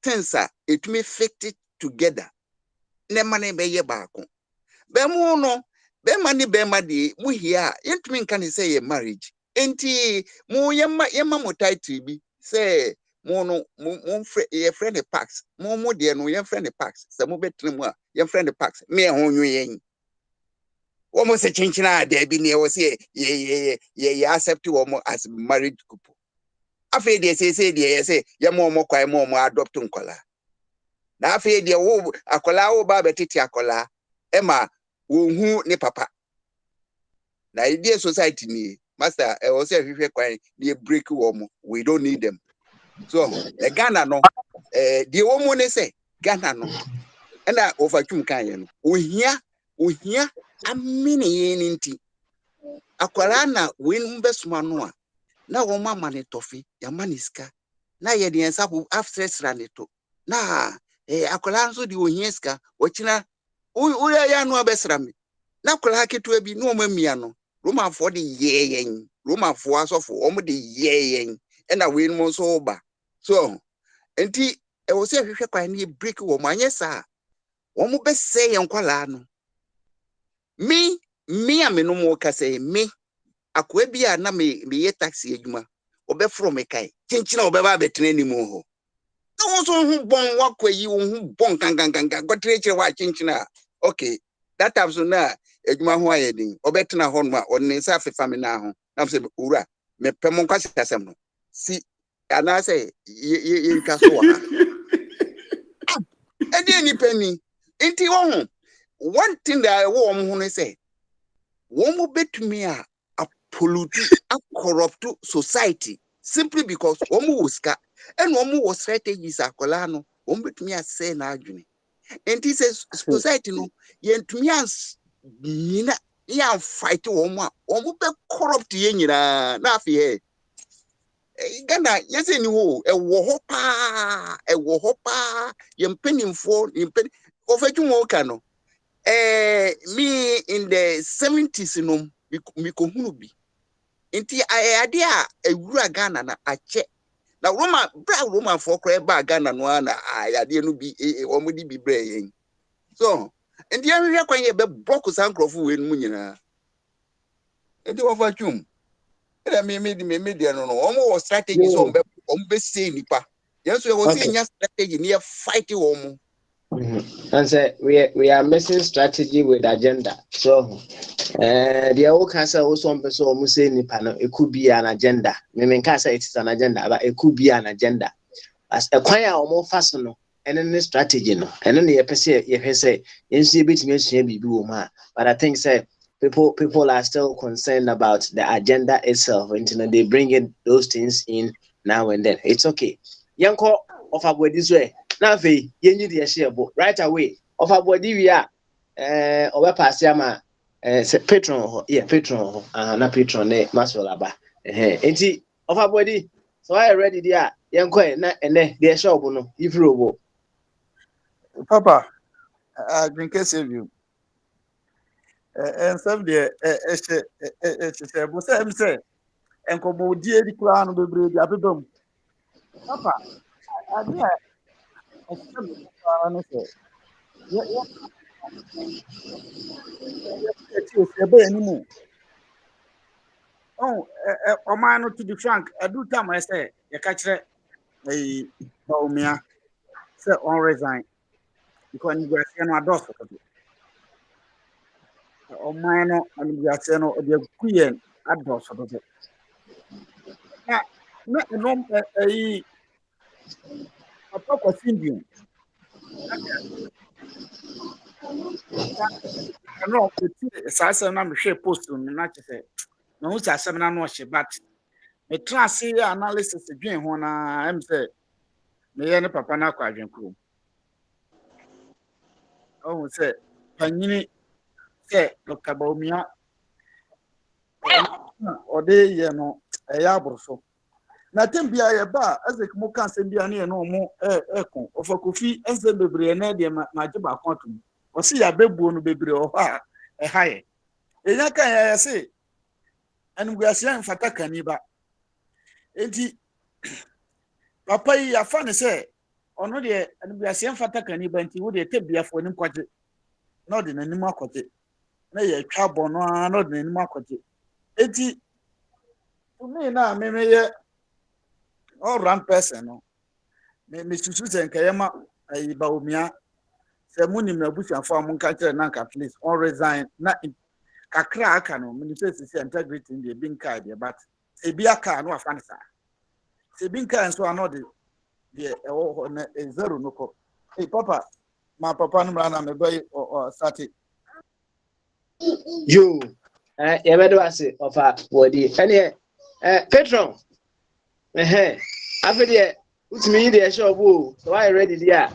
things a etumi fit it together ne mane be ye baako be mu no be mani be madi mu hia yentumi nka ne say ye marriage enti mu yemma mo title bi say mo no mo ye friend packs mo de no ye friend packs se mo betre mu a ye friend packs me ho nwu yen wo mo se chinchina da bi ne wo se ye accept wo mo as married couple afi de say de ye say ye mo kwai mo adopt nkola na afi de wo akola wo ba betiti akola ema wo hu ne papa na idea society ni master e wo say hwehwe kwan dey break wo mo we don't need them so the Ghana no the wo mo ne say Ghana no na overtwum kan ye no ohia amene ye nti akwara na we mbesuma no a na wo mama ne tofi ya maniska na ye de ensa bu afsresra ne to na akwara nso de ohia ska ochina ura ya no abesra me na akwara keto bi no mamia no Roma for the yeyen Roma for asofo omo de yeyen na we no so ba so enti e wo se hwehwe kwan ne break wo manye sa wo mo be say yenkwala no me ameno mo ka say me akwa bia na me ye taxi adwuma obefro me kai chinchina obeba betene ni mu ho no so hu bon wakwa yi wo hu bon kankankanka gotre kire wa chinchina okay that time so na adwuma ho ayedin obetena ho no ma onne sa afefa me na ho na se ura me pemo kwase asem no si ana say ye ntwa so ha edi ni penny inti wo hu one thing that I wo mo hu say wo mo betumi a pollute and corrupt society simply because omu wuska and omu was strategies akola no omu betumi ase na adwene enti say society no yentumi ans nyina ya fight omu a omu be corrupt ye nyina na afi Ghana yes ni ho e wo ho pa yempenimfo yempen ofadwumo ka no me in the 70s no mi ko hunu bi inti ade a ewura Ghana na ache na Roma for kra ba Ghana no na ade no bi omudi bi bre yen so inti ahwehwe kwan ye be block sankrofo we no nyina enti wo fa twum eda me dia no omo strategy so ombe say nipa yenso we say nya strategy near fight wo And say we are missing strategy with agenda. So the old cancer also on person almost say it could be an agenda. Meaning cancer it is an agenda, but it could be an agenda. As a choir or more fasten and then the strategy no. And then the episode you say in see bit me woman. But I think say people are still concerned about the agenda itself until they bring in those things in now and then. It's okay. Yanko of about this way. Now, you need to share right away. Of a body, we are over past Yama, patron, patron, not patron, Maswell Abba. Ain't he of a body? So I already there, young quite, and then they're shop, no, if you Papa, I drink a save you. And some day, say, and come with dear crown of the bridge, Abidom. Papa, I did anymore. Oh, man, to be frank, I do time I say, you catch it, a Baumia, say on resign, because you are saying my daughter. Oh, mine, and you are saying, oh, the Queen, I daughter. Now, not a talk of Indian. No, it's I'm sure post on not to say, no, who's a seminar, no, but me try see analysis again when I'm say, me and papa na kwa dream. Oh, say, panyini say Dr. Baumia or they no so. Nothing be a bar as a muka send you no more echo of a coffee as the baby and Nadia Majiba quantum. Or see a baby no baby or a high. And I can say, and we are saying Fataka Niba. Enti papa yi afa ne sɛ ɔno deɛ anubiase mfata ka ni banti wo deɛ tebia fo nim kwagye na ɔde n'anim akɔgye na yɛ twa bɔ no a na ɔde n'anim akɔgye enti me na me yɛ all round person no me susu sɛ nka yɛ ma ayi ba omia sɛ mu nim na busuafo a mo nka kyerɛ na nka please on resign na kakra aka no me sɛ sisi integrity deɛ bi nka deɛ but ebi aka no afa ne saa ebi nka nso ano de deɛ ɛwɔ na zero no kɔ hey papa my papa no mra na me boy or sati yo ya bedo ase ofa wodi ene patron afede utimi yi de shop o so why ready there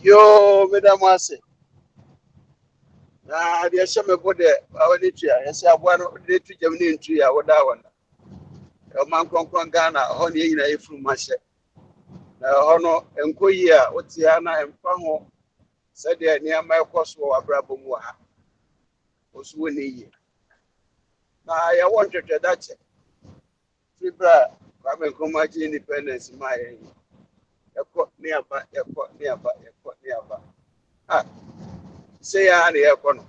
Yo, madam ase. Na dia hye me bode awani tua. Yesi aboa no de tu jamni ntu ya woda wona. E man kronkron Ghana ho ne nyina efuru ma hye. Na ho no enkoyi a otia na emfa ho se de ne ama ekoso wa brabo mu ha. Osu woni yi. Na ya won twetwe dache. Fibra kwa me komaji independence ma ye. Ekọ ne aba ah say ya na ekọ no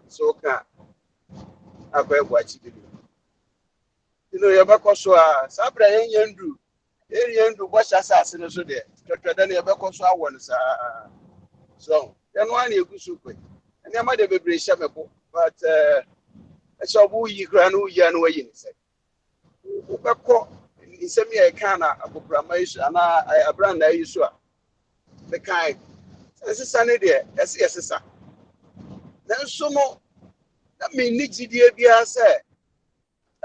so ka abegwa chibiri you be so a sabra yenyendu yendu bosha sase no so de twetwe na yebekọ so awọ no sa so yenu an egusu kwe ene ma de bebre hye mebo but so bu yi kra no yi na wayi ni se ubekọ isemi e kana abobrama isu ana abranda isu a the kind sisa ne de sisa na nso no na me ni gidie bia se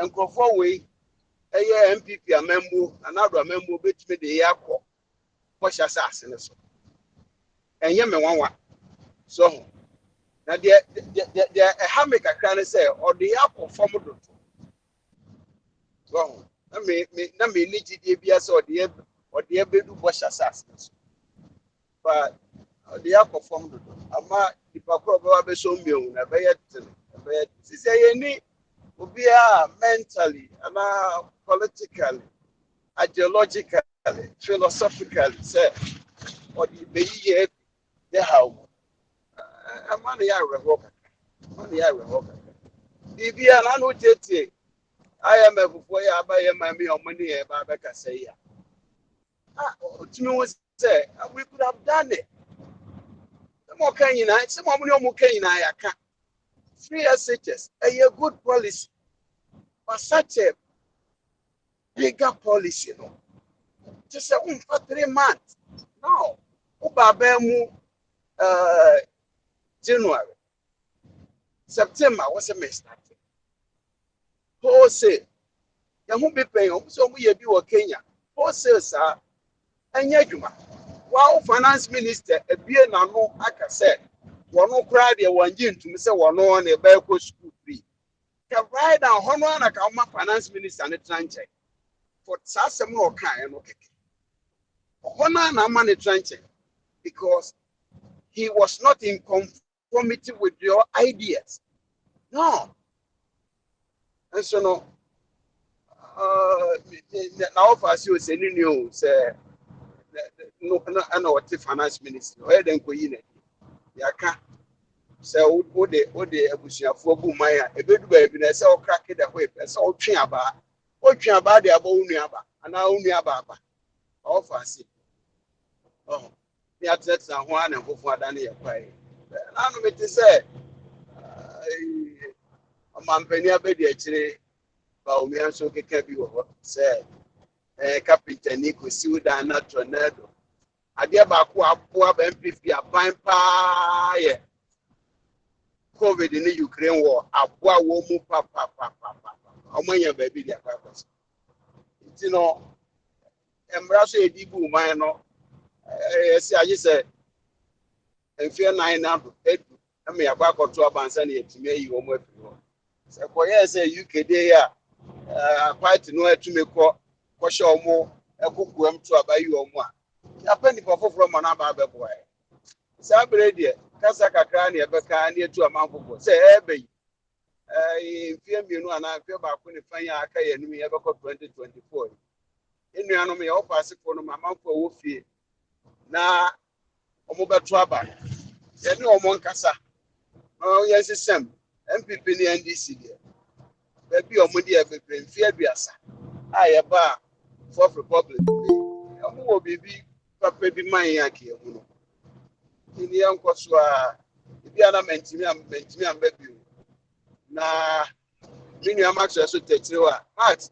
enkrofo we eye MPP amembo anado amembo betime de yakọ bosha sase ne so enye me wanwa so na de ha me kakra ne se o de yakọ fom do so na me ni gidie bia se o de bedu bosha sase ne so but the perform do ama ipakro ba be so mbiewu na be yet be say ye obi a mentally ama politically ideologically philosophically say or the be ye the how ama na ya rehoka bibia na no tete IMF for ya ba ye ma me omani e ba be ka say ya otimi was say we could have done it. More can you not? Some of you can I can 3 SHS a good policy, but such a bigger policy, no. Just for 3 months. No, Ubabemu January, September was a mess. Wholesale, you won't be paying so we do Kenya. Wholesale, sir, and Yajuma. Wow, finance minister, a beer no, aka said, one no cry, the one gin to Mr. One on a Belco school fee. Can ride down Honor and a finance minister and a tranche for Sassam or kind. Honor and a money tranche because he was not in conformity with your ideas. No. And so, no, now, as you say, you say, no, I know what the finance minister. Where then go in? Yaka. So, what the Abusia for Bumaya, a bit baby, I saw crack it away. I saw Chiaba. What Chiaba, the Aboniaba, and Auniaba. All fancy. Oh, the athletes are one and go for Daniel Pay. I know what to say. A man penny a bed actually. Baumia so can be what said. Captain Nico Suda not tornado. I dear Bakua poor MPP a fine pie. COVID in the Ukraine war, a poor woman, papa. How many baby their purpose? You know, embrace a debu minor. I just said, mfie 9 na edu na me yakwa akoto abansa na yetime yi wo mo afiri ho se koye se UK dey a party no atumi ko hye omo ekokuam to abayi omo a yapani foforo mo na ba bebo e sa brede kasa kakra na ebeka na etu amanfofo se ebe mfie mienu ana mfie ba ko ne fanya aka ye numi ebeko 2024 enuanom ye opasifo no amanfo wo fie na omo beto aba ye ne omo nkasa yes system MPP ni NDC there baby omo dey bebre mfie aduasa a ba Fourth Republic omo wo bibi papa bi man yake hu no ini yankoso a bi ana mentimi ambabi na minu amacho so tetrewa art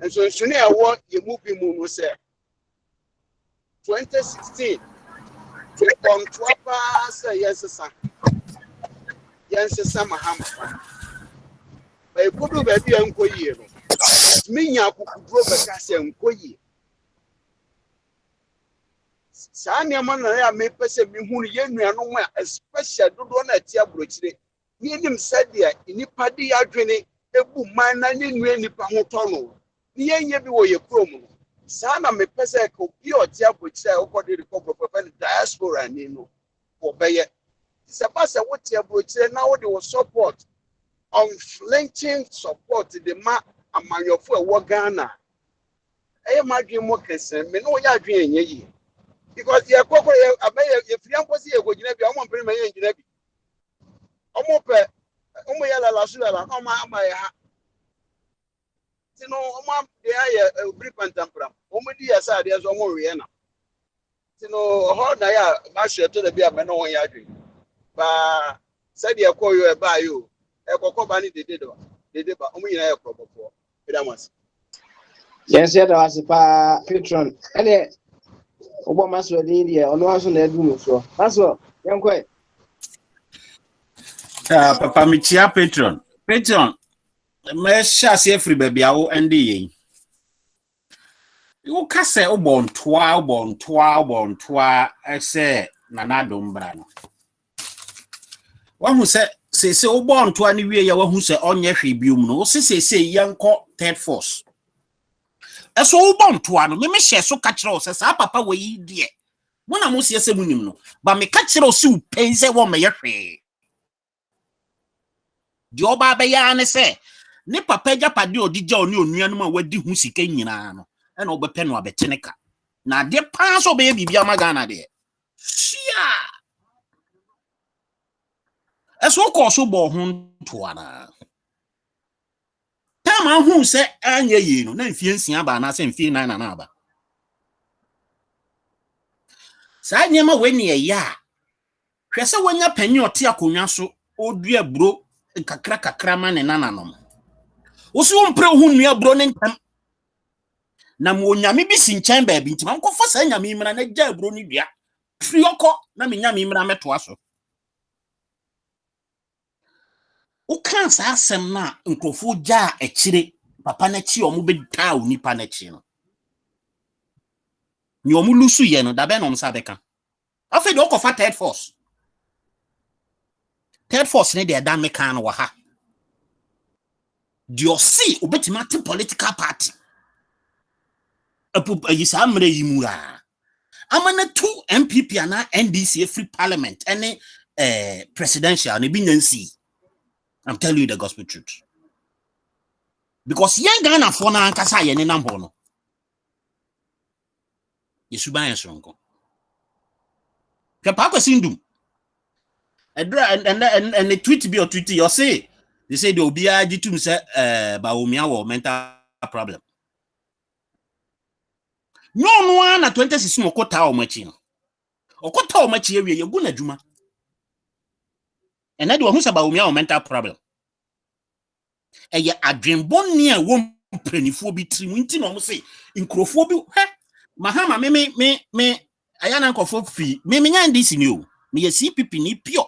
enso suni awo ye mu bi mu no se 2016 on twapa say yes sa mahama ba kudu ba bi enkoyie no minya kukudro ba ka se enkoyie saa nneɛma na ya mepɛ sɛ mehunu yɛ nuanom a especially dodoɔ na ati aburokyire yɛnim sɛdeɛ nnipa de adwene ebu man na ne nua nipa ho tɔ no ne yɛnyɛ bi wɔ yɛ kurom no saa na mepɛ sɛ ka obi a ɔte aburokyire a wokɔde rekɔbɔ pɛpɛ no diaspora ni no wɔbɛyɛ sɛ ba sɛ wote aburokyire na wode wo support unflinching support de ma amanyɔfo a ɛwɔ Ghana ɛyɛ madwene mo kɛsɛ me ne wɔyɛ adwene ɛnyɛ yie because ye kokoro ye abaye ye free amposi ye gojina bi omo mpere ma ye ngina bi omo pe omo ya la su la no ma ya ha tino omo de aye obri pantampram omo di ya sa de so omo we na tino ho na ya ma hwe to da bi aba na won ya adwen ba se de ekoyo e ba yo e kokko ni dede ba omo nyina ye krobofo edamas yes ya da wasipa patron ele Obo maso de India ono aso na edu so maso yankwe papa michia patron me shase free baby awo ende yen you ka se obontoa ese nanadom bra no wahu se obontoa ne wie ya wahu se onye hwe biom no se yanko third force eso ubontoa no me hye so ka kire o se sa papa wayi de wona mo se munim no ba me ka kire o se upense wo me yehwe di oba be ya ne se ne papa japade odija oni onuanum a wadi hu sika nyina no e na obepe no abeteneka na de pa so be bibia magana de sia eso ko so bo hu toa na ma hu se anya yi no na mfie nsia ba na se mfie nan na aba sa nyema we ne ya hwe se wanya panyi oti akonwa so odua bro kakra ma ne nananom wo so mpre hu nua bro ne ntam na mo nyame bi si nkyɛn ba bi ntima nkofa sa nyame imra na gya bro ne dua frioko na me nyame imra metoa so o kan sa asem na nkofo gya akire papa na chi omo be taa onipa na chi no ni omo lusu ye no da be no msa beka afi de okofa third force ne de da me kan no wa ha di osi obetima te political party apu ayisa amre yimura amana 2 MPP ana NDC free parliament any presidential ne bi nyansi. I'm telling you the gospel truth. Because young Ghana for na ankasa ye ne nambo no. Yesu ban yesonko. Kepa kwasindum. And the tweet be or tweet you say they say the obia jitum say Baumia wo mental problem. No na 2016 okota o machi no. Okota o machi ewie ye gu na dwuma. And that who say Baumia wo mental problem. Eye adwenbon ne a wo mpanifo bi tiri nti no mo say nkrofo bi mahama me ayana nkofo fi me nya ndisi ni o me ye CPP ni pio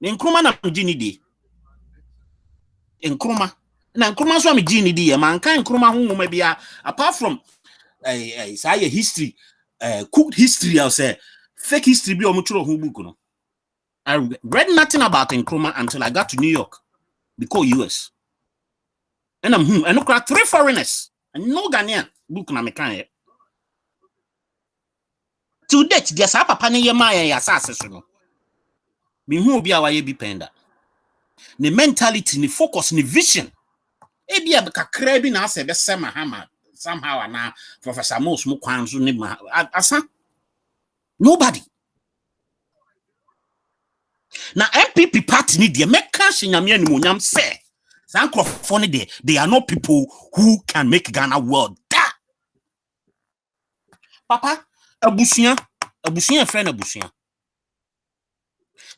ne nkruma na mjini di nkruma na nkruma so mjini di ye man kan nkruma ho ngoma bia apart from say history cooked history I say fake history bi omuchuro ho book no. I read nothing about Nkrumah until I got to New York, because US. And I'm and look at 3 foreigners and no Ghanaian book na me kan. To date, guess papa ne yema ya asase so no. Me hu obi a waye bi penda. Ne mentality, ne focus, ne vision. Ebi a kakra bi na ase be se Mahama somehow na Professor Mos mu kwan so ne asa. Nobody. Now MPP party ni de make cash in nyame animonyam say. Funny they are not people who can make Ghana world. Da! Papa, abusia friend abusia.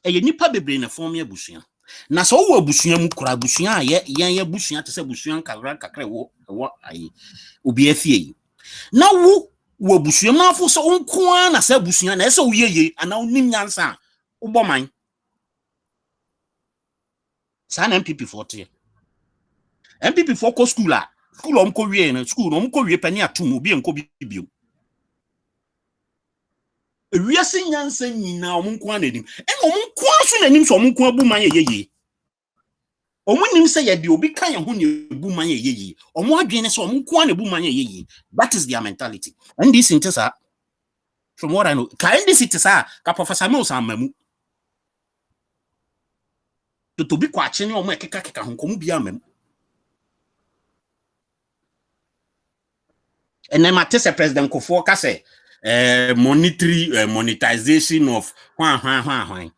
Eye nipa bebre na form ya abusia. Na so wo abusia mu kura abusia ye abusia te se abusia kakra wo ayi obi afie. Na wo abusia ma fo so nko na se abusia na ese wo yeye ana onim nyansa wo boman. Sa na MPP 40. MPP for ko school omko wie na school omko wie pani atum obi enko bibio. Ewiase nyansa nyina omunko ananim en omunko aso nanim so omunko abu man yeye omunim se ye de obi kan ye ho ne abu man yeye omo adwene se omunko anabu man yeye. That is their mentality. And this is from what I know, can this is ka Professor Mills amamu to be kwa chene omo ekeka ho nkomu bia amamu. And then Matisse President Kofoka say monetization of Uni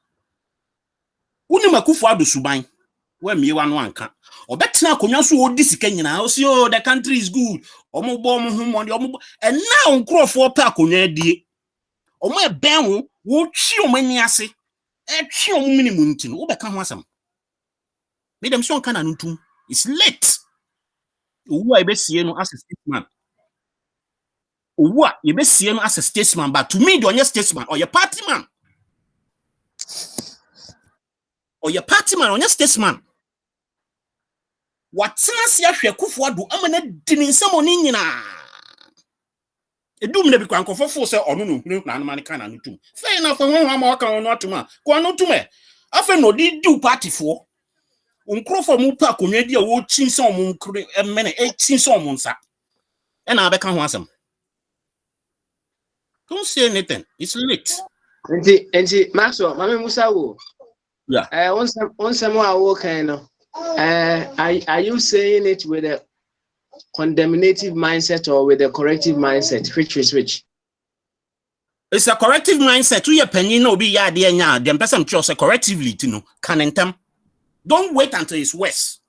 Makufu ado suban where me one anka obetna akonya so odi sika nyina o say oh the country is good omo bo mo ho money omo and now nkrofo pa akonya die omo e ben wo twi omo ani ase e twi omo minimum nti no wo beka ho asam me dem so nka na ntum it's late owu a be sie no as a statement owu a be sie no as a statesman, but to me the only statesman or your party man or your party man or your statesman. What's na hwe Akufo Addo amana dini nsam oni nyina edum na bi kwan kofofo se ono no hunu na anuma ne kana no tum fe na fa hwan ma waka ono atuma ko ano tum e afa no di du party fo nkrofo mu pa konwa di a wo chinsa omo nkre emene e chinsa omo nsa e na abeka ho asem. Don't say anything, it's late. Enti Maxwell mame Musa wo Yeah. Once more I walk are you saying it with a condemnative mindset or with a corrective mindset? Which is which? It's a corrective mindset. We are penny no be ya de nya dem person choose correctively to know can. Don't wait until it's worse.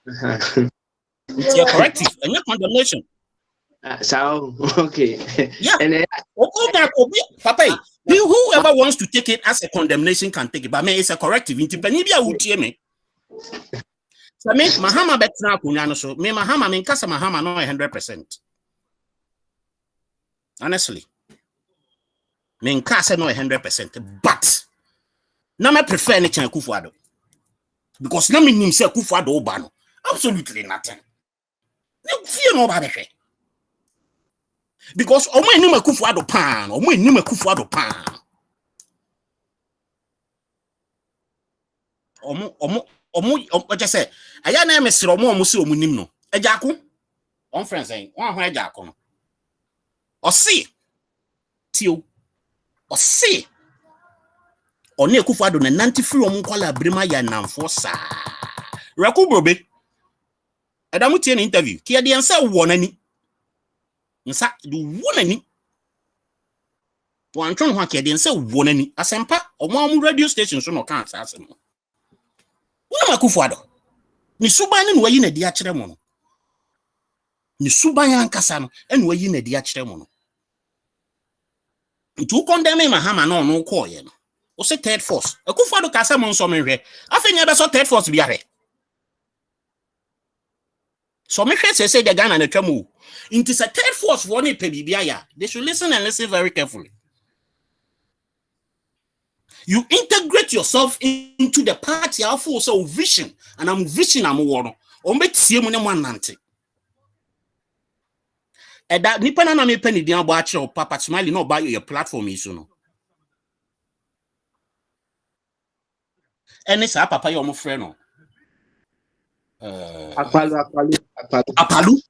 It's a corrective and your condemnation. So okay. Yeah. And Papa, whoever wants to take it as a condemnation can take it, but me it's a corrective. Inti penny bia wutie me. So me Mahama betra kunya no so me Mahama me nkasa Mahama no 100%. Honestly. Me nkasa no 100%, but na me prefer ne Chan Akufo Addo. Because na me nim say Akufo Addo oba no. Absolutely nothing. No fear nobody. Because omo enim Akufo Addo pan, omo enim Akufo Addo pan. Omo just say aya na me sere omo se omo nim no Ejako on friends saying one ho Ejako no o see tio o see oni Akufo Addo na nanti free omo kwala brema ya namfo sa Raku brobe Adamu tie interview ki de ensa wo nani nsa du wo nani to antwon ho ki de ensa wo nani asempa omo radio station so no kan asase no Una Akufo Addo ni suban ne wayi na di a kire mo no ni suban ankasa no ene wayi na di a kire mo no ntu condemn Mahama no call ye no o se third force Akufo Addo ka se mo nso menhwe afenya be so third force bi are so me hwe se de Ghana na twam o nti se third force for ne pe bibia ya they should listen and listen very carefully. You integrate yourself into the party for so vision, and I'm vision I'm one. Ombetie mu ne mo nante. E da nipa na me penny dia bo a kire Papa Smiley no buy your platform is no. Any sa papa your friend no. Apalu.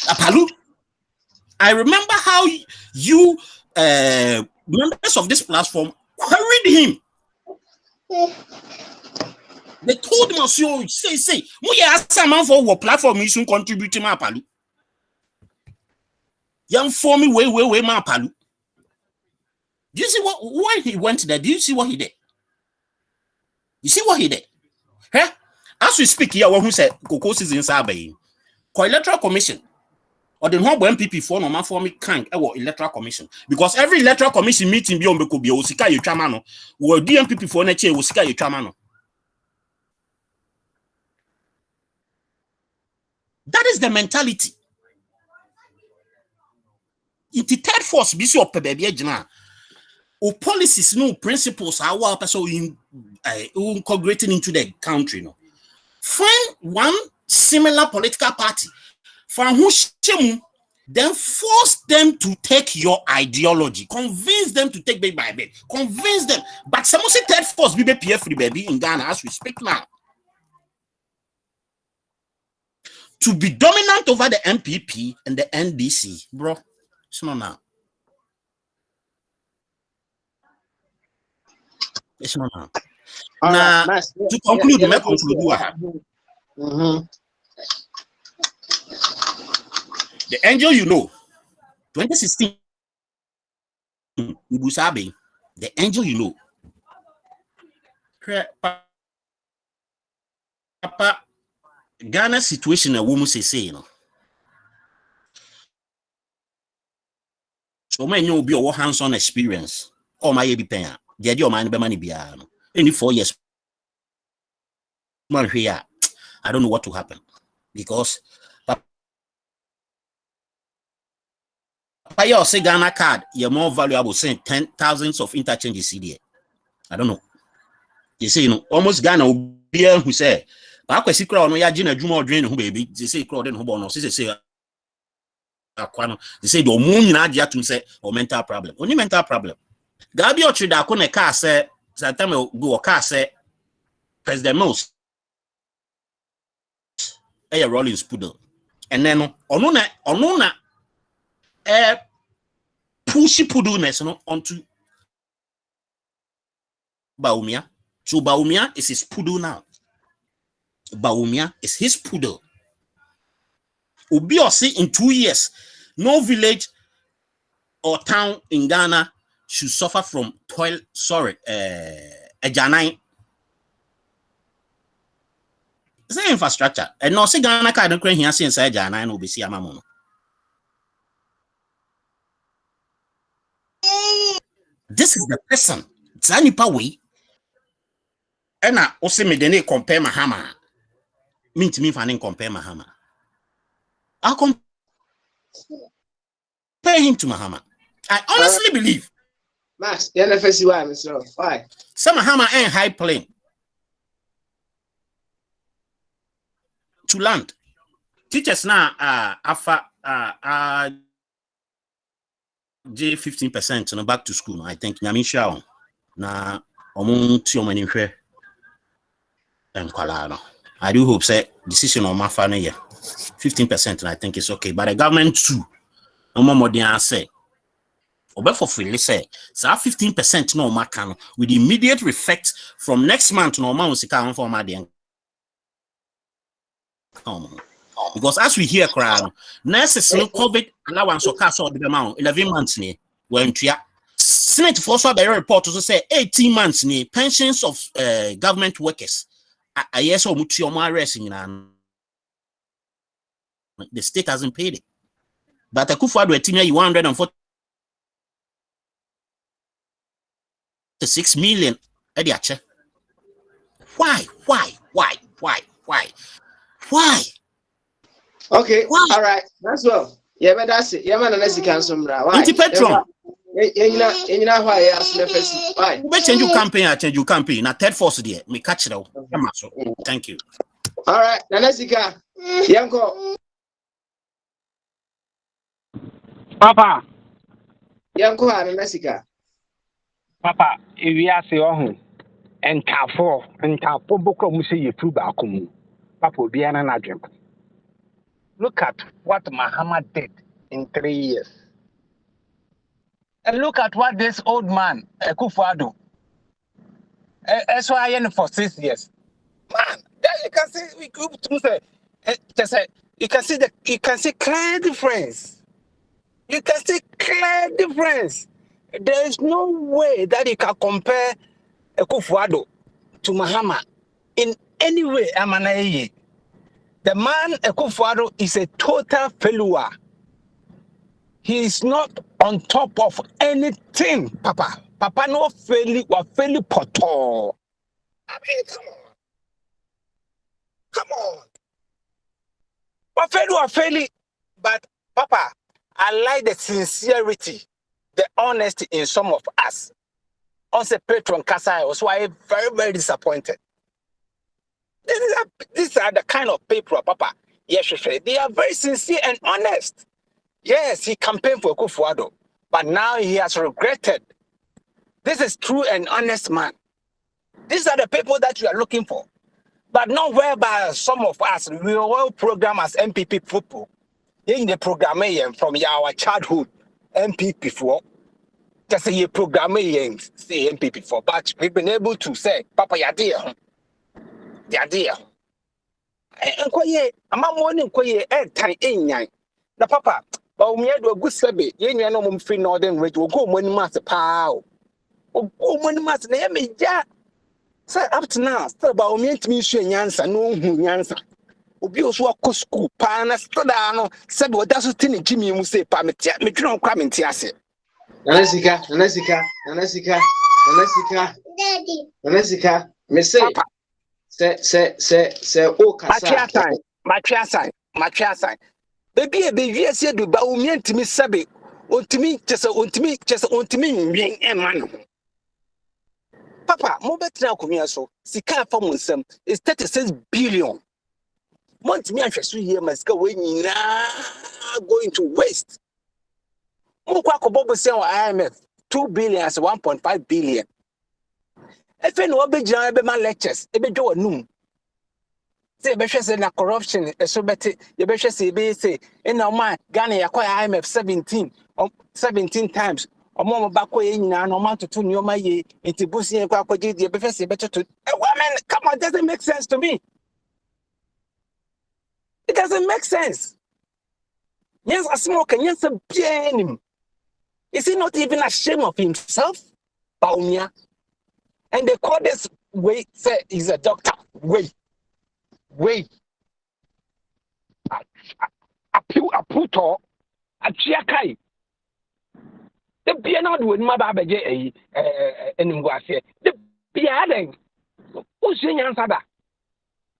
Apalu. I remember how you members of this platform queried him. They told him, say, we ask someone for what platform you should contribute to my Apalu. Young for me, way, my Apalu. Do you see why he went there? Do you see what he did? You see what he did? Huh? As we speak here, who said Coco is in Sabe, electoral commission. Or the whole MPP for no man for me can't electoral commission because every electoral commission meeting be on be osika you chamano or DMPP for na che osika you chamano. That is the mentality. In the third force, be so baby agina. Or policies, no principles are what person integrating into the country. No, find one similar political party, find who then force them to take your ideology, convince them to take bit by bit, convince them. But some say third force be PF free baby in Ghana as we speak now. To be dominant over the MPP and the NDC, bro. It's not now. It's not now. Now, to conclude, the angel you know, 2016, Ubusabe, the angel you know. Papa, Ghana situation a woman say, you know. So many will be a hands-on experience. Or my be paying. The idea of money be any 4 years. I don't know what to happen because Papa you say Ghana card, you're more valuable saying 10,000s of interchange CD. I don't know. You say, you know, almost Ghana will be who say, but I see crowd no ya jina juma drain who baby. They say crowd then who born. They say they say the moon na dia to say or mental problem. Only mental problem. Gabi Ochi da ko ne car say sometime go car say President Mills a rolling spoodle. And then ono na pushy poodleness no onto Baumia. So Baumia is his poodle now. Baumia is his poodle. Ubi or see in 2 years, no village or town in Ghana should suffer from a janine. It's infrastructure. And no, say Ghana can't create here since a janine will be see a mamon. This is the person. Zanipa way. And I also made any compare Mahama. Mean to me if I didn't compare Mahama. I'll compare him to Mahama. I honestly believe. Max, the NFSC why, Mr. Why? Some Mahama ain't high plane to land. Teachers now alpha J 15% no back to school. I think Nyamisha na omuntu many fair and Kwalano. I do hope say decision on my final year 15%, and I think it's okay. But the government too, no more than say. Or for free, say, so 15% no macan with immediate effect from next month. No man will see for my dear. Because as we hear crying, nurses no COVID allowance or cash or the amount 11 months near when Senate for the report to say 18 months near pensions of government workers. I yes or much your racing the state hasn't paid it. But a kufa do a team 146 million. Why? Okay, Why? all right, that's well. Yeah, but that's it. Yeah, man, unless you can some why? Petron. You know why I asked the why? We change your campaign. Now third force there. Me catch it out. Thank you. All right, Nanesika, Yanko. Papa. Yanko and Nanesika. Papa, if you are say and Tafo Boko Musi Yutuba Papa Biana Najim. Look at what Muhammad did in 3 years. And look at what this old man, Kufuado, that's why I am for 6 years. Man, there you can see we group to say, just say you can see clear difference. You can see clear difference. There is no way that you can compare Kufuado to Muhammad in any way. Amanaye. The man Kufuado is a total failure. He is not on top of anything, Papa. Papa no fairly or fairly poto. I mean, come on. Or fairly, but Papa, I like the sincerity, the honesty in some of us. On the patron Kasai was why very, very disappointed. These are the kind of people, Papa. Yes, they are very sincere and honest. Yes, he campaigned for Kufuado, but now he has regretted. This is true and honest man. These are the people that you are looking for. But not whereby some of us, we will program as MPP football. In the programming from our childhood, MPP for. Just say you program say MPP for. But we've been able to say, Papa, you're there. You're there. And quiet, a man morning quiet, time in yang. The Papa, but we had a good sabby, you know, free northern rate will go when master pow. Oh, when master name is ja. Sir, up to now, still about me to me, Yansa, no Yansa. Obi also a school, Pana, Stadano, said what does it Jimmy will say, Pamit, me don't come in Tiasi. Nanasika, me say, say, oh, Matria sign. Baby, I said, but me to me, Sabi, on to me, just on to me, and man. Papa, more better now, come here, so Sika from some is 36 billion. Month me and here must go in now going to waste. Mukwa Bobo say IMF 2 billion as 1.5 billion. If any obey my lectures, ebe do noom. Say be say na corruption so better. You be say in our mind Ghana acquire IMF 17 times. Omo bako ye nyina no man to nyoma ye enti busi en kwa akwaje de be say better to woman. Come on, doesn't make sense to me. It doesn't make sense. Yes, a smoker, yes, a pianim. Is he not even ashamed of himself? Baumia. And they call this way, say he's a doctor. Wait. A puto, a chiakai. The piano with my babaje and Wasi. The piano. Who's saying answer that?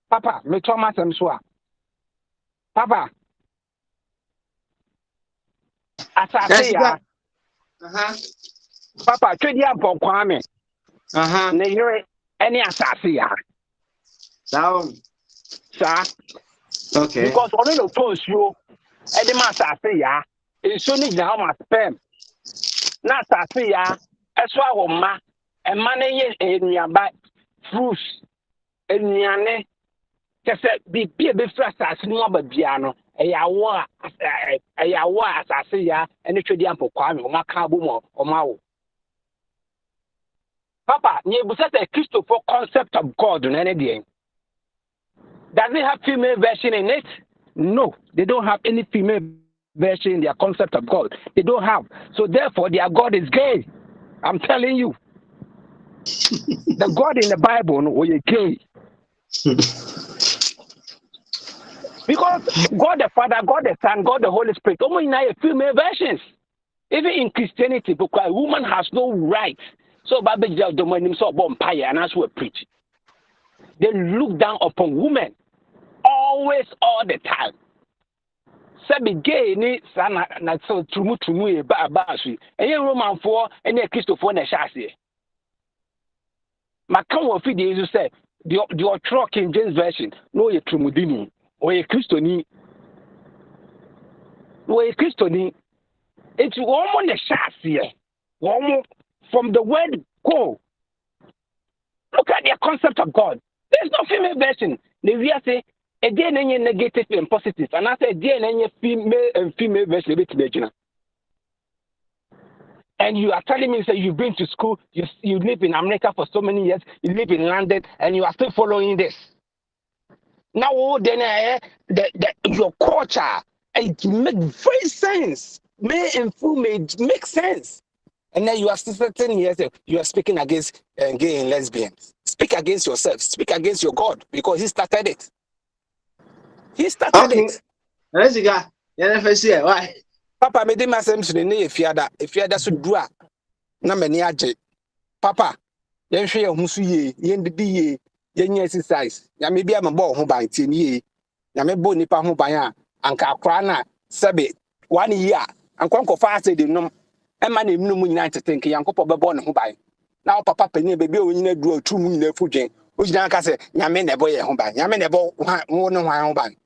Papa, me Thomas and Swa. Papa. As I say, Papa, trade ya for Kwame. Ne hear any assassin. Down. Sir. Okay. Because only the post you, any master say ya, it's only the how much spam. Not say ya, as well, ma, and money in your back, fruits, and yane. Just be a bit fast as no but piano. A yawa as I say ya, and it should be for Kwame, or Macabumo, or Mao. Papa, you set a Christopher concept of God on any day. Does it have female version in it? No, they don't have any female version in their concept of God. They don't have. So therefore, their God is gay. I'm telling you. The God in the Bible was gay. Because God the Father, God the Son, God the Holy Spirit, only now female versions. Even in Christianity, because a woman has no right. So Bible domain so empire and that's what preach. They look down upon women always, all the time. Sabi gay ni sana na so tumu e ba su. Enye Roman for enye Christopher na shase. Makan wo fi de say the King James version no ye trumudini or ye Christoni. No ye Christoni. It's one na shase. One from the word go. Look at their concept of God. There's no female version. The we say a DNA negative and positive, and I say DNA female and female version. And you are telling me, say you've been to school, you live in America for so many years, you live in London, and you are still following this. Now, then, your culture, it makes very sense. Male and female make sense. And then you are still sitting here, you are speaking against gay and lesbians. Speak against yourself. Speak against your God, because he started it. He started Okay. it. Let's go. Yeah, never see it. Why? Papa, me dem asem so ne if you ada so du a na mani age. Papa, yen hwe ye hu so ye, yen didi ye, yen exercise. Ya me bia me bo ho ban tie ni ye. Ya me bo nipa ho ban a anka akra na sebe 1 year. Ankonko fa ase de nom. E ma na emnu mu nyina tete nke yankopo be bo ne ho ban. Na o papa pani be o nyina du otu mu nyina fudwen. O gyina ka se nyame na bo ye ho ban. Nyame na bo ho no hwan ho ban.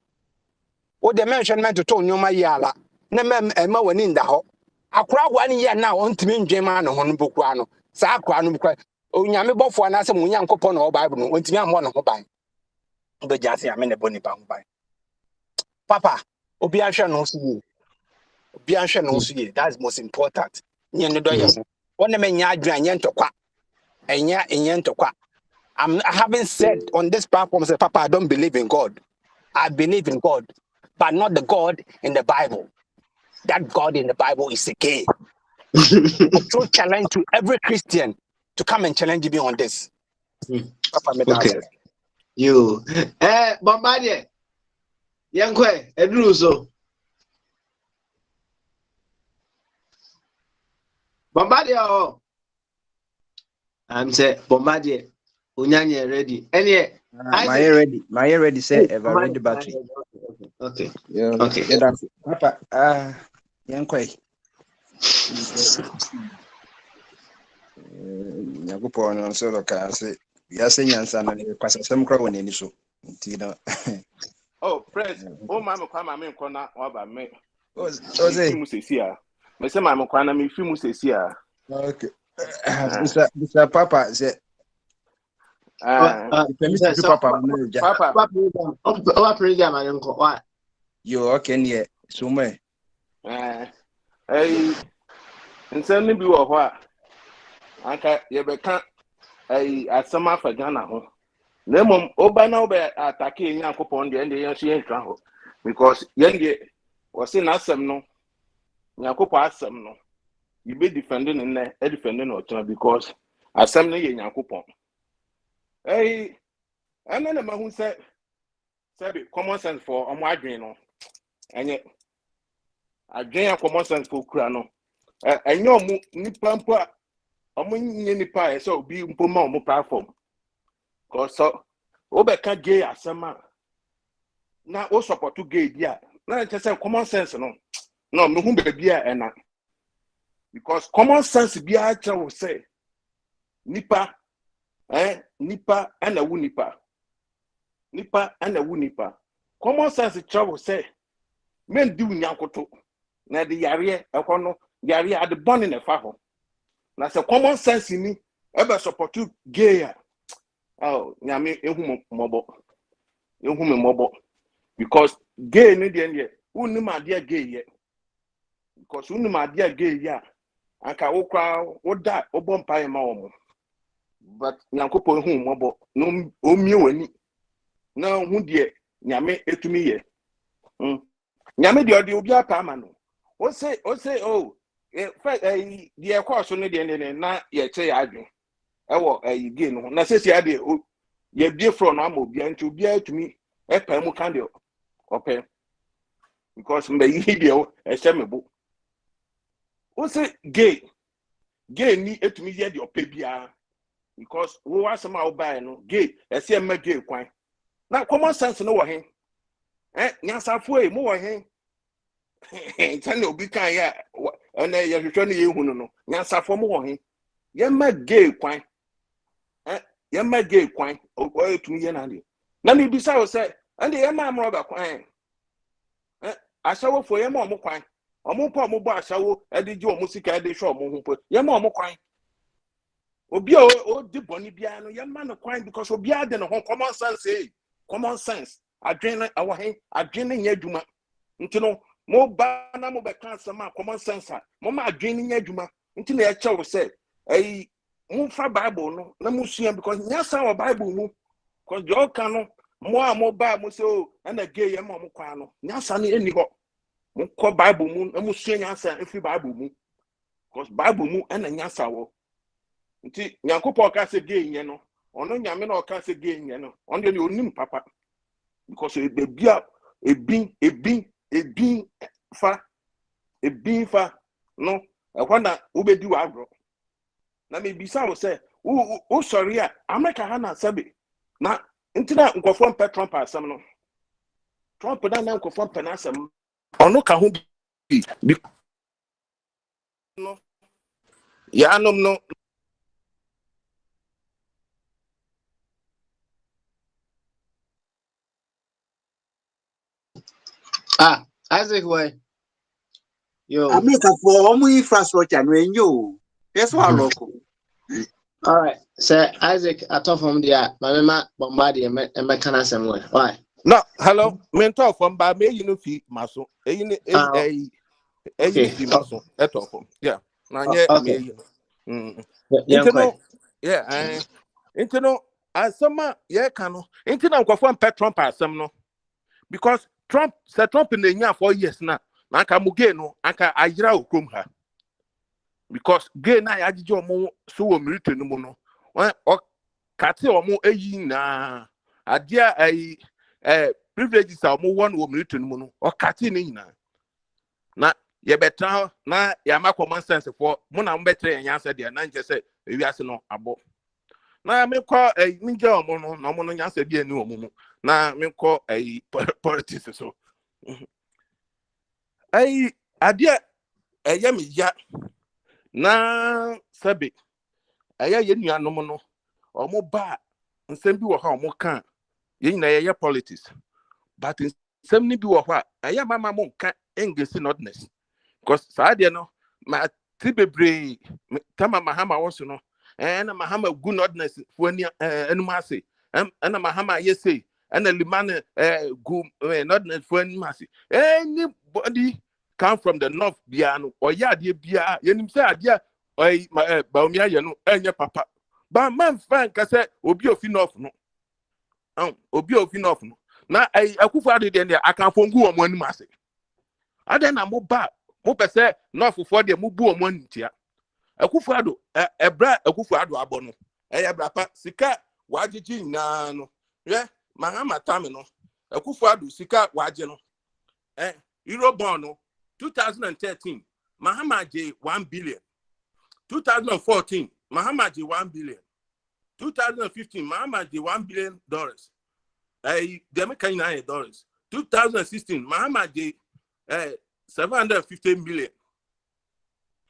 O de mention to to nyoma yi ala. Na ma wani nda ho. Akra 1 year na on timi ndwen ma no ho no bokua no. Sa akra no bokua. Onyame bofo na se mu nyankopɔ na o Bible no. Ontimi amɔ no ho ban. Obe jase ame na bo nipa ho ban. Papa, obi ahwe no so yi. Obi ahwe no so yi. That's most important. Nye no do ye ho. Wona me nya adwan nye ntokwa. Enye ntokwa. I haven't said on this platform, say, Papa, I don't believe in God. I believe in God, but not the God in the Bible. That God in the Bible is a gay. I throw challenge to every Christian to come and challenge me on this. Papa, Okay. You. Bombardier. Yankwe, Edruso. Bombardier. I'm say Bombardier. Unyanye ready. Any. My ready say ever ready battery. Okay. Yeah. Okay. Yeah, Papa, yankwe. Nyakupo no so ka say ya say nyansa no kwasa sem kra woni ni so. Nti no. Oh, press. Oh, mama kwa mama nkona oba me. Oze. Mu sesia. Me say mama kwa na me fi mu sesia. Okay. Mr. Papa say Papa. Papa program ayenko. Why? You okay near sume. Hey, nsem ni bi wo ho a. Anka ye beka asama fa Ghana ho. Na mom oba na oba attack Nyankopon de ende yen so yen twa ho. Because yen de was say na asem no. Nyankopon asem no. You be defending in there, defending or because asem no ye Nyankopon. Hey, and then the who said common sense for adwin no. Enye adwin common sense for kura no. Enye omu nipa mpo omu nye nipa e so obi mpo ma omu platform. Cause so obeka gay asema na o support gay dia. Na nche say common sense no. No me hu be bia ena. Because common sense bia cha wo say nipa nipa ana wu nipa. Nipa ana wu nipa. Common sense travel say men do nyankoto na de yare ehɔ no yare ade bɔne na fa ho na se common sense ni ebe support gay nyame ehu mobo because gay ni de ne unnim ade gay ye because unnim ade gay ya anka wo kwa wo da obɔ mpae ma wo but nyankopɔ ehu mobo no omie wani na hu de nyame etumi ye nyame de odi obi apa ama no o say the course no de na ye che ya adwen ewo gay no na sesi ade ye bie from no ama obi anti obi atumi epa mu kan de okay because mbe yi de o mebo o say gay ni etumi ye de opa bia because wo asema wo buy no gay ese ma gay kwan na common sense no wo hen nyansafo e mo wo hen tell obi kan ya na ye hwehwe no ye hu no nyansafo mo wo hen ye ma gay kwan ye ma gay kwan o etumi ye na de na me bisa wo say ande ye ma amro ba kwan asawo fo ye ma omo kwan omo po omo bo asawo e de ji omo sika e de hwe omo hu po ye ma omo kwan Obi o di boni bia no ye man no kwan because obi ade no common sense common sense adwene awahen adwene nya adwuma nti no mo ba na mo be kan sama common sense mo ma adwene nya adwuma nti na ye chew say mo fa bible no na mo sua because nya san wa bible mu because jo kan no mo ba mo so na gay ye mo kwan no nya san eni ho mo ko bible mu na mo sua nya san efi bible mu because bible mu na nya san wo nti nyankopɔ ka se gay nye no ono nyame na ɔka se gay nye no on de onim papa because ebia ebin fa no ɛhɔ na wobedi wa agro na me bisa wo se wo sorry a America ha na sabe na nti na nkɔfɔ mpɛ Trump asɛm no Trump da na nkɔfɔ mpɛ na asɛm ono ka ho bi no ya anom no Isaac, why? Yo. America for omu infrastructure no enyo. That's why local. All right. So Isaac, I talk from the mama bombardie and mechanic somewhere. Why? no hello men talk from ba me you know fi maso you fi maso e talk from yeah na nye me you know yeah you know asama ye kan no you know nkofo mpɛ Trump asɛm no because Trump in the year 4 years now. Naka muge no aka ayira okrom ha. Because gay na ya jije omo so wo military no mu no. O kate omo eyi na adia privileges a omo won wo military no mu no. O kate ni nyina. Na ye betra na ya ma common sense for mo na mbetre yansa dia na nje se ewiase no abo. Na me ko ninja omo no na omo no yansa dia ni omo mu. Na me ko politics so adia me ya na sabe ye nuanom no omo ba nsem bi wo ha omo kan ye nyina ye politics but nsem ni bi wo ha mama mo kan engesi notness because saade no ma tibebre tama mahama wo so no na mahama good notness fo ani enum ase na mahama ye say and the liman not for anybody come from the north biano or yadia bia yenim say adia baumia yeno enye papa ba man fan ka say obi ofi north no obi ofi north no na akufu ade de aka fongu omo anim ase ade na mo ba mo pese north for de mo bu omo antia akufu ado ebra akufu ado abo no bra pa sika wagigi na no Mahama Tami no Akufo Addo sika waje no Eurobond no 2013 Mahama J 1 billion 2014 Mahama J 1 billion 2015 Mahama J $1 billion the American $9 2016 Mahama J 750 million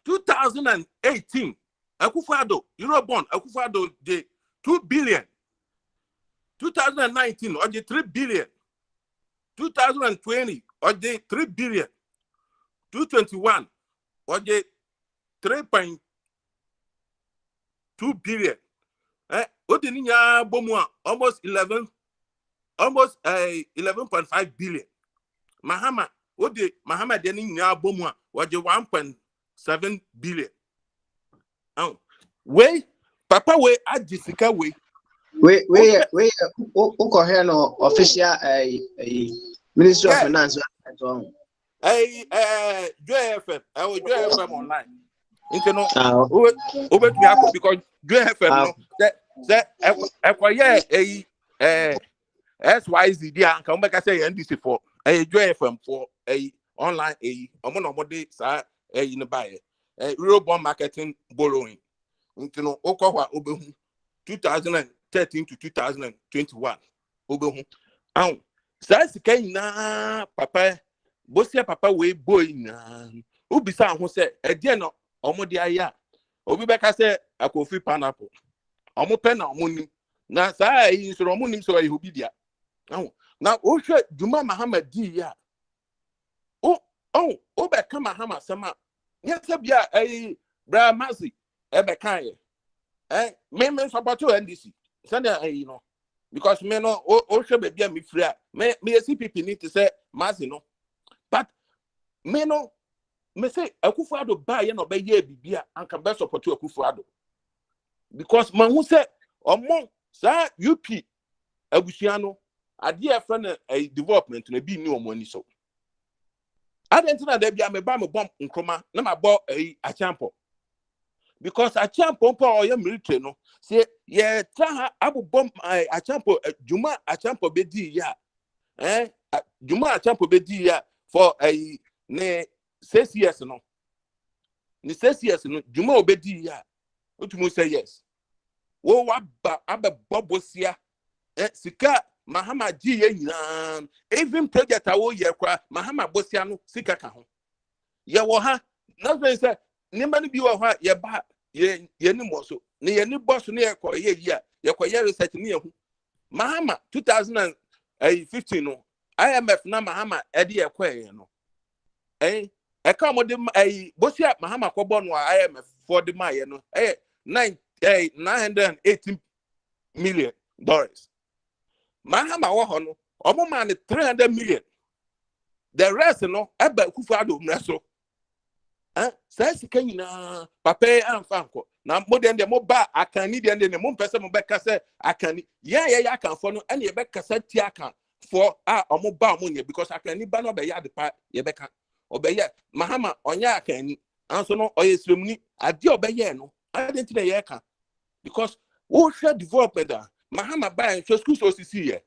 2018 Akufo Addo Eurobond Akufo Addo J 2 billion 2019 or the 3 billion 2020 or the 3 billion 221 or the 3.2 billion almost 11.5 billion Mahama deninya bomwa or the 1.7 billion way papa way at Jessica way We no official Ministry of Finance. JFM JFM online. You know, over to me because JFM no that SYZ dia come back say NDC for JFM for online omo sa in the buy Eurobond marketing borrowing. You know, okwa obehu 2013 to 2021 obehu sa sika na papa bosia papa we boy na ubisa ho se ede no omode aya obi beka se akofi pineapple omo pe na omo ni na sa yi so omo nim so yi obi dia na o hwe Juma Muhammad di ya o beka Mahama sama nyesa bia bra mazi e beka ye Me support to NDC. Send you know. Because me no o should be me free. Me CPP need to say mass you know. But me no me say Akufo-Addo buy ye no be ye bibia and can best support to Akufo-Addo. Because man who say among sa UP abusiano ade e friend a development na bi ni omani so. Adentina da bia me ba me bomb nkroma na ma bo Achampo. Because Achampo po oye military no say ye tra abu bomb Achampo Juma Achampo bedi ya Juma Achampo bedi ya for ne 6 years no ni 6 years no Juma obedi ya otumu say yes wo wa ba abe bobosia sika Mahama ji ye nyina even project awo ye kwa Mahama bosia no sika ka ho ye wo ha na say nimba ni bi wo ha ye ba ye ni mo so ne ye ni boss ne ye ko ye ye research ne ye hu Mahama 2015 no IMF na Mahama ede ye kwa ye no e ka mo de bosia Mahama ko bo no IMF for the ma ye no $918 million. Mahama wo ho no omo man 300 million. The rest no eba Akufo-Addo mreso. Say sika nyina papa amfanko. Na modern de mo ba akani de mo pese mo beka say akani. Ya akanfo no ene ye beka say ti akan for omo ba omo nye because akani ba no be ya de pa ye beka. Obeye Mahama onya akani. Anso no oyesremni ade obeye no. Identity ye kan because wo share development Mahama buy so schools osisi here.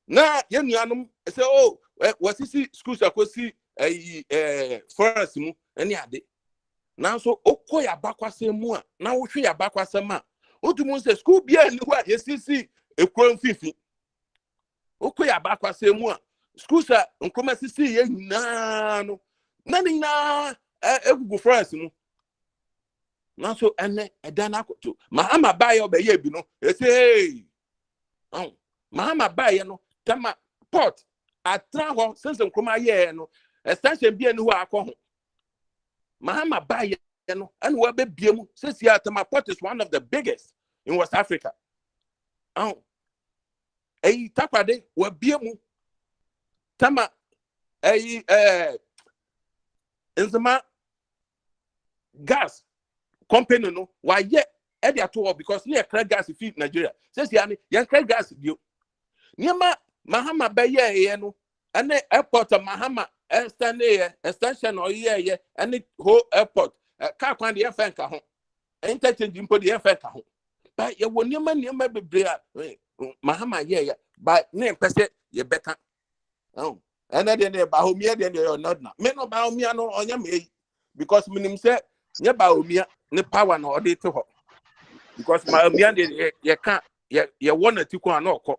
Na ye nuanum say wasisi schools akosi forest mu ene ade. Na so okoya bakwase mu a na wo hwe ya bakwase ma. Otumu say school bia ni ho a yesisi ekron fifi. Okoya bakwase mu a schools a nkoma sisi ye nyina no. Na ni na egugu forest mu. Na so ene edana akoto Mahama buy obeye bi no say Mahama buy no tama port atra ho sense nkroma ye no extension bi eni ho akọ ho Mahama buy no and we be biemu since ya tama port is one of the biggest in West Africa takwade we biemu tama enzema gas company no why ye e at all because near crack gas feed Nigeria says yani yan crack gas dio niema Mahama be ye no and airport Mahama extension or ye and whole airport car kwan de fenka ho interchange mpo de fenka ho but ye won niema bebre Mahama ye but ne pese ye beka and then they ba homia then they not na me no ba homia no onya me because minim say nye ba homia ne power na ode to ho because my homia de ye can ye won atiku na okọ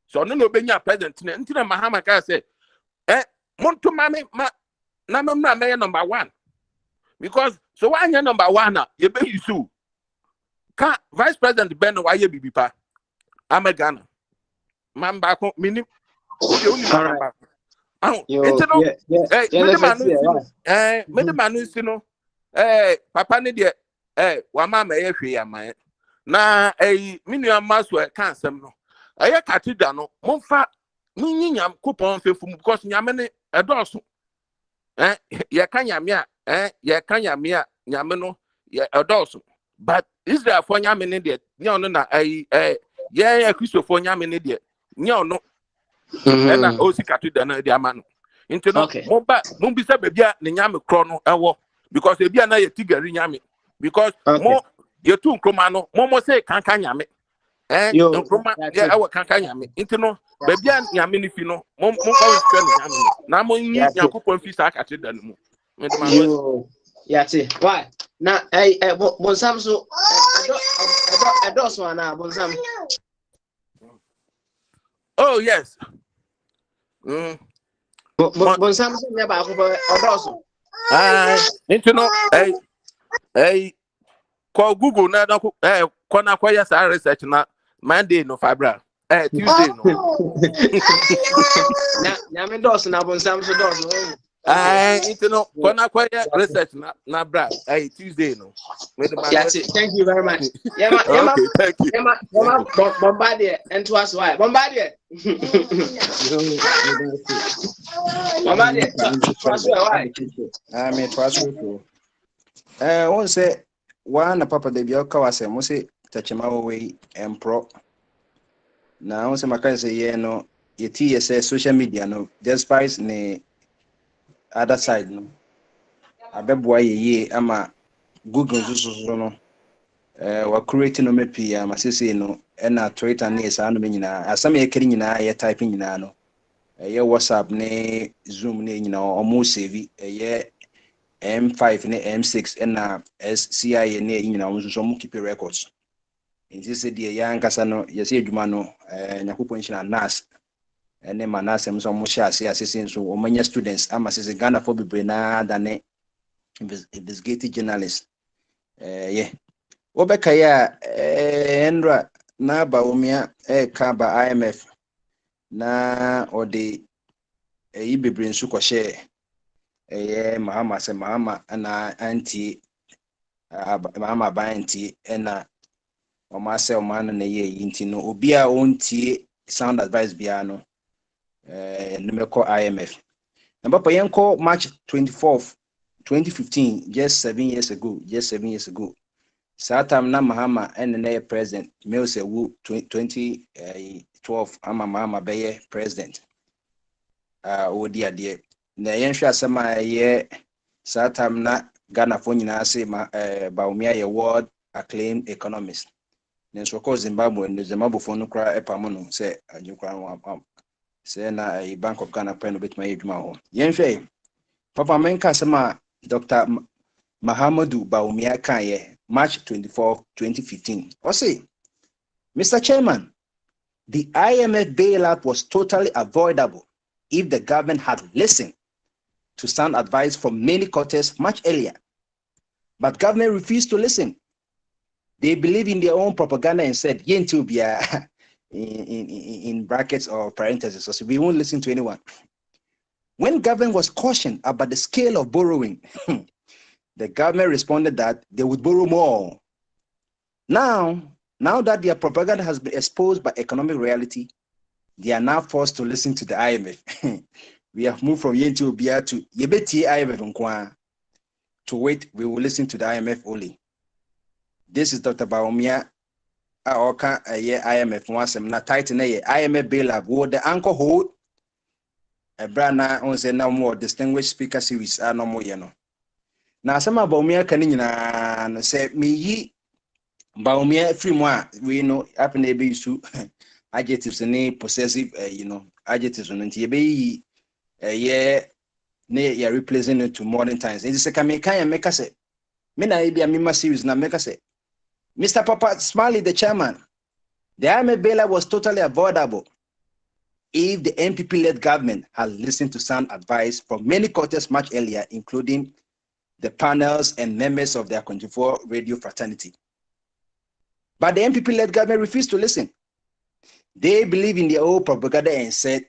so no benya president ne ntina Mahama ka say monto mame na memra me number 1 because so wanya number 1 na ye be yisu ka vice president Ben wa ye bibi pa amegana mamba ko minim mamba manu sino papa ne de wa mama ye hwe ya man na minua maso ka nsem no aye katida no momfa minyinyam kupon fefum because nyame ne edoso ye ka nyame a ye ka nyame a nyame no ye edoso but Israel for nyame ne de nya ono na ye Christopher nyame ne de nya ono na osi katida na de amano into no mo bisa bebia ne nyame kro no ewo because ebia na ye tigari nyame because mo ye tu nkroma no mo say kanka nyame nkroma ye ewo kanka nyame into no bebia nyame ni fi no mo ko twa ne nyame na mo nyi yakopon fi sa katida no mu yati why na bonsam so edo na bonsam oh yes bonsam so ne ba ko odoso into no call Google na ko na kwa ya research na Monday no February Tuesday no na me dos na bonsam so dos It's no, Kona Kwaya research na bra. Hey, Tuesday no. With the man. That's it. Thank you very much. Yama, Yama, Okay, thank you. Thank Yama, you. Bombardier, and to us why? Bombardier. Bombardier, to us why? I mean, to won't say one papa de bioka was a mose tachema way and pro. Now, some can say, yeah, no, it say social media, no, despite the other side, no. I bet boy, ye, ama Google, no, we're creating no mepi, I say, no, and a Twitter, near Sandomina, as some getting in a typing in ano. A year WhatsApp, ne Zoom, ne, almost save a year M5, ne M6, and SCI, ne, some keep records. In this day, young Casano, yes, Jumano, Nakupo Nas. And then Manasem so much as assistants so many students. I'm a Ghana for Brena than investigative journalist. Yeah. Obekaya Endra na Baumia Kaba IMF na or the Ibibrin Suko share. Mahama se Mahama and auntie Mahama Banti and Omasa man and a ye intino Ubia own tea sound advice biano. Numerical IMF. Number Payanko March 24th, 2015, just 7 years ago. Satam na Mahama and president, Melse Wu 2012, Ama Mahama Baye president. Oh dear. Na yensha sama ye Satam na Ghana Fonina se Baumia ye world acclaimed economist. Nensoko Zimbabwe and Zimbabwe Fonukra Epamono say Ajukran. Say na a Bank of Ghana pen bit my age. Yenfe, Papa Menka Sama Dr. Mahamadou Baumia Kaye, March 24, 2015. Or say, Mr. Chairman, the IMF bailout was totally avoidable if the government had listened to sound advice from many quarters much earlier. But government refused to listen. They believe in their own propaganda and said, Yentu Bia. In brackets or parentheses, so we won't listen to anyone. When government was cautioned about the scale of borrowing, the government responded that they would borrow more. Now that their propaganda has been exposed by economic reality, they are now forced to listen to the IMF. We have moved from Yentu Bia to Yebeti IMF to wait, we will listen to the IMF only. This is Dr. Baumia. Oka IMF once na tight na IMF bailout wo the anchor hold a brana on say now more distinguished speaker series no more no na asema Baumia kan nyina no say me yi Baumia free mo a we know happen e be issue adjectives ni possessive adjectives no nti e be yi ne replacing it to modern times it say can make say me na e be a series na make say Mr. Papa Smiley, the chairman, the IMF bailout was totally avoidable if the NPP-led government had listened to sound advice from many quarters much earlier, including the panels and members of their 24 radio fraternity. But the NPP-led government refused to listen. They believe in their own propaganda and said,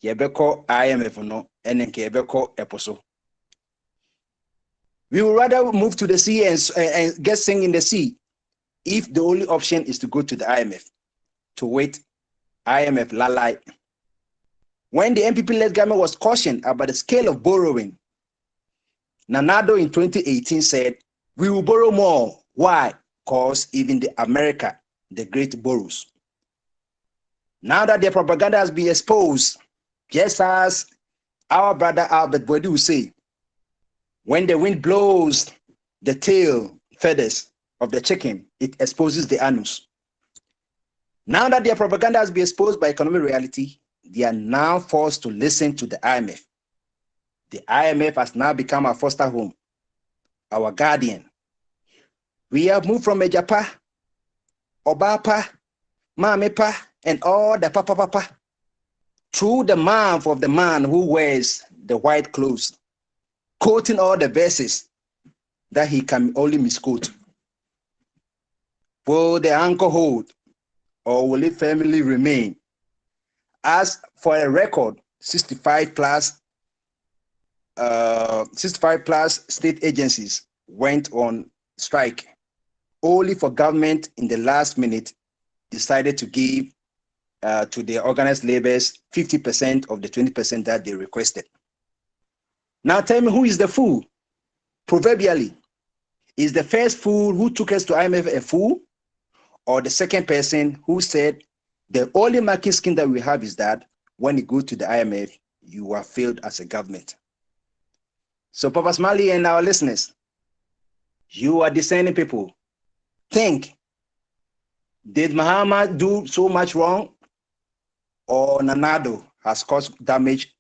Yebeko IMF no, and Yebeko Eposo. We would rather move to the sea and get sink in the sea if the only option is to go to the IMF, to wait, IMF lalai. When the NPP-led government was cautioned about the scale of borrowing, Nanado in 2018 said, we will borrow more. Why? Because even the America, the great borrows. Now that their propaganda has been exposed, just as our brother Albert Bodu will say, when the wind blows the tail feathers of the chicken, it exposes the anus. Now that their propaganda has been exposed by economic reality, they are now forced to listen to the IMF. The IMF has now become our foster home, our guardian. We have moved from Ejapa, Obapa, Mamepa, and all the papa through the mouth of the man who wears the white clothes, quoting all the verses that he can only misquote. Will the anchor hold, or will it firmly remain? As for a record, 65 plus 65 plus state agencies went on strike, only for government in the last minute decided to give to the organized laborers 50% of the 20% that they requested. Now tell me, who is the fool? Proverbially, is the first fool who took us to IMF a fool, or the second person who said the only market scheme that we have is that when you go to the IMF, you are failed as a government? So Papa Smiley and our listeners, you are discerning people. Think, did Muhammad do so much wrong, or Nanado has caused damage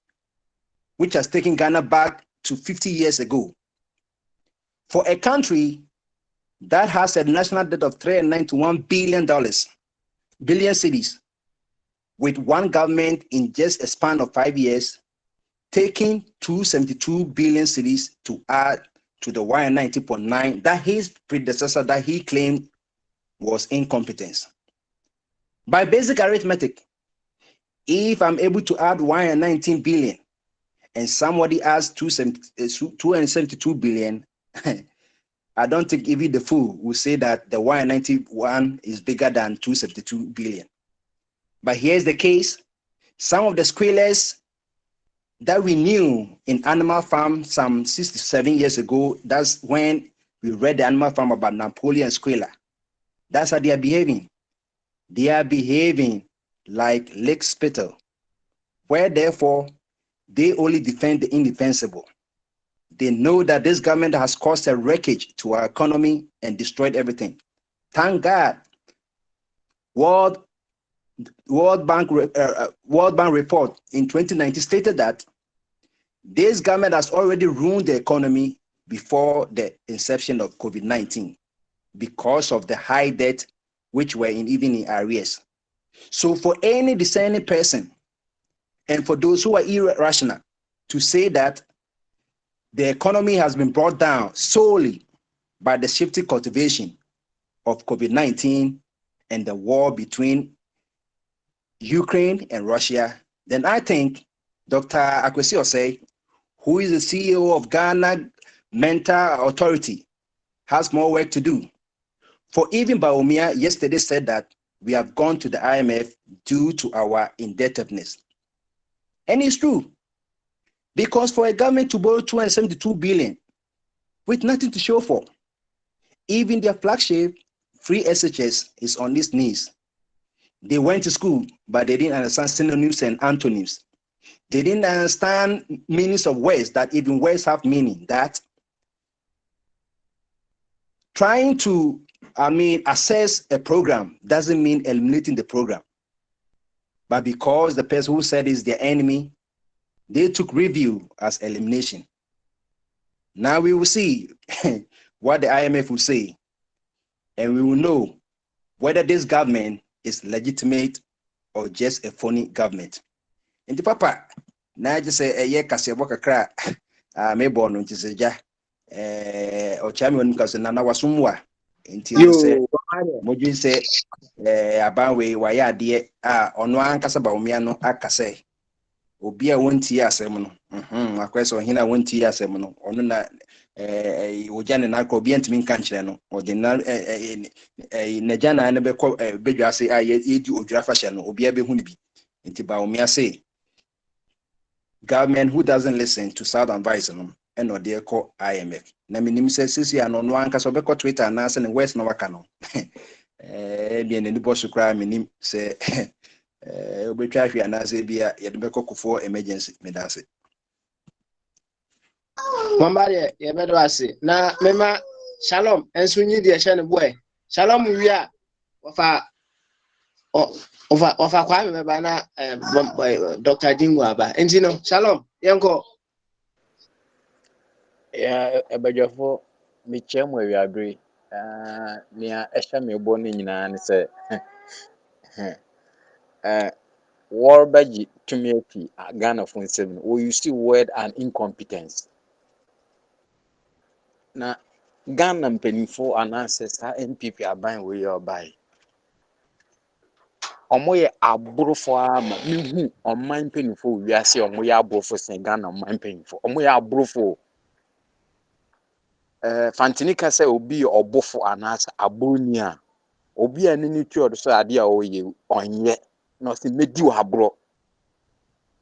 which has taken Ghana back to 50 years ago? For a country that has a national debt of $391 billion, billion cities, with one government in just a span of 5 years, taking 272 billion cities to add to the 190.9 that his predecessor that he claimed was incompetence. By basic arithmetic, if I'm able to add 119 billion and somebody adds 272 billion, I don't think even the fool will say that the 191 is bigger than 272 billion. But here's the case. Some of the squealers that we knew in Animal Farm some 67 years ago, that's when we read the Animal Farm about Napoleon Squealer. That's how they are behaving. They are behaving like Lake Spittle, where therefore they only defend the indefensible. They know that this government has caused a wreckage to our economy and destroyed everything. Thank God, World Bank report in 2019 stated that this government has already ruined the economy before the inception of COVID-19 because of the high debt which were even in arrears. So for any discerning person and for those who are irrational to say that the economy has been brought down solely by the shifting cultivation of COVID-19 and the war between Ukraine and Russia, then I think Dr. Akwesi Osei, who is the CEO of Ghana Mental Authority, has more work to do. For even Baumia yesterday said that we have gone to the IMF due to our indebtedness. And it's true, because for a government to borrow 272 billion with nothing to show for, even their flagship, Free SHS, is on its knees. They went to school, but they didn't understand synonyms and antonyms. They didn't understand meanings of words, that even words have meaning. That trying to, assess a program doesn't mean eliminating the program. But because the person who said is their enemy, they took review as elimination. Now we will see what the IMF will say, and we will know whether this government is legitimate or just a phony government. And the papa, now just say a year kasebo kakra, me born on Tiseja, or Chamion Casanana was somewhere. Until say, Moju say, Abawe, Waya dear, on one Casabaomiano, Akase. Obia won't tea as semono. My question hina won't tea as semono. Or na Ojan and Alco Bient Min Canchano, or the Najana and a bedra say, I eat you Grafashano, Obia Behunibi. Into Baumia say, government who doesn't listen to Southern Visonum and or dear call IMF. Naminim says, Sissy and on one Casobeco Twitter and answer in West Novacano. Being in the boss of crime in him say, we try to announce be a for emergency medicine. Mambari, you better say. Na mema shalom, and soon you dear Shannon boy. Shalom, we are of a kwame bana Dr. Dingwaba. And you know, shalom, yanko. Yeah, Ebajafo, Michem, where we agree. Near Esham, born in and say, war budget to me, Ghana for 7. Or you see word and incompetence. Now, Ghana and Penny for an ancestor NPP are buying where you're buying. omoye abrofo ama mihu oman penifo wiase omoye abrofo Ghana oman penifo omoye abrofo fantini ka say obi obofo anasa abroni a obi ani ni tuodo so ade a oye onye no se medi abro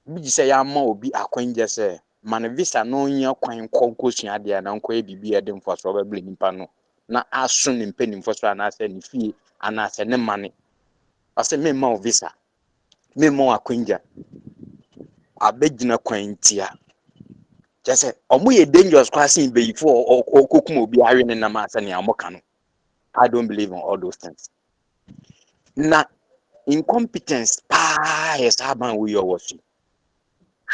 bi say ya ma obi akwanje say man visa no nya kwan konkosua ade na nko e bibi e dem foso obebele nipa no na aso ne mpenimfo so anasa ne fie anasa ne mane ase me ma visa me mo akwanja abegina kwantia just omo ye dangerous crossing be before okokum obi awe ne nam asa ne amoka no. I don't believe in all those things. Na incompetence yes haban we your was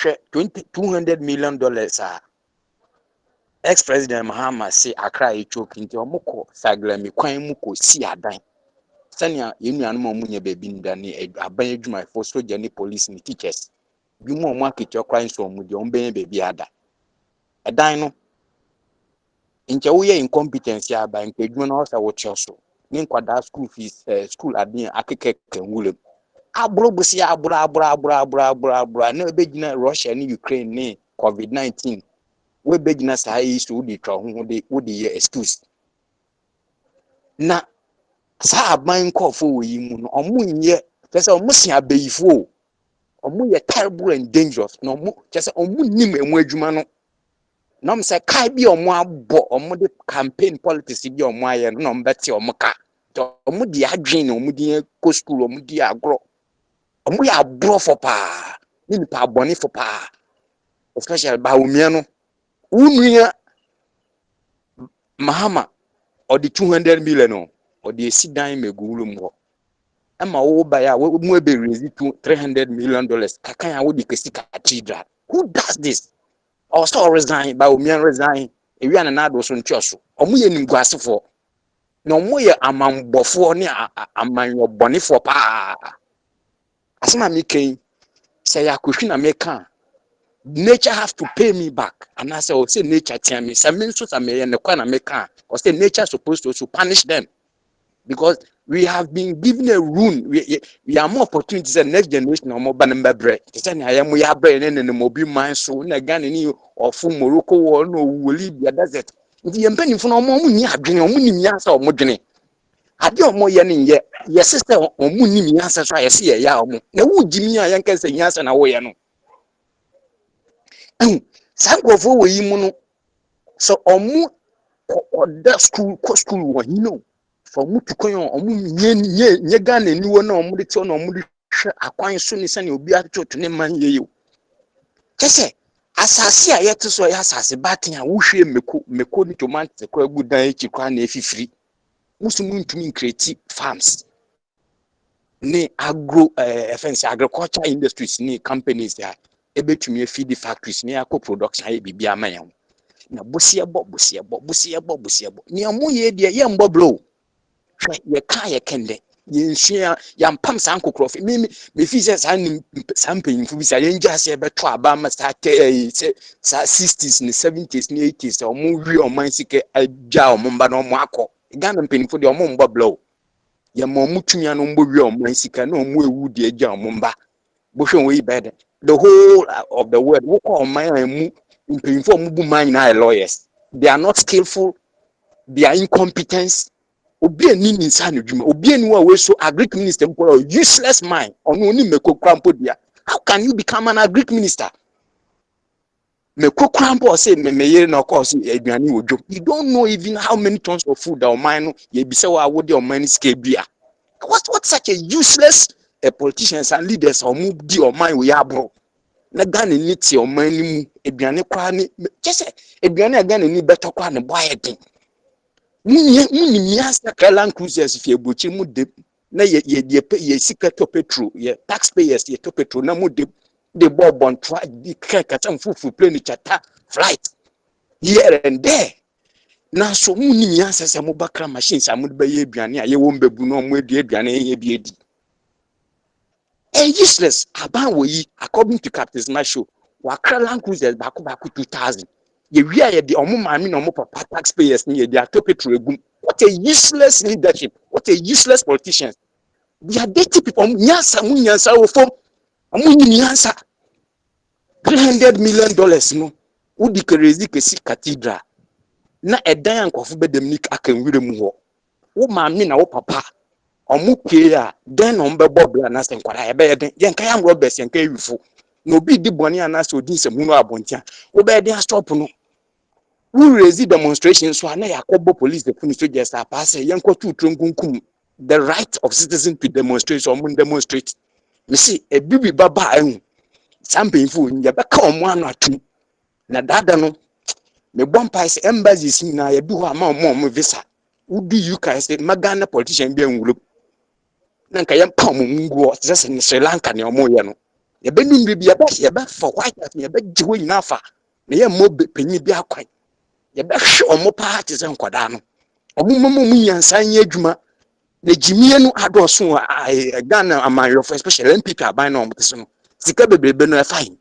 $200 million ex-president Mahama say Accra e choke into omoko saglami kwan mu ko si adan sania yenuanu mo munye bebi ndani aban adwuma for soldier ni police ni teachers bi mo mo akiti okwan so mo de omben bebi ada adan no nche wo ye incompetence aba nke adwuma no sa wo cheso ni nkwada school fees school adin akekeke nwule abro busi abro na begina Russia ni Ukraine ni COVID-19 we begina sa yi so di twa ho de wo de ye excuse na sa aban nkofo wo yi mu no omunye pese omusi abeyifo omunye terrible and dangerous no mu pese omunnim emu adwuma no nam se kai bi omo abo omo de campaign politics bi omo aye no mbeti omo ka to omo di adwen omo di ko school omo di agro omo ya abro for pa ni pa aboni for pa especially ba umia no unuya Mahama or the 200 million or the sit down megulum ho ama wo ba ya mu be raise $300 million kakan ya wo di kesi cathedral. Who does this? Also resign by umia resign e wi na do so ntioso omo ye nimguasefo na omo ye amambofo ne amanyo bonefo pa asema mi ken say ya kwhwi na meka nature have to pay me back and I say oh say nature tell me say me so say me ne kwa na meka or say nature supposed to punish them because we have been given a rule we are more opportunities the next generation or more banembebre say na ya mo ya bre ne mobi man so na Ghana ni ofu Morocco wo no wo Libya desert ndi ye mpanimfo no mo ni adwene o mo ni miasa o mo dwene ade o mo ye ne ye sister o mo ni miasa so ye se ye ya o mo na wo jimi a yanka se miasa na wo ye no sankrofo wo yi mu no so omu oda school wo yi no for mu tukon omu nye Ghana ni wo na omu de ti na omu de hwe akwan so ni sane obi atoto ne man ye yo kese asase a yete so ya asase batin a wo hwe meko ni tomato kwa gudan echi kwa na efifiri musumu ntumi create farms ni agro agriculture industries ni companies ya ebetumi feed factories ni akọ production ya bibia amayan na bosiebo ni amu ye de ye mbo blow ye ka ye kende ye nsua ya mpam san kokrofi me fi se san panyimfu bi sa ye nja se beto aba ma sa 60s ni 70s ni 80s omu wi oman sike aja omba na omu akọ Ghana mpanyimfu de omu mbo blow ye mo mutumi anu mbo wi oman sika na omu ewu de aja omba bo hwe we bed the whole of the world wo call man mu mpanyimfu mu bu man na lawyers they are not skillful, they are incompetent. Obi eni ni nsa dwuma obi eni wa we so agric minister mpo useless man onu ni mekokrampo dia. How can you become an agric minister? Mekokrampo say meye na cause aduane wodwo. You don't know even how many tons of food that man no ye bi say wa wo de man ske bia. What such a useless politicians and leaders or move di man we abro. Na Ghana ni ti man ni mu aduane kwa ni just aduane Ghana ni better kwa ne boy din. Muni miasa kalan cruises fi ebuchi mu de na ye sika to petrol ye taxpayers ye to petrol na mu de bob try di kaka tan fufu plane chata flight here and there na so muni miasa se mo bakra machines amu be ye aduane a ye wo mbebu no mo edi aduane ye bi edi useless aban wo yi according to Captain's Marshall wa kalan cruises baku 2000 ye wia ye de omo maami na omo papa taxpayers ni ye de ato petrol egum. What a useless leadership, what a useless politician. They are dirty people. Nyansa ofom. Nyansa. $300 million no. Udi kerezi kesi cathedral. Na edan nkofo bedemnik akanwire mu ho. Wo maami na wo papa. Omu pie a den no mbebo bla na se nkwara ebe yeden. Yen kan am robbers yen kan yufo. No bi di boni anase odin se hunu abontia. Wo be den stop no. We raise demonstrations so na yakobo police the finish to just pass yen ko tu trunkunkum. The right of citizens to demonstrate so mun demonstrate. Me see e bibi baba ehun. Sampinfo nya be ka omo anu atum. Na dada no me bompies embassies na ye bi ho ama omo visa. Udi you can say magana politician bi enwulo. Na nka yem pa omo nguo se Sri Lanka ne omo ye no. Ye be nim bi ye be for white ye be jiwo nyina fa. Na ye mo penyi bi akwan. Ye be hwe omo pa ti se nkoda no. Omo mu nyansa nya adwuma. Na jimie no adoso Ghana amanrofo especially MPP aban na omteso no. Sika bebrebe no fine.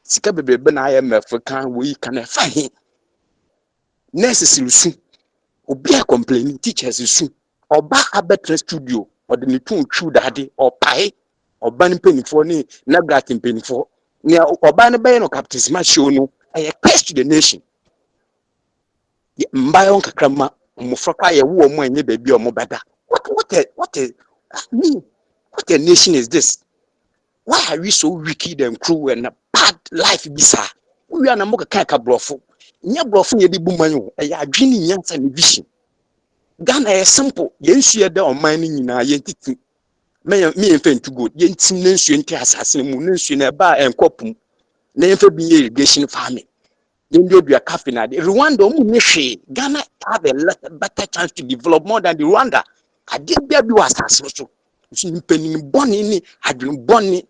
Sika bebrebe na IMF kan we kan fine. Nurses lusu. Obi a complaining teachers lusu. Oba abetre studio or the tun true daddy or pie or ban penny ni na gratin penny for. Nia oba ne be no captain show no. I curse to the nation. Mbayon kakrama mufraka ye wo mo enye baby o mo beda. What a nation is this? Why are we so wicked and cruel and bad life bisa? We are na mo ka brofo. Nya brofo ye di bumanyo. E ya adwini nyansa ne vision. Ghana is simple. Yensu ye da oman ni nyina ye titi. Me enfe ntu good. Ye ntim na nsu enti asase mu na nsu na ba enkopum. Na enfe bi irrigation farming. Rwanda, Ghana have a better chance to develop more than the Rwanda. I did be was so. Penny bonny ni adwin bonny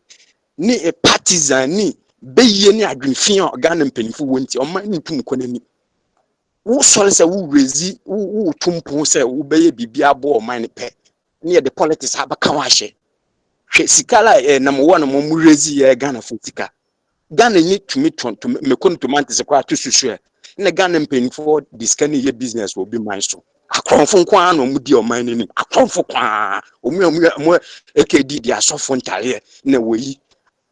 ni a partisan ni be ni adwin fian Ghana pennyful wenti on my tum konani. Who sols a woo rezi who tumpo say who be bibia bo mine pe near the politics have a kawashe. Sikala number one among rezi Ghana futika. Ghana need to meet to me come to mantis a to share. In the Ghana paying for this kind of business will be mine so. A crown from Kwan or Mudi or mining. A crown for Kwan or more AKD, they are soft on tire in a way.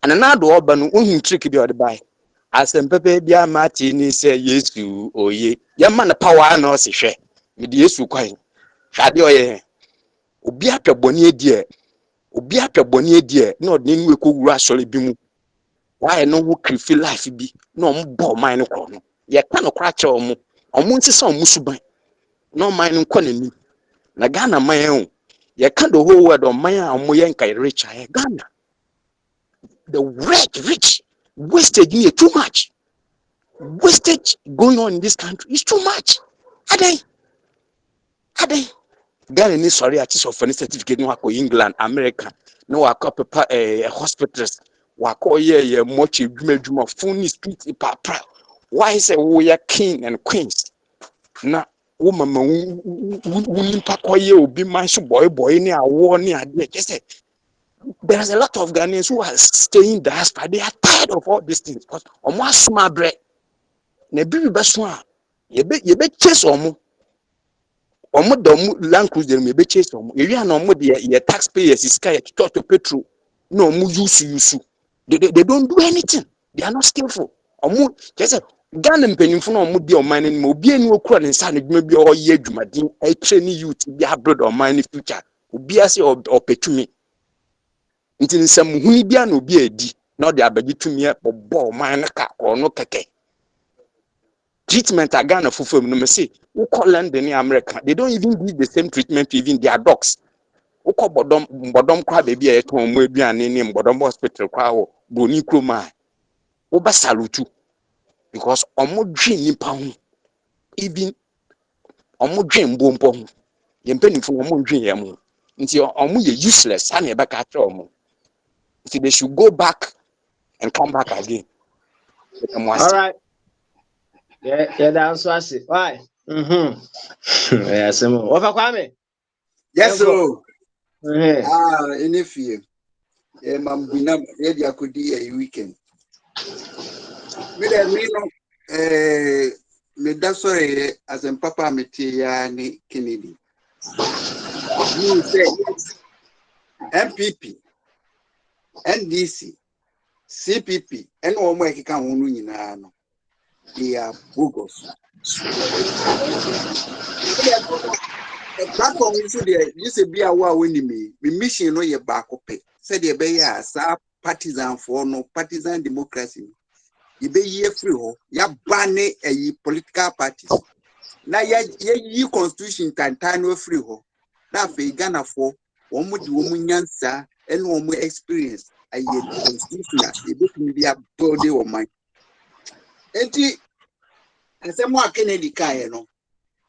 And another urban won't trick the other by. As a Pepe Bia Martini say yes you or ye. Young man a power no say share. With the yes you coin. Shadio ye. Ubiaka bonnier dear. Ubiaka bonnier dear. Not name we could rationally be. Why no who can feel life be no more mine corner. Ye can't crack or more. Or moon to some musubai. No mine colony. Na Ghana my own. Ye can't the whole word on my own moyanka rich. I Ghana. The rich. Wastage near too much. Wastage going on in this country is too much. Are they? Ghana ni sorry at least of any certificate no wako England, America. No wako paper hospitals. Wako ye much juma phone street papa. Why say we are king and queens? Na woman wouldn't pakoye will be my boy near war near just there's a lot of Ghanaians who are staying diaspora. They are tired of all these things because on one small bread. Ne bibi beswa ye be chase omo land cruiser me be chase omo ye wi na omo de ye taxpayers is sky to petrol no omo use they don't do anything. They are not skillful. Omo just Ghana mpanimfo na omo de oman ni obi eni okura ne nsa na dwuma bi o ye adwumadin e train youth bi abroad oman ni future obi ase opetumi nti nsam huni bia na obi edi na de abagi tumi e bobo oman na ka ono keke. Treatment at Ghana for film, no say, who call London in America. They don't even give the same treatment to even their dogs. Who call Bodom crab baby at home, maybe an name Bodom Hospital crowd, Boni Kroma. Oba salutu. Because Omo dream in pound, even Omo dream boom pong. Yen penny for Omo dream yamu. Until Omo useless, honey back at Omo. So they should go back and come back again. All right. Yeah, that's what I say. Why? Yes, what Kwame? Yes, so. Mm-hmm. In a few. Mambina, ready, I could do a weekend. Me da sorry as in Papa Metia ni Kennedy. You say MPP, NDC, CPP, and all my account, they are bogus. A platform is there. You say be a war winning me. Me mission no ye back up. Said ye be ya sa partisan for no partisan democracy. Ye be ye free ho. Ya ban a political parties. Na ye constitution tan no free ho. Na fe Ghana for omu di omu nyansa and omu experience. A ye constitution ye be be a body of mine. Enti ase mo Kennedy kai no.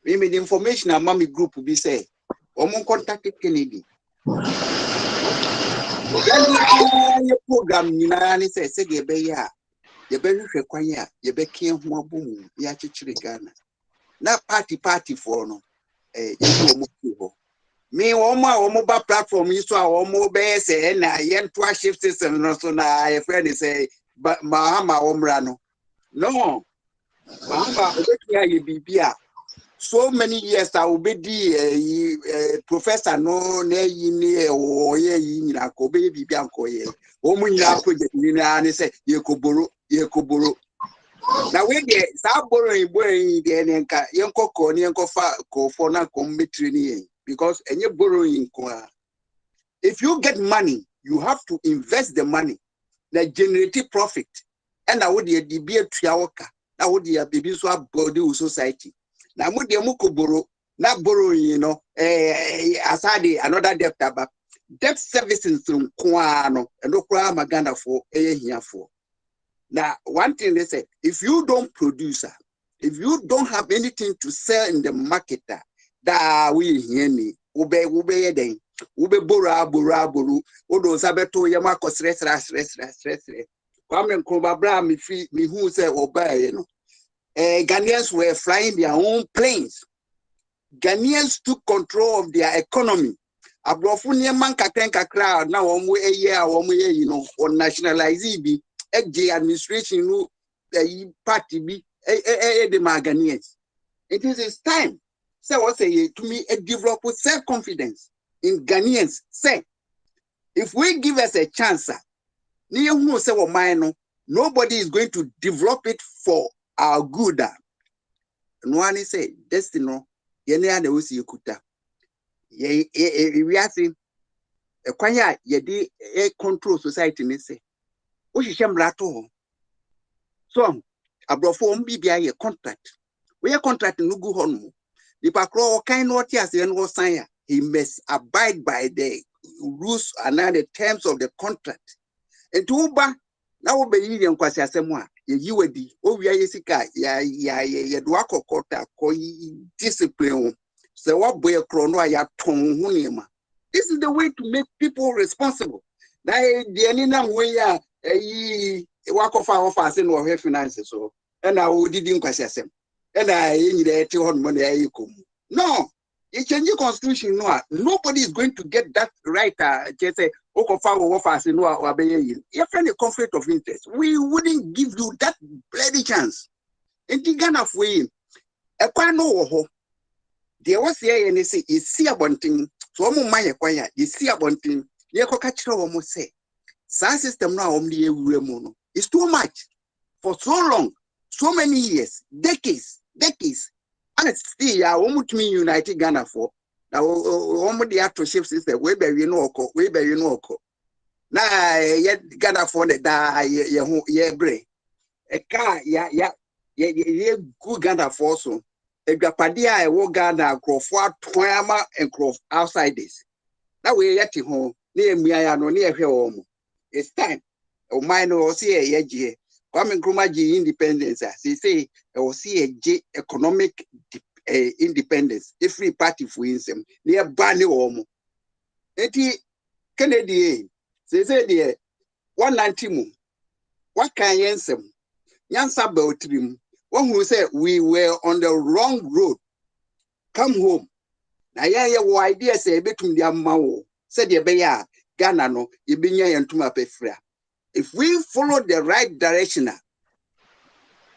We made information a mommy group be say, Omo contacted Kennedy. Your program, you know, said, ye be ya, ye be require, ye be king who boom, ya chichiri Ghana. Not party for no, ye do me, mobile platform, you saw Omo base and I yen twice shift system, no so now, a friend say, but Mahama Omrano. No, Mahama, ye be. So many years I will be professor no ne yini o ye yina ko be bibi anko ye o mu nyina project ni na ne say ye koboro na we dey sa borrowing dey nka ye nkoko ne nkofa ko for na commentary ni because enye borrowing ko. If you get money you have to invest the money that generate profit and I would dey be atua woka na would dey baby so abode society. Na mo de mo koboro na borrowing aside another debt about debt servicing through kwano and okra maganda for here for. Now one thing they say, if you don't produce, if you don't have anything to sell in the market, that we hear me ube then ube boro odo sabeto yamako stress kwame nkrumah bra me who say obey no. Ghanaians were flying their own planes. Ghanaians took control of their economy. Abrofunia man katenka crowd now one year, you know, or nationalize be administration no party be the Ghanaians. It is time. So what say to me develop self-confidence in Ghanaians. Say if we give us a chance, nobody is going to develop it for our good. No one say destiny yene ya na osi ekuta we are saying kwanya ye di control society ni say o hihye mrato so abrofo mbibia ye contract we contract no gu ho no nipa kro kan no oti ase no sign ya he must abide by the rules and the terms of the contract and to ba na wo be yiri nkwasi asemu a ye yiwadi o wia yesika ya do akokota ko discipline so what boy kro no ya ton hu nema. This is the way to make people responsible. Na the any na we ya wakofa offer no we finances so and I wo didi nkwasi asem and I nyire eti hon mo na yikom. No, you change the constitution no, nobody is going to get that right just say your friend a conflict of interest. We wouldn't give you that bloody chance. In the Ghana way, a quano ho. There was here and they say, you see a bunting, so my acquire, you see a bunting, you catch almost say. Sound system now only a mono. It's too much for so long, so many years, decades. And still, I won't mean United Ghana for. Now, the actorship system, we bury no co. Now, yet Ghana for the die, brain. A car, good Ghana for so. A Gapadia, I walk Ghana, grow for Twama and grow outside this. Now we yet home, near me, I know near home. It's time. Oh, mine or see a year. Kwame Nkrumah independence, they say, I will see a economic independence. A free party for him, near Bani Omo. Eti Kennedy, they say, dear, 190. What can you answer? Yansa Beltrim, one who said we were on the wrong road. Come home. Now, yeah, what idea say between the Mao, said the Beya, Ghana, no, Ibinya and Tuma Pefra. If we follow the right direction,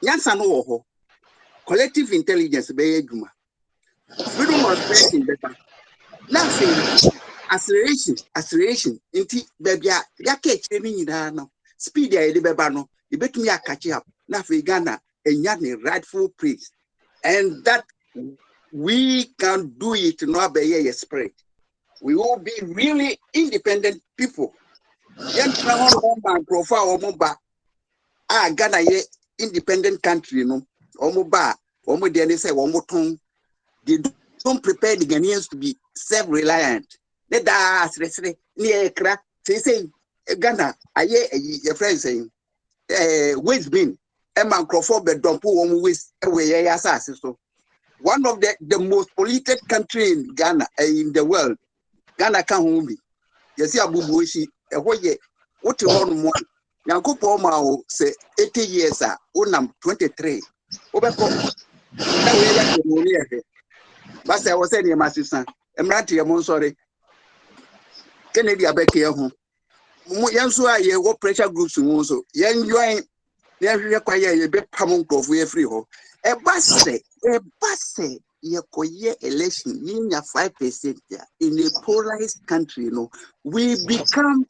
Yansa no collective intelligence be juma. Freedom of expression better. Nothing. acceleration inti baby ya catch ni nyina no speed ya de beba no e betumi catch up na fe Ghana enya ne rightful place and that we can do it no be ye spread. We will be really independent people. Yen travel man profile omoba Ghana ye independent country no omoba omo de say omoton they don't prepare the Ghanaians to be self-reliant. Let us near crack say Ghana aye your friend saying waste bin man crofo be dump waste away so one of the most polluted country in Ghana in the world. Ghana can home be. You see abubu shi ehoye what hon mo Yankopo ma say 80 years unam 23 obeko na we ya kemoni ehe basa wo say ne masisa emrante ye mo sorry Kennedy abeke ho yanso aye wo pressure groups wo so yan join na hwehwe kwaye ye be pam nkofo ye free ho e base ye koye election ninya 5% in a polarized country we become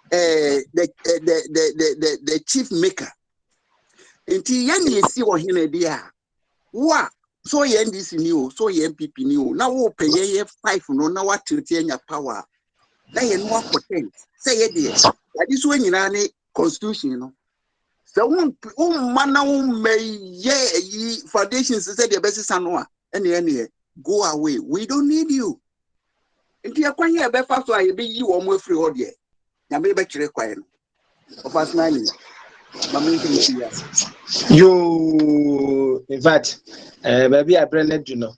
the chief maker inti yan ye si wo hene dia wa so ye NDC ni o so ye MPP ni o na wo peye ye 5 no na wa tiriti enya power na ye no potent say ye dey adi so nyina ne constitution no so mana meye yi foundations say the best sanoa ene go away, we don't need you inti akwan ye be fa so aye be yi wo mo free ho de na me be kire kwan no of us nine you in fact baby I branded you know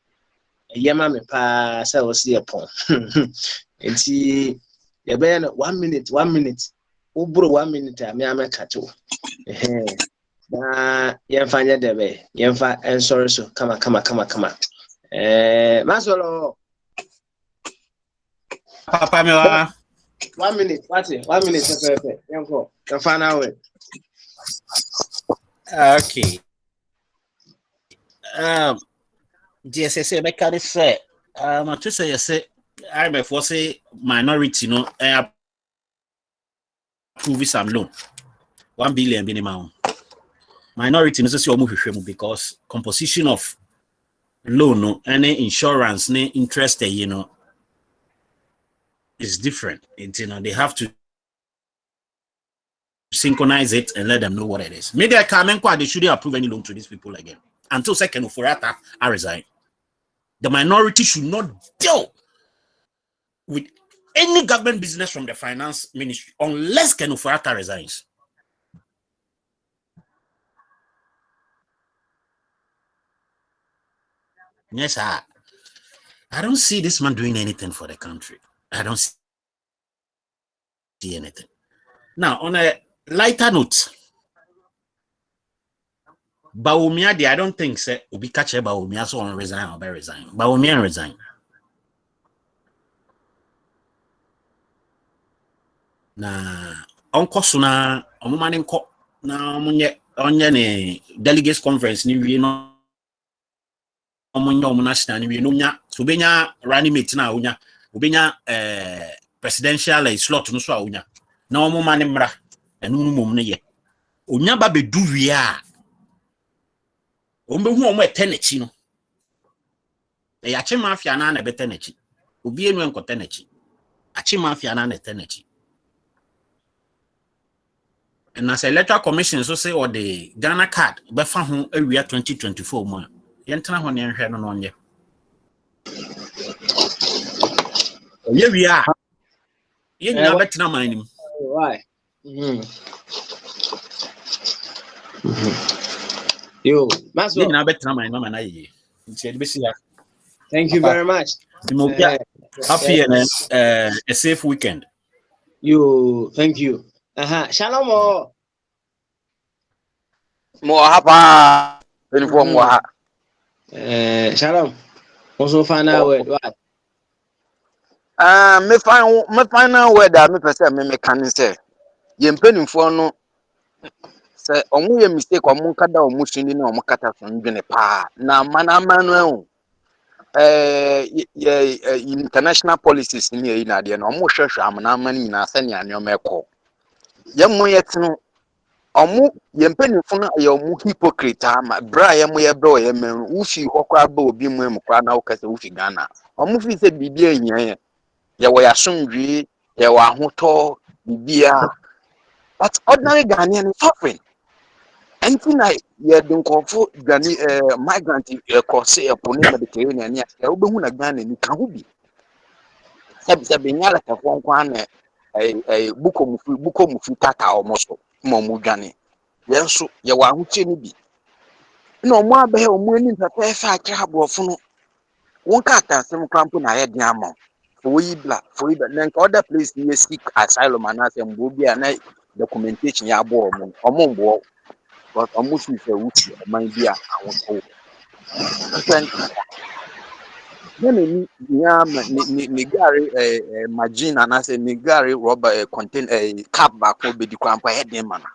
yema me pa say o see upon enti ye be 1 minute ubro 1 minute me ameka to na yemfa debe yemfa sorry so kama masolo Papa me wa 1 minute what 1 minute pepe yemko the final way. okay DSS be carry say to say yes I be for say minority no approve some loan 1 billion minimum minority no say omo hwehwem because composition of loan no any insurance ne interest is different. They have to synchronize it and let them know what it is. Maybe I can't they shouldn't approve any loan to these people again until second Ufurata I resign. The minority should not deal with any government business from the finance ministry unless Ken Ufurata resigns. Yes, sir. I don't see this man doing anything for the country. I don't see anything. Now, on a lighter note, Bawumia, I don't think say Obi catch Bawumia so on resign or be resign. Bawumia resign. Na onko suna omumane nko na onye ne delegates conference ni wie no omunyo national ni wie no nya so benya running mate na onya obenya presidential slot no so a onya na omumane mra enu no mom ne ye onya ba bedu wie a ombehu omo etenechi no e ya che mafia na betenechi obi enu enko tenechi achi mafia na etenechi. And as electoral commission so say or the Ghana card be found area 2024 mo yentana ho ne nhwe no onye ye wi a ye nyina betina man nim Why? Yo, ye nyina betina man no na ye nti e be sia. Thank you very much. Happy and a safe weekend. You, thank you. Shalom. Mo hapa uniform mo ha. Shalom. Also final word. What? Me final word that me person me can say. Ye mpanimfo no say omo ye mistake omo kada omo shindi na omo kata so ndwene pa na mana manu international policies in the United no more church amana mani na send ya nyomeko yemu yetino omu yempenifo na ye omu hypocrite ama bra yemu ye bro ye men ufi hokwa ba obi mu em kwa na ukase ufi Ghana omu fi se bibia enyan ye wo yasomdwi ye wo ahoto bibia but ordinary Ghanaian suffering anything like ye don confo Ghani migrant cross e poni Mediterranean ya obehu na Ghana ni ka ho bi se nyala ka kwa na buko mufi tata omoso mo Dwane yenso ye wa ahotie ni bi na omo abahe omo ani papa fa akira aborofo no won ka atansem krampo na ye den ama for then other place you seek asylum and as mbo bi na documentation ya abo omo mbo but omo fi fe wuti oman bi a awoto then ni gari margin and as ni gari rubber contain cap back ko be di krampo he den mana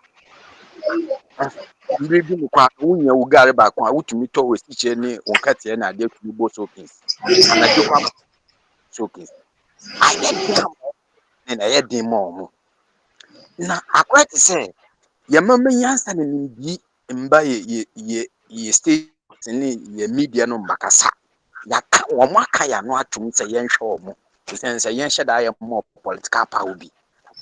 ndidi mu kwa unya ugare ba kwa utumi to wesiche ni onkate na ade tubo sokins anaje kwa sokins ayedem na ayedem mo na akwati se yamama yansa na nimbi mba ye state ni ye media no makasa ya ka wo maka ya no atum se yenhwe omo sense yenhye da ya mo political power bi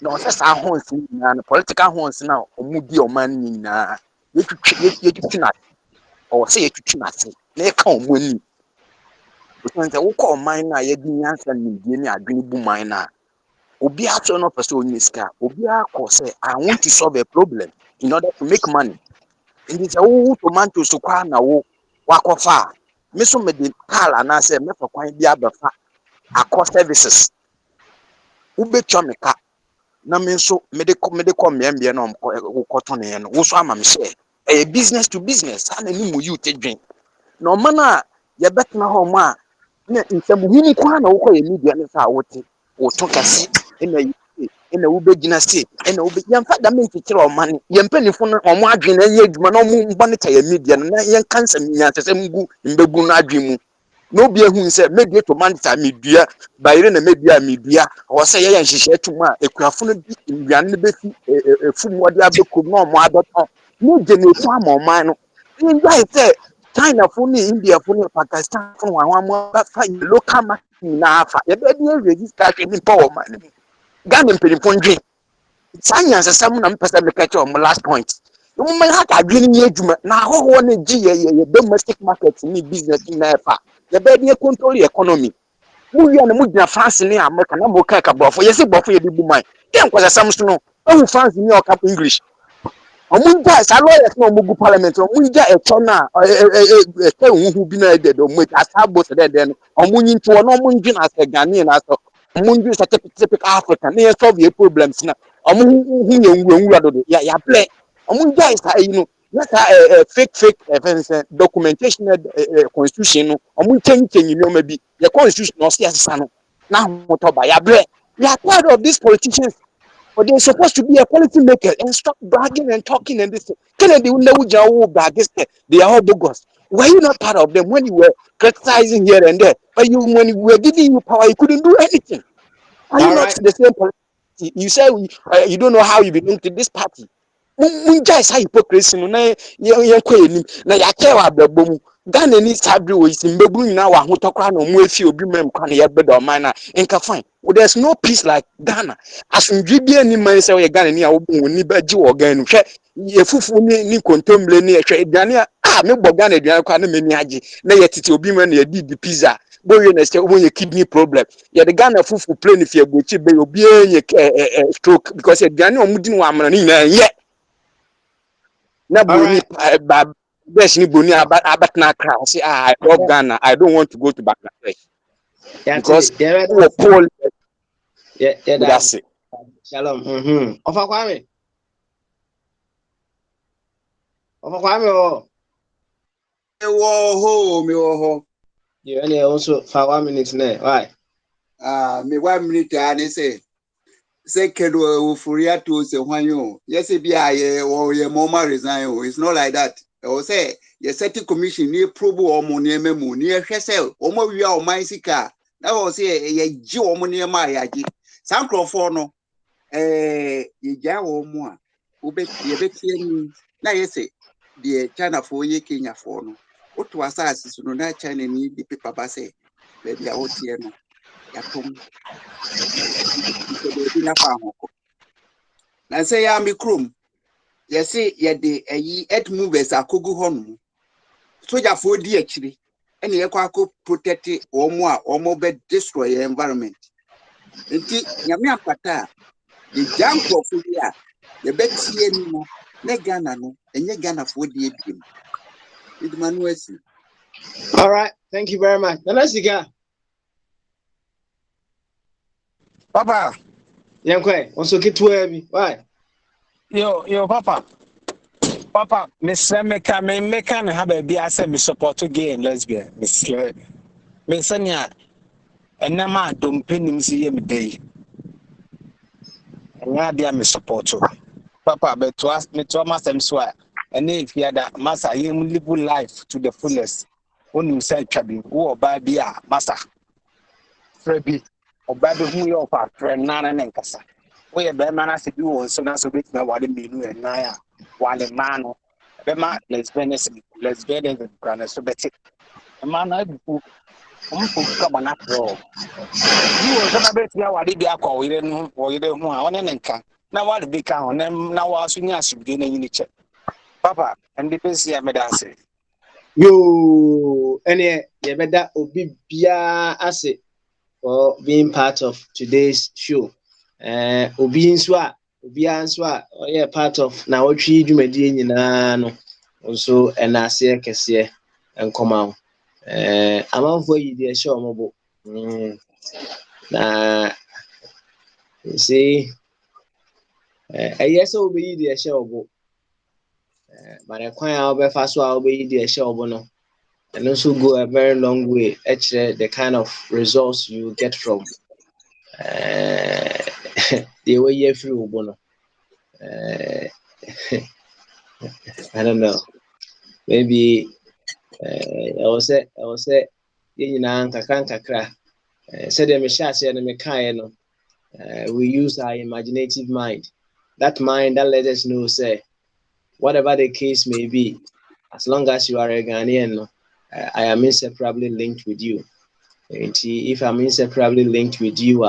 no se sa honsi na political honsi na omu bi oman ni na yetwitwi na o se yetwitwi na se na e ka omu ani sense wo ko oman na ye di yansa ni die ni adwene bu man na obi ato no person onye sika obi akọ I want to solve a problem in order to make money and it's a tomato so kwa na wo wakofa me so me de car na say me fa kwan bi abafa akọ services ubetwa me ka na me so me de kom mbie na koto ne no wo so ama me share a business to business ana ni mu you te dwen no mana ye betna ho ma na nsabuhini kwa na wo ko ye media ne sa wote wo to kasi ena ubegina se ena ube yamfa da me fikira omani yempenifo no omo adwen na ye adwuma na omo mbane ta ye media na yen kansa nya sese mgu mbegu na adwen mu no bi ehun se media to man ta medua bayire na media medua o se ye nhihye tuma ekuafo no bi nduane be fi efumu ode abekom na omo abeton no genetu ama oman no nda se China for ni India for ni Pakistan for wa ba fa local market na afa ye be dey register ni power man Ghana mpelifo ndwe science asem na mpesa me catch on last point no man ha ka dwene ni adwuma na hoho na gi ye domestic market ni business na efa ye be dey control the economy mu wi na mu gina France ni America na mo ka bofo ye se bofo ye bi bu man den kwasa sam so no o France ni o ka English omunja sa lawyers no mugu parliament omunja e chona e huhu bi na de do mu asabo se de no omunyi nti no omunji na se Ghanaian na so omunji sa typical African na solve your problems na omunhu ye nwura do ya play omunja is you know let fake documentation constitution no omunchenyi no ma bi the constitution no se asesa no na hotoba ya play we are tired of these politicians. But they're supposed to be a policy maker and stop bragging and talking and this. Kennedy, they are all bogus. Were you not part of them when you were criticizing here and there? But when we were giving you power, you couldn't do anything. Are you not the same policy? You say you don't know how you belong to this party. Munja is hypocrisy. Na ya kewa bebomu. Ghana ni sabri wo isimbebu nyina wa hotokra no mu efi obi mem kwa na ya beda o man na nka fine. Well, there's no peace like Ghana. Asundwi bi ani man say Ghana ni a wo ni ba gi wo Ghana hwe ye fufu ni kontomble ni hwe aduane me bo Ghana aduane kwa na meni age na ye tete obi man na ye di pizza bo we na say wo ye kidney problem ye the Ghana fufu plane fi agochi be obi ye stroke because aduane o mudi no amana ni na ye na boni ba best ni boni abat na cry say I love Ghana, I don't want to go to Bangladesh because poor that's it. Shalom. Ofa Kwame o Me wo ho. you any also for 1 minute now. Why? Me 1 minute and say kedo furia to say hwan yo. Yes e bia ye wo ye mama resign o. It's not like that. o say ye set commission ni probe omo ne memu ni ehwe say omo wi a o man sika na o say ye gi omo ne ma ya gi san crofo no ye ja omo a ye betie ni na ye say the China for ye Kenya for no what was as no na China ni the paper ba say baby a wotie no ya tom na fa hoko na say ya mi krom ye say ye de ayi et movers akogu hono soja for di akiri ene ye kwa ko protect omo a omo be destroy your environment nti nyame apata ye janko for ya ye betie ni no ne Ghana no enye Ghana for di ebiem idmanu asi. All right, thank you very much. Nana Sika, Papa, Yankwe, also get to me. Why? yo, Papa, Miss Meka, me can have a be as me support to gay and lesbian, Miss Sanya, and Nama don't pin him see him day. And now, dear, me support to Papa, but to ask me to master him swear. And if you had that master, you live life to the fullest. When you say Chabi, who by be a master. Frebi, or baby who you are, friend Nana and Kasa. We a bear man as if you was so that's a bit now what it mean and Naya, while a man, a man, let's be the grand so better. A man, I come on after all. You was a bit now what did you call it or you don't want and can. Now what the big count, them now was in your beginning in the check. Papa, and the best year, Madame say. You any you better obi bia ase for being part of today's show. Obi nso a oyɛ part of na wɔtwe dwumadie nyinaa no nso ɛna ase kɛseɛ nkɔma ho. Amanfoɔ yi deɛ ɛhyɛ wɔn bo. Na see ɛyɛ sɛ wobɛyi deɛ ɛhyɛ wɔn bo. But ɛkwan a wobɛfa so a wobɛyi deɛ ɛhyɛ wɔn bo no, and also go a very long way. Actually, the kind of results you get from the way you feel. I don't know. Maybe I was say you know kakra. Said the mishas and the we use our imaginative mind. That mind that let us know, say, whatever the case may be, as long as you are a Ghanaian, I am inseparably linked with you. And if I'm inseparably linked with you,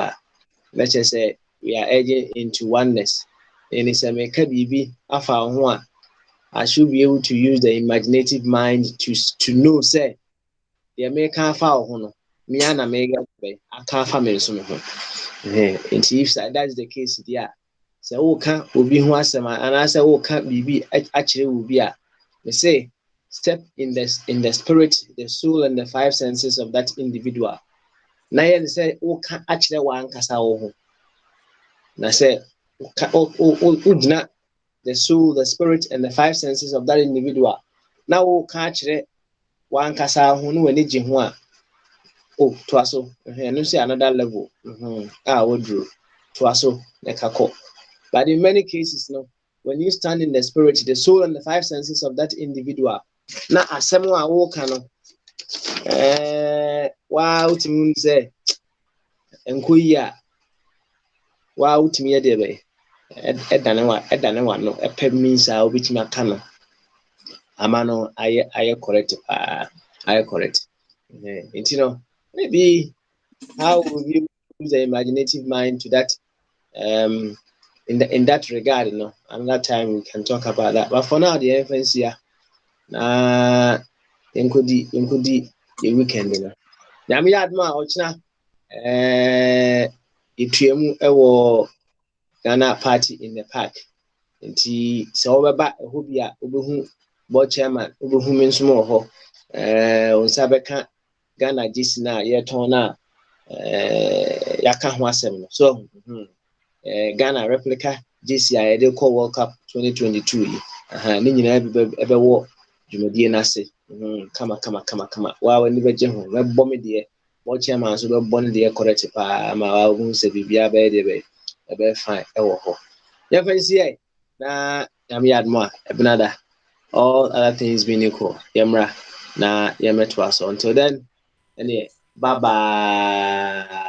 let's just say we are edging into oneness. And it's a make baby. I should be able to use the imaginative mind to know, say, the American foul, me and America, I can't family. And if that is the case, yeah. So, oh, can't be who and I say, oh, can't be actually will be a. They say, step in the spirit, the soul, and the five senses of that individual. Now you say, oh, can't actually one kasa oh. Now say, oh, the soul, the spirit, and the five senses of that individual. Now, oh, catch it one kasa who no any jihua. Oh, twaso, and you say another level. Would draw twaso, nekako. But in many cases, no, when you stand in the spirit, the soul, and the five senses of that individual, now as someone walk, wow, to me say, and kuya, wow, to me a day. Edanewa no epe means a which ma kano amano aye correct aye correct you know maybe how will you use the imaginative mind to that in that regard, you know, another time we can talk about that, but for now the inference here include the weekend, you know. Nyame adma ochina ituemu ewo Ghana party in the park. Nti sɛ wobɛba ɛhɔ bi a wobɛhu board chairman wobɛhu me nso wɔ hɔ wo nsa bɛka Ghana gyesi no a yɛtɔn no a yɛaka ho asɛm no so Ghana replica gyesi a yɛde kɔ World Cup 2022 yi ne nyinaa ɛbɛwɔ dwumadie no ase kama waa w'ani bɛgye ho mɛbɔ me deɛ board chairman nso bɛbɔ no deɛ correct paa ma waa wohu sɛ biribiara bɛyɛ deɛ ɛbɛyɛ fine ɛwɔ hɔ yɛmfa nsi na nyame admo a ɛbenada all other things being equal. Yemra na yemeto us. Until then, bye bye.